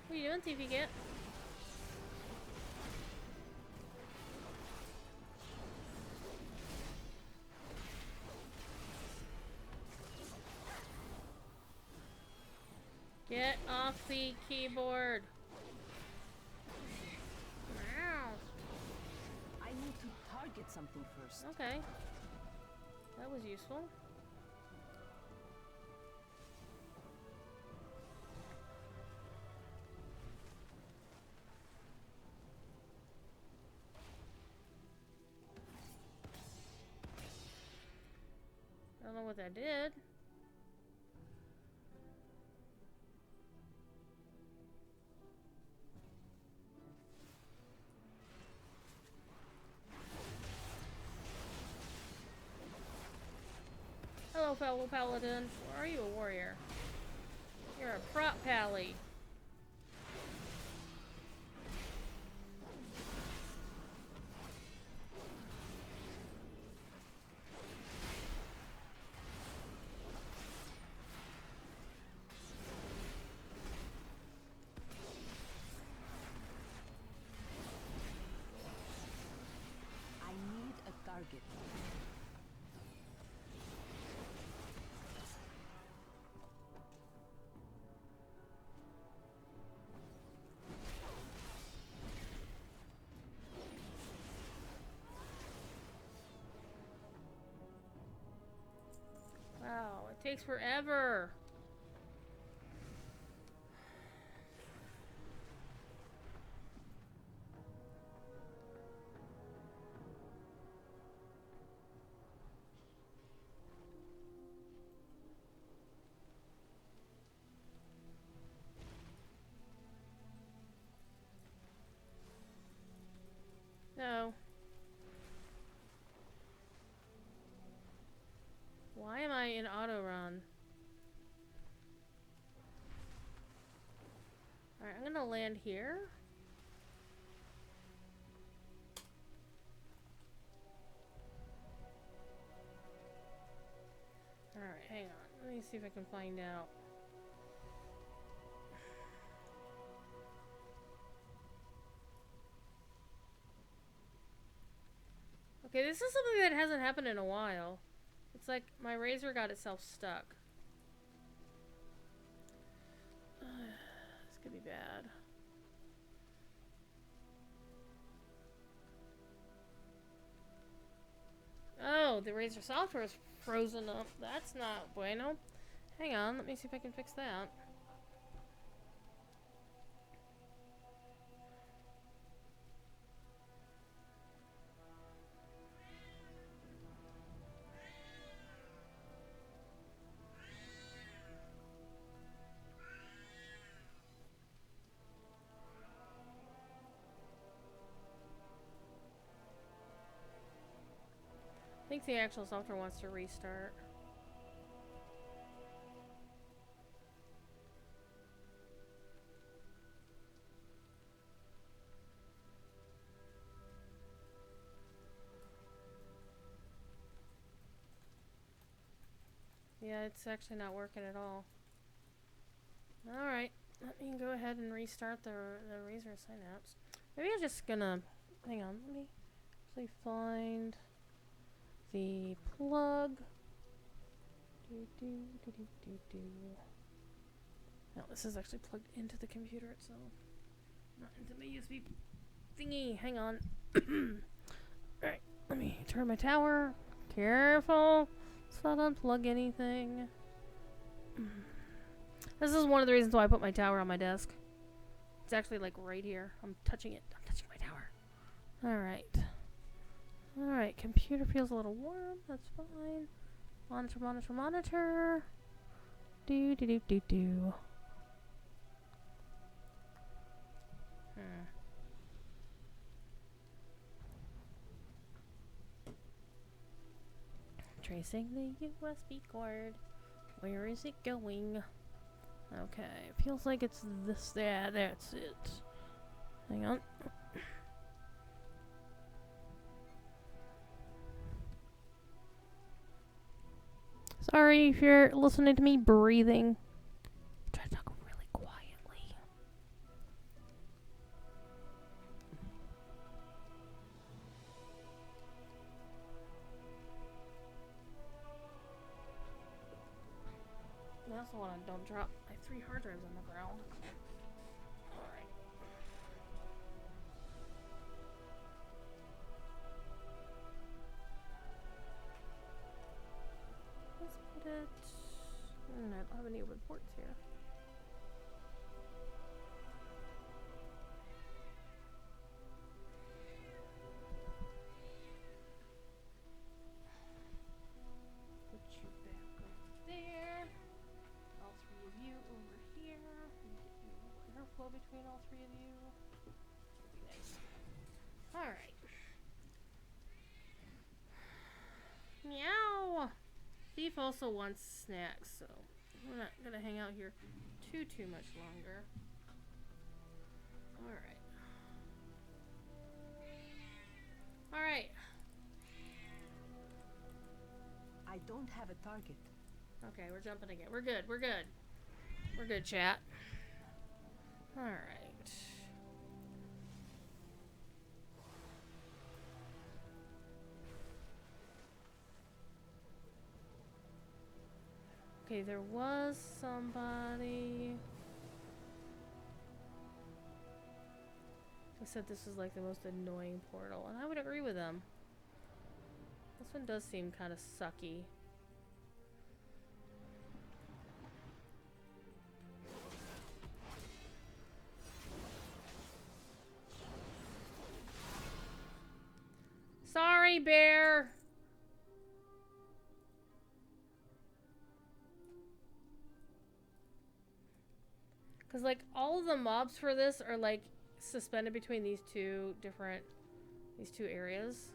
What are you doing, TV Get? Get off the keyboard. Wow. I need to target something first. Okay. That was useful. I don't know what that did. Hello, fellow paladin. Or are you a warrior? You're a prop pally. I need a target. Wow, it takes forever. No. Why am I in auto run? land here. Alright, hang on. Let me see if I can find out. Okay, this is something that hasn't happened in a while. It's like my razor got itself stuck. This could be bad. Oh, the razor software is frozen up. That's not bueno. Hang on, let me see if I can fix that. I think the actual software wants to restart. Yeah, it's actually not working at all. Alright, let me go ahead and restart the Razer Synapse. Maybe I'm just gonna... Hang on, let me actually find the plug. No, this is actually plugged into the computer itself. Not into my USB thingy. Hang on. Alright, let me turn my tower. Careful. Let's not unplug anything. This is one of the reasons why I put my tower on my desk. It's actually like right here. I'm touching it. I'm touching my tower. Alright. Alright, computer feels a little warm. That's fine. Monitor, monitor, monitor. Do, do, do, do, do. Tracing the USB cord. Where is it going? Okay, feels like it's this. Yeah, that's it. Hang on. Sorry if you're listening to me breathing. Try to talk really quietly. I also want to don't drop my 3 hard drives on the ground. Alright. Let's put it... I don't have any open ports here. Put you back over there. All 3 of you over here. Get you airflow between all 3 of you. That'd be nice. Alright. Meow! Thief also wants snacks, so we're not gonna hang out here too much longer. Alright. Alright. I don't have a target. Okay, we're jumping again. We're good, we're good. We're good, chat. Alright. Okay, there was somebody who said this was like the most annoying portal, and I would agree with them. This one does seem kind of sucky. Sorry, bear! Because, like, all of the mobs for this are, like, suspended between these two areas.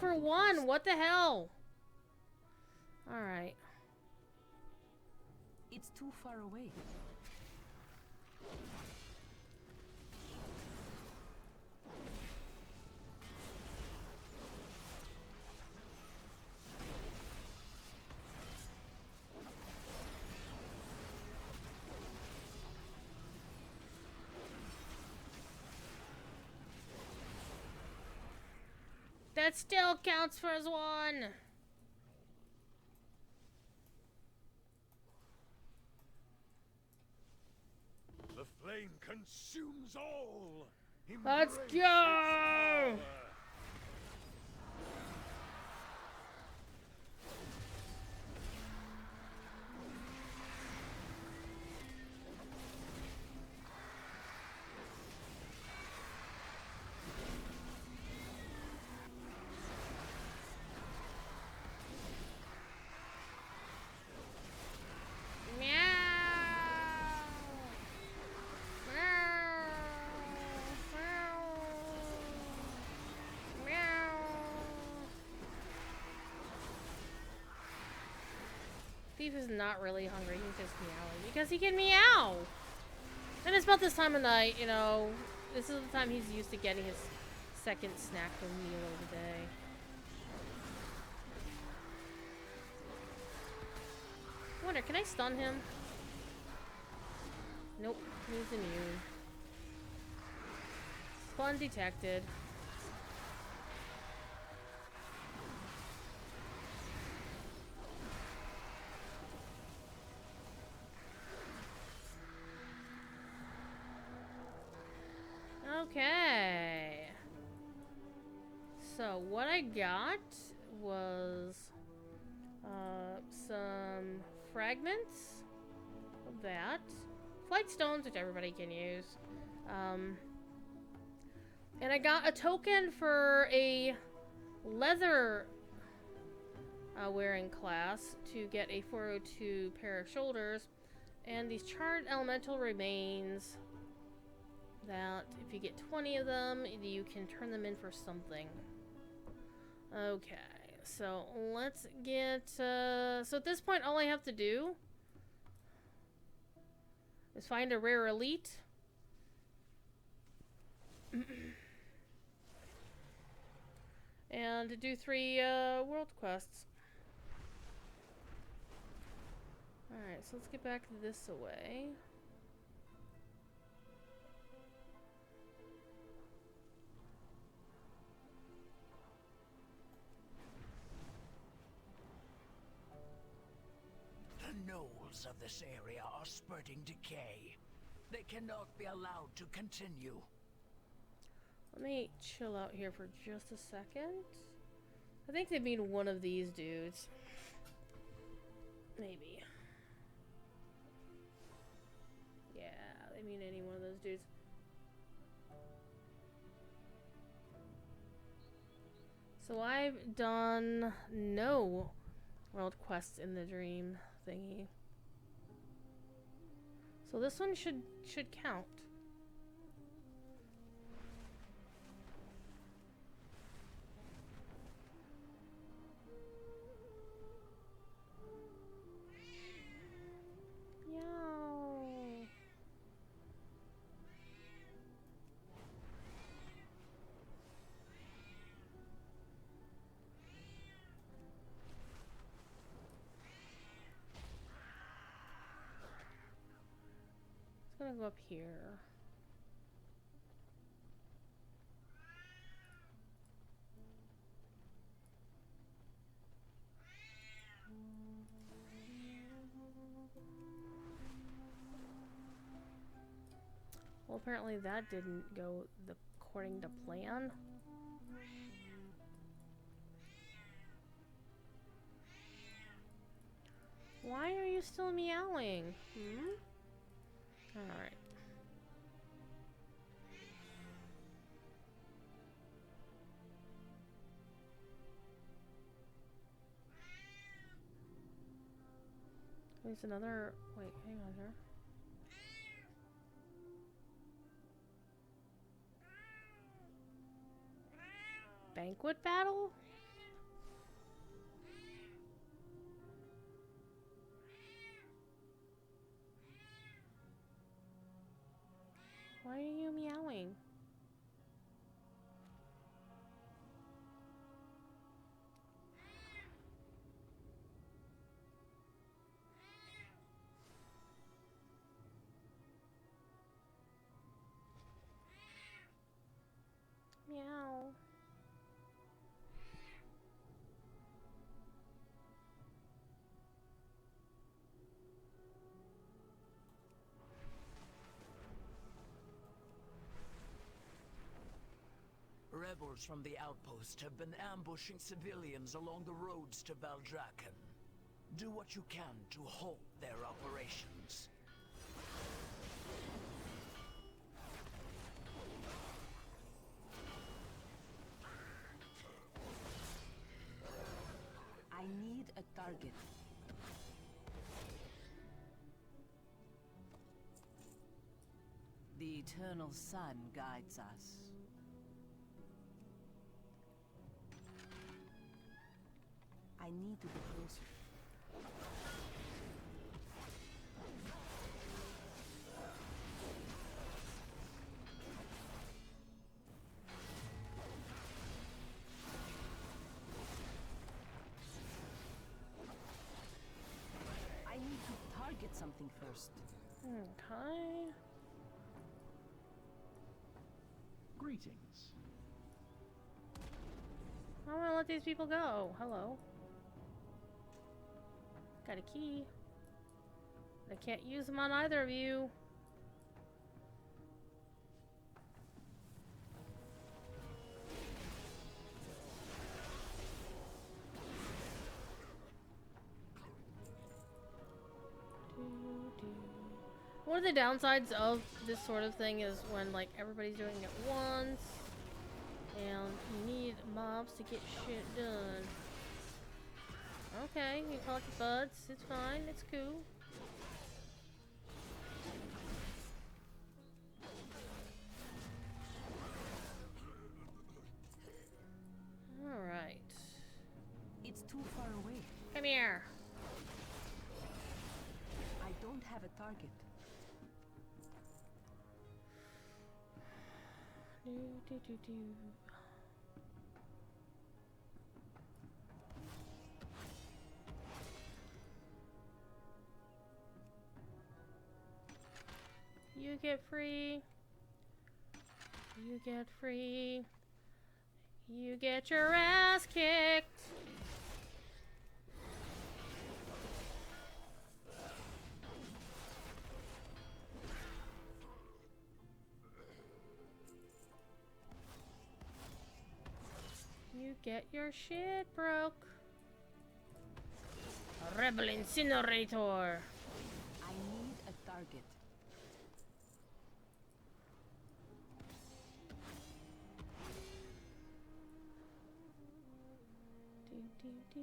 for one. What the hell? Alright. It's too far away. That still counts for as one. The flame consumes all. Let's Embrace go. its power. Thief is not really hungry, he's just meowing because he can meow! And it's about this time of night, you know, this is the time he's used to getting his second snack or meal of the day. I wonder, can I stun him? Nope, he's immune. Stun detected. Okay. So what I got was some fragments of that, flight stones, which everybody can use, and I got a token for a leather wearing class to get a 402 pair of shoulders, and these charred elemental remains that if you get 20 of them, you can turn them in for something. Okay, so let's get, so at this point all I have to do is find a rare elite. And do 3 world quests. Alright, so let's get back this way. The gnolls of this area are spreading decay. They cannot be allowed to continue. Let me chill out here for just a second. I think they mean one of these dudes. Maybe. Yeah, they mean any one of those dudes. So I've done no world quests in the dream thingy. So this one should count. Yo. It's gonna go up here. Well, apparently that didn't go according to plan. Why are you still meowing? Alright. There's another... Wait, hang on here. Banquet battle? Why are you meowing? Meow. Rebels from the outpost have been ambushing civilians along the roads to Valdrakken. Do what you can to halt their operations. I need a target. The eternal sun guides us. I need to get closer. I need to target something first. Okay. Greetings. I want to let these people go. Hello. Got a key. I can't use them on either of you. One of the downsides of this sort of thing is when like everybody's doing it once and you need mobs to get shit done. Okay, you collect the buds, it's fine, it's cool. Alright. It's too far away. Come here. I don't have a target. Do. You get free. You get free. You get your ass kicked. You get your shit broke. Rebel Incinerator. I need a target. Do.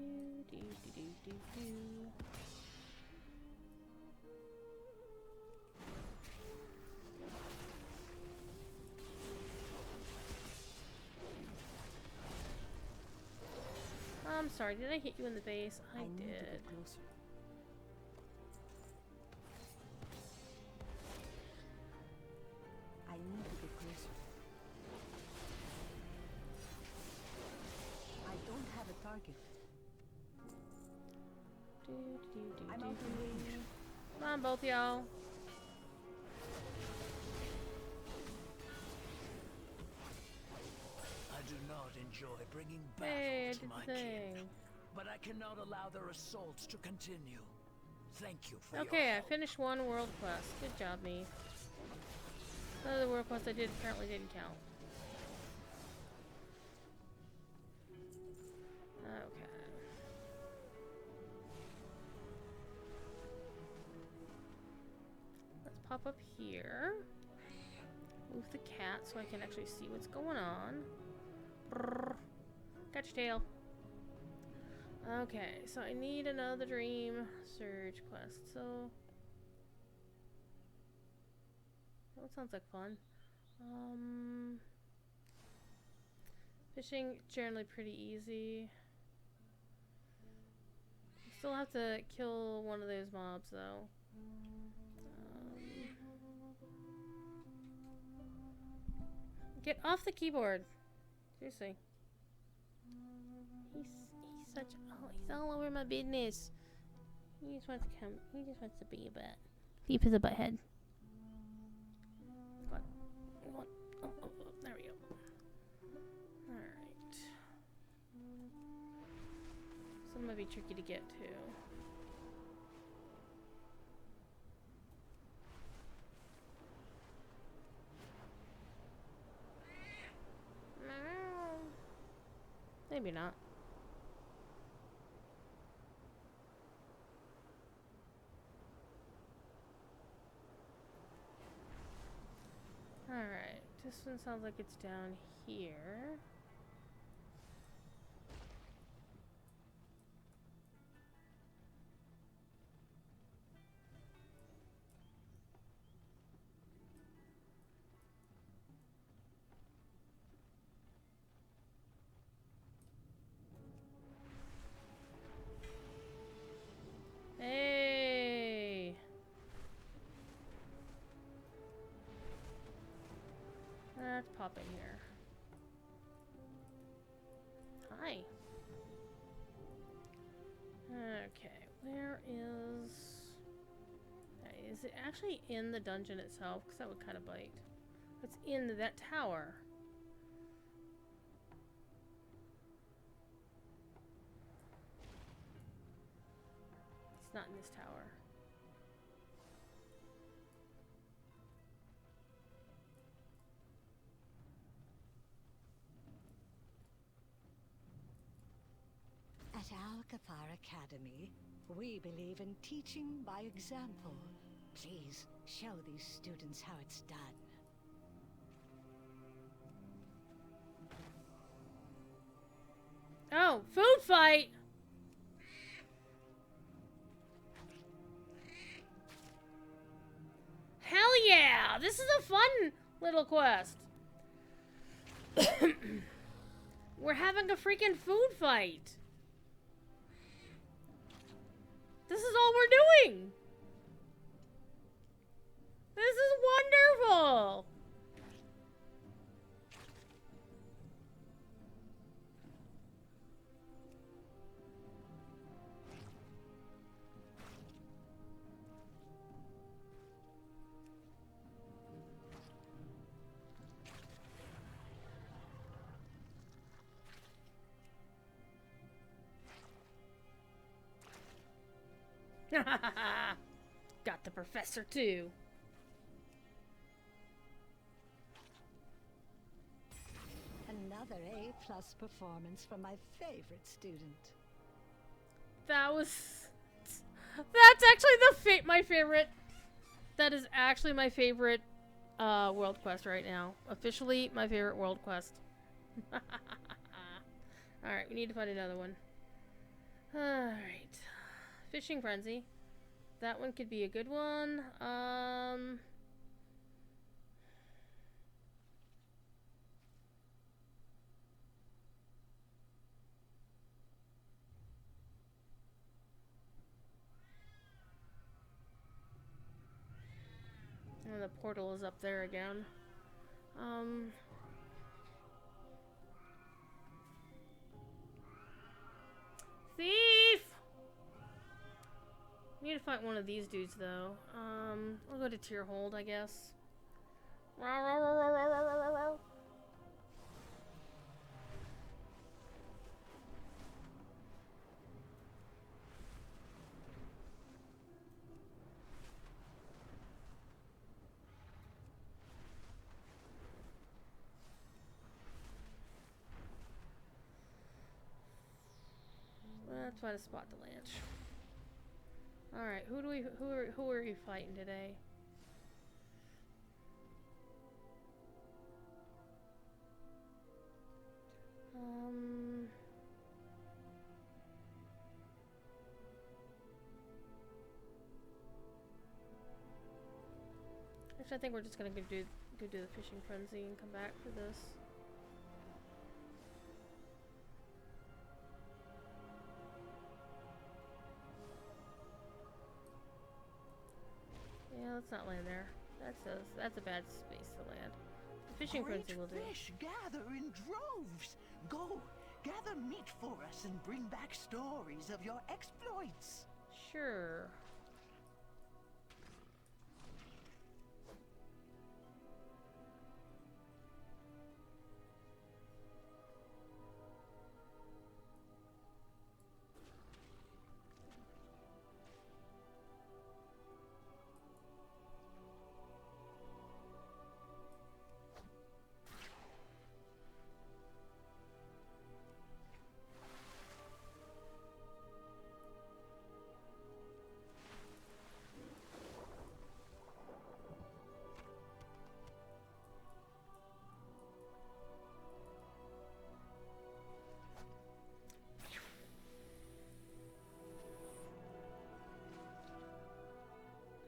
I'm sorry, did I hit you in the base? I need did. to get closer. I need to get closer. I don't have a target. I'm out of range. Come on, both y'all. I do not enjoy bringing battle to my kin, but I cannot allow their assaults to continue. Thank you for your Okay, I help. finished one world quest. Good job, me. None of the world quests I did apparently didn't count. Okay. Let's pop up here. Move the cat so I can actually see what's going on. Brrr. Got your tail. Okay, so I need another Dreamsurge quest, so... That sounds like fun. Fishing, generally pretty easy. Still have to kill one of those mobs, though. Get off the keyboard. Seriously. He's such. Oh, he's all over my business. He just wants to come. He just wants to be a butt. Deep as a butthead. What? What? Oh, there we go. Alright. Some might be tricky to get to. Maybe not. Alright, this one sounds like it's down here. Hey! Let's pop in here. Hi. Okay, where is... Is it actually in the dungeon itself? Because that would kind of bite. It's in that tower. It's not in this tower. At Alcathar Academy, we believe in teaching by example. Please show these students how it's done. Oh, food fight! Hell yeah! This is a fun little quest. We're having a freaking food fight. This is all we're doing. This is wonderful. Got the professor too. Another A+ performance from my favorite student. That was... That's actually my favorite... That is actually my favorite world quest right now. Officially my favorite world quest. Alright, we need to find another one. Alright. Fishing Frenzy. That one could be a good one. And the portal is up there again. Thief! Need to fight one of these dudes though. I'll go to Tier Hold, I guess. Let's try to spot the Lanch. Alright, who are we fighting today? Actually, I think we're just gonna go do the Fishing Frenzy and come back for this. Yeah, let's not land there. That's a bad space to land. Fishing Great frenzy will do. fish gather in droves. Go, gather meat for us and bring back stories of your exploits. Sure.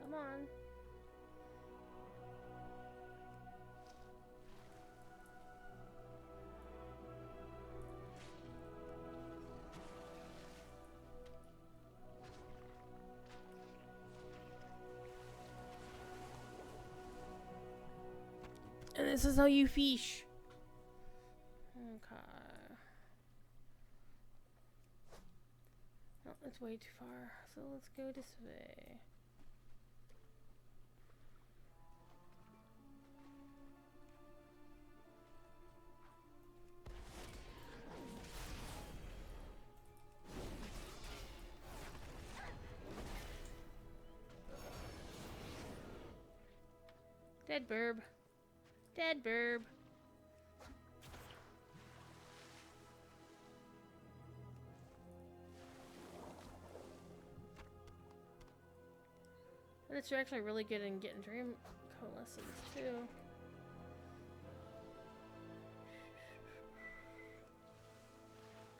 Come on. And this is how you fish. Okay. Oh, it's way too far. So let's go this way. Dead burb. Dead burb. And it's actually really good in getting dream coalescence too.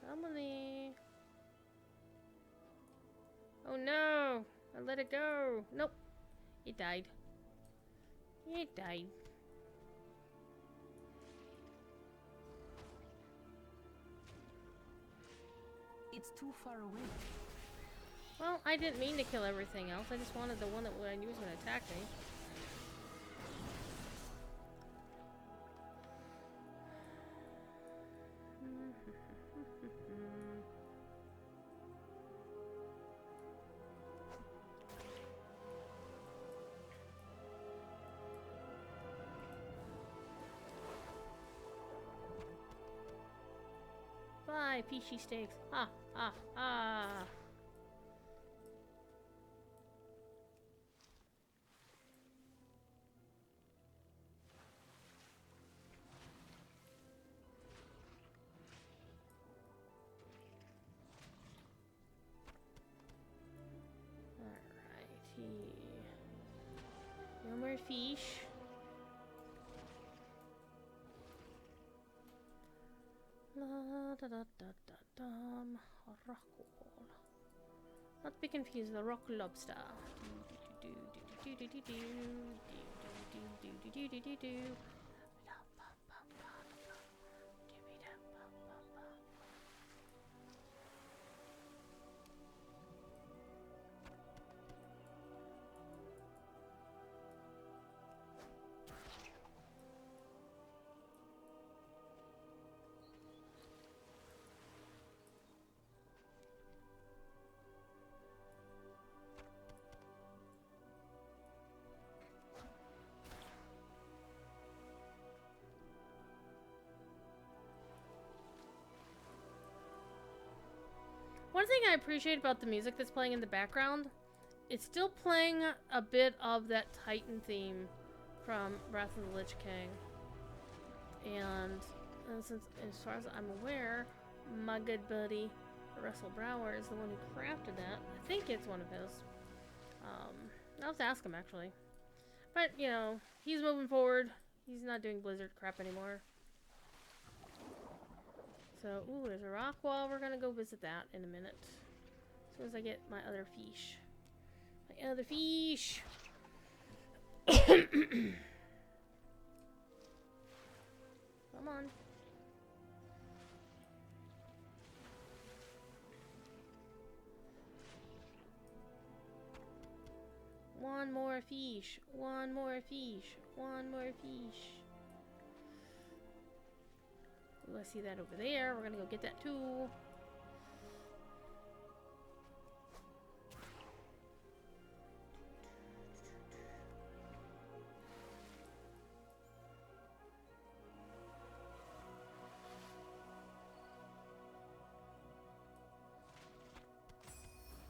Come on. Oh no! I let it go. Nope. It died. It died. It's too far away. Well, I didn't mean to kill everything else. I just wanted the one that I knew was going to attack me. Bye, peachy steaks. Ha, ha, ha. Alrighty. No more fish. La da da da da dum. Rock wall. Not to be confused with the rock lobster. Do do do do do do do do do do do do. One thing I appreciate about the music that's playing in the background, it's still playing a bit of that Titan theme from Wrath of the Lich King. And since, as far as I'm aware, my good buddy Russell Brower is the one who crafted that. I think it's one of his. I'll have to ask him actually. But, you know, he's moving forward. He's not doing Blizzard crap anymore. So, ooh, there's a rock wall. We're gonna go visit that in a minute. As soon as I get my other fish. My other fish! Come on. One more fish. One more fish. One more fish. Ooh, I see that over there. We're gonna go get that too.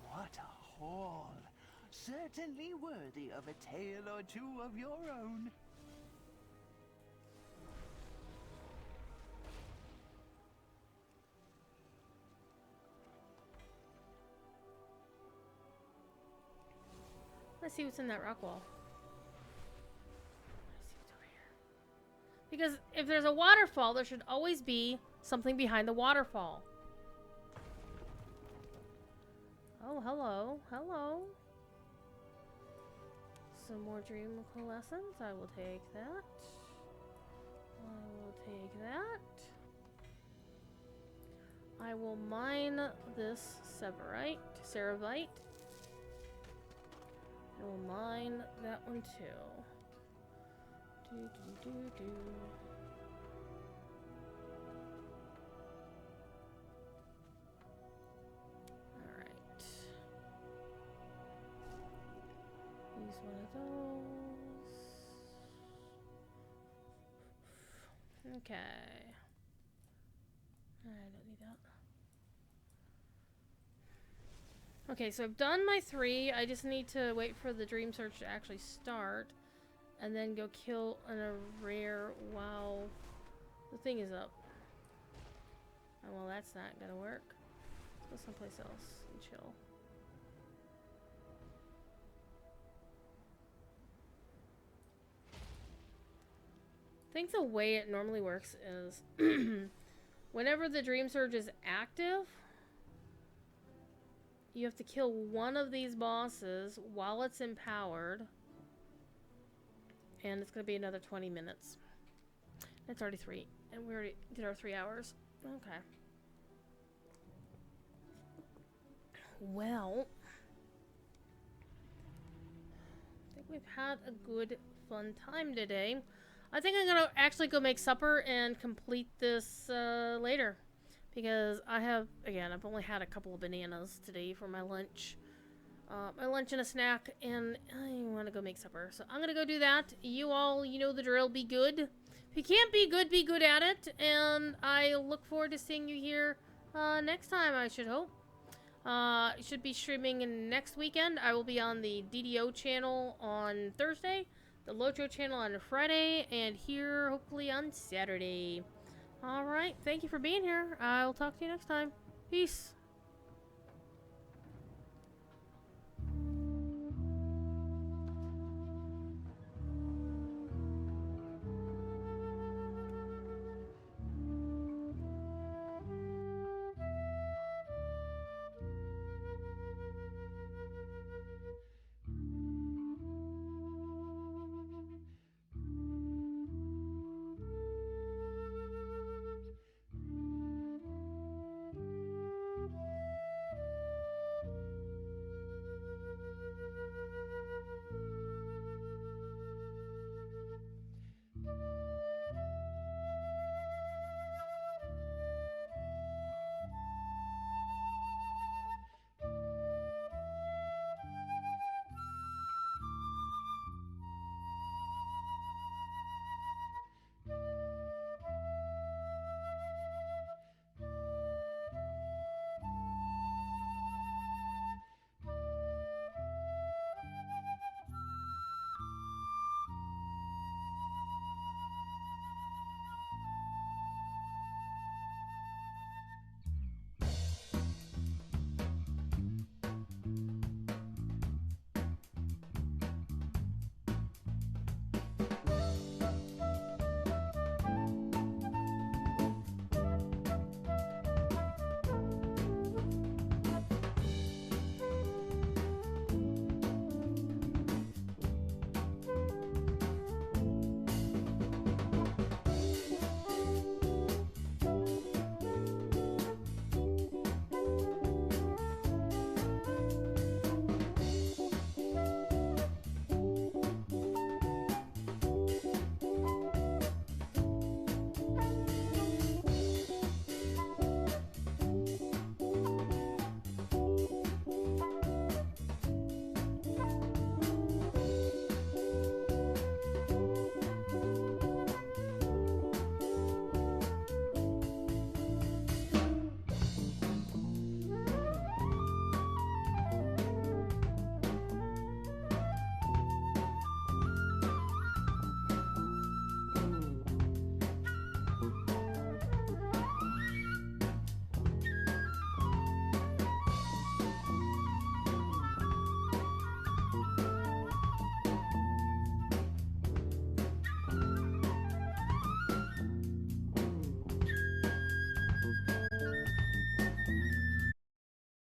What a haul! Certainly worthy of a tale or two of your own. Let's see what's in that rock wall. Because if there's a waterfall, there should always be something behind the waterfall. Oh, hello. Hello. Some more dream lessons. I will take that. I will take that. I will mine this ceravite. I will mine that one too. Alright. Use one of those. Okay. I don't need that. Okay, so I've done my 3. I just need to wait for the dream search to actually start. And then go kill a rare while the thing is up. Oh, well, that's not gonna work. Let's go someplace else and chill. I think the way it normally works is whenever the dream surge is active, you have to kill one of these bosses while it's empowered. And it's going to be another 20 minutes. It's already 3. And we already did our 3 hours. Okay. Well. I think we've had a good, fun time today. I think I'm going to actually go make supper and complete this later. Because I have, again, I've only had a couple of bananas today for my lunch. My lunch and a snack, and I want to go make supper. So I'm going to go do that. You all, you know the drill. Be good. If you can't be good at it. And I look forward to seeing you here next time, I should hope. It should be streaming next weekend. I will be on the DDO channel on Thursday, the Lojo channel on Friday, and here, hopefully, on Saturday. Alright, thank you for being here. I will talk to you next time. Peace.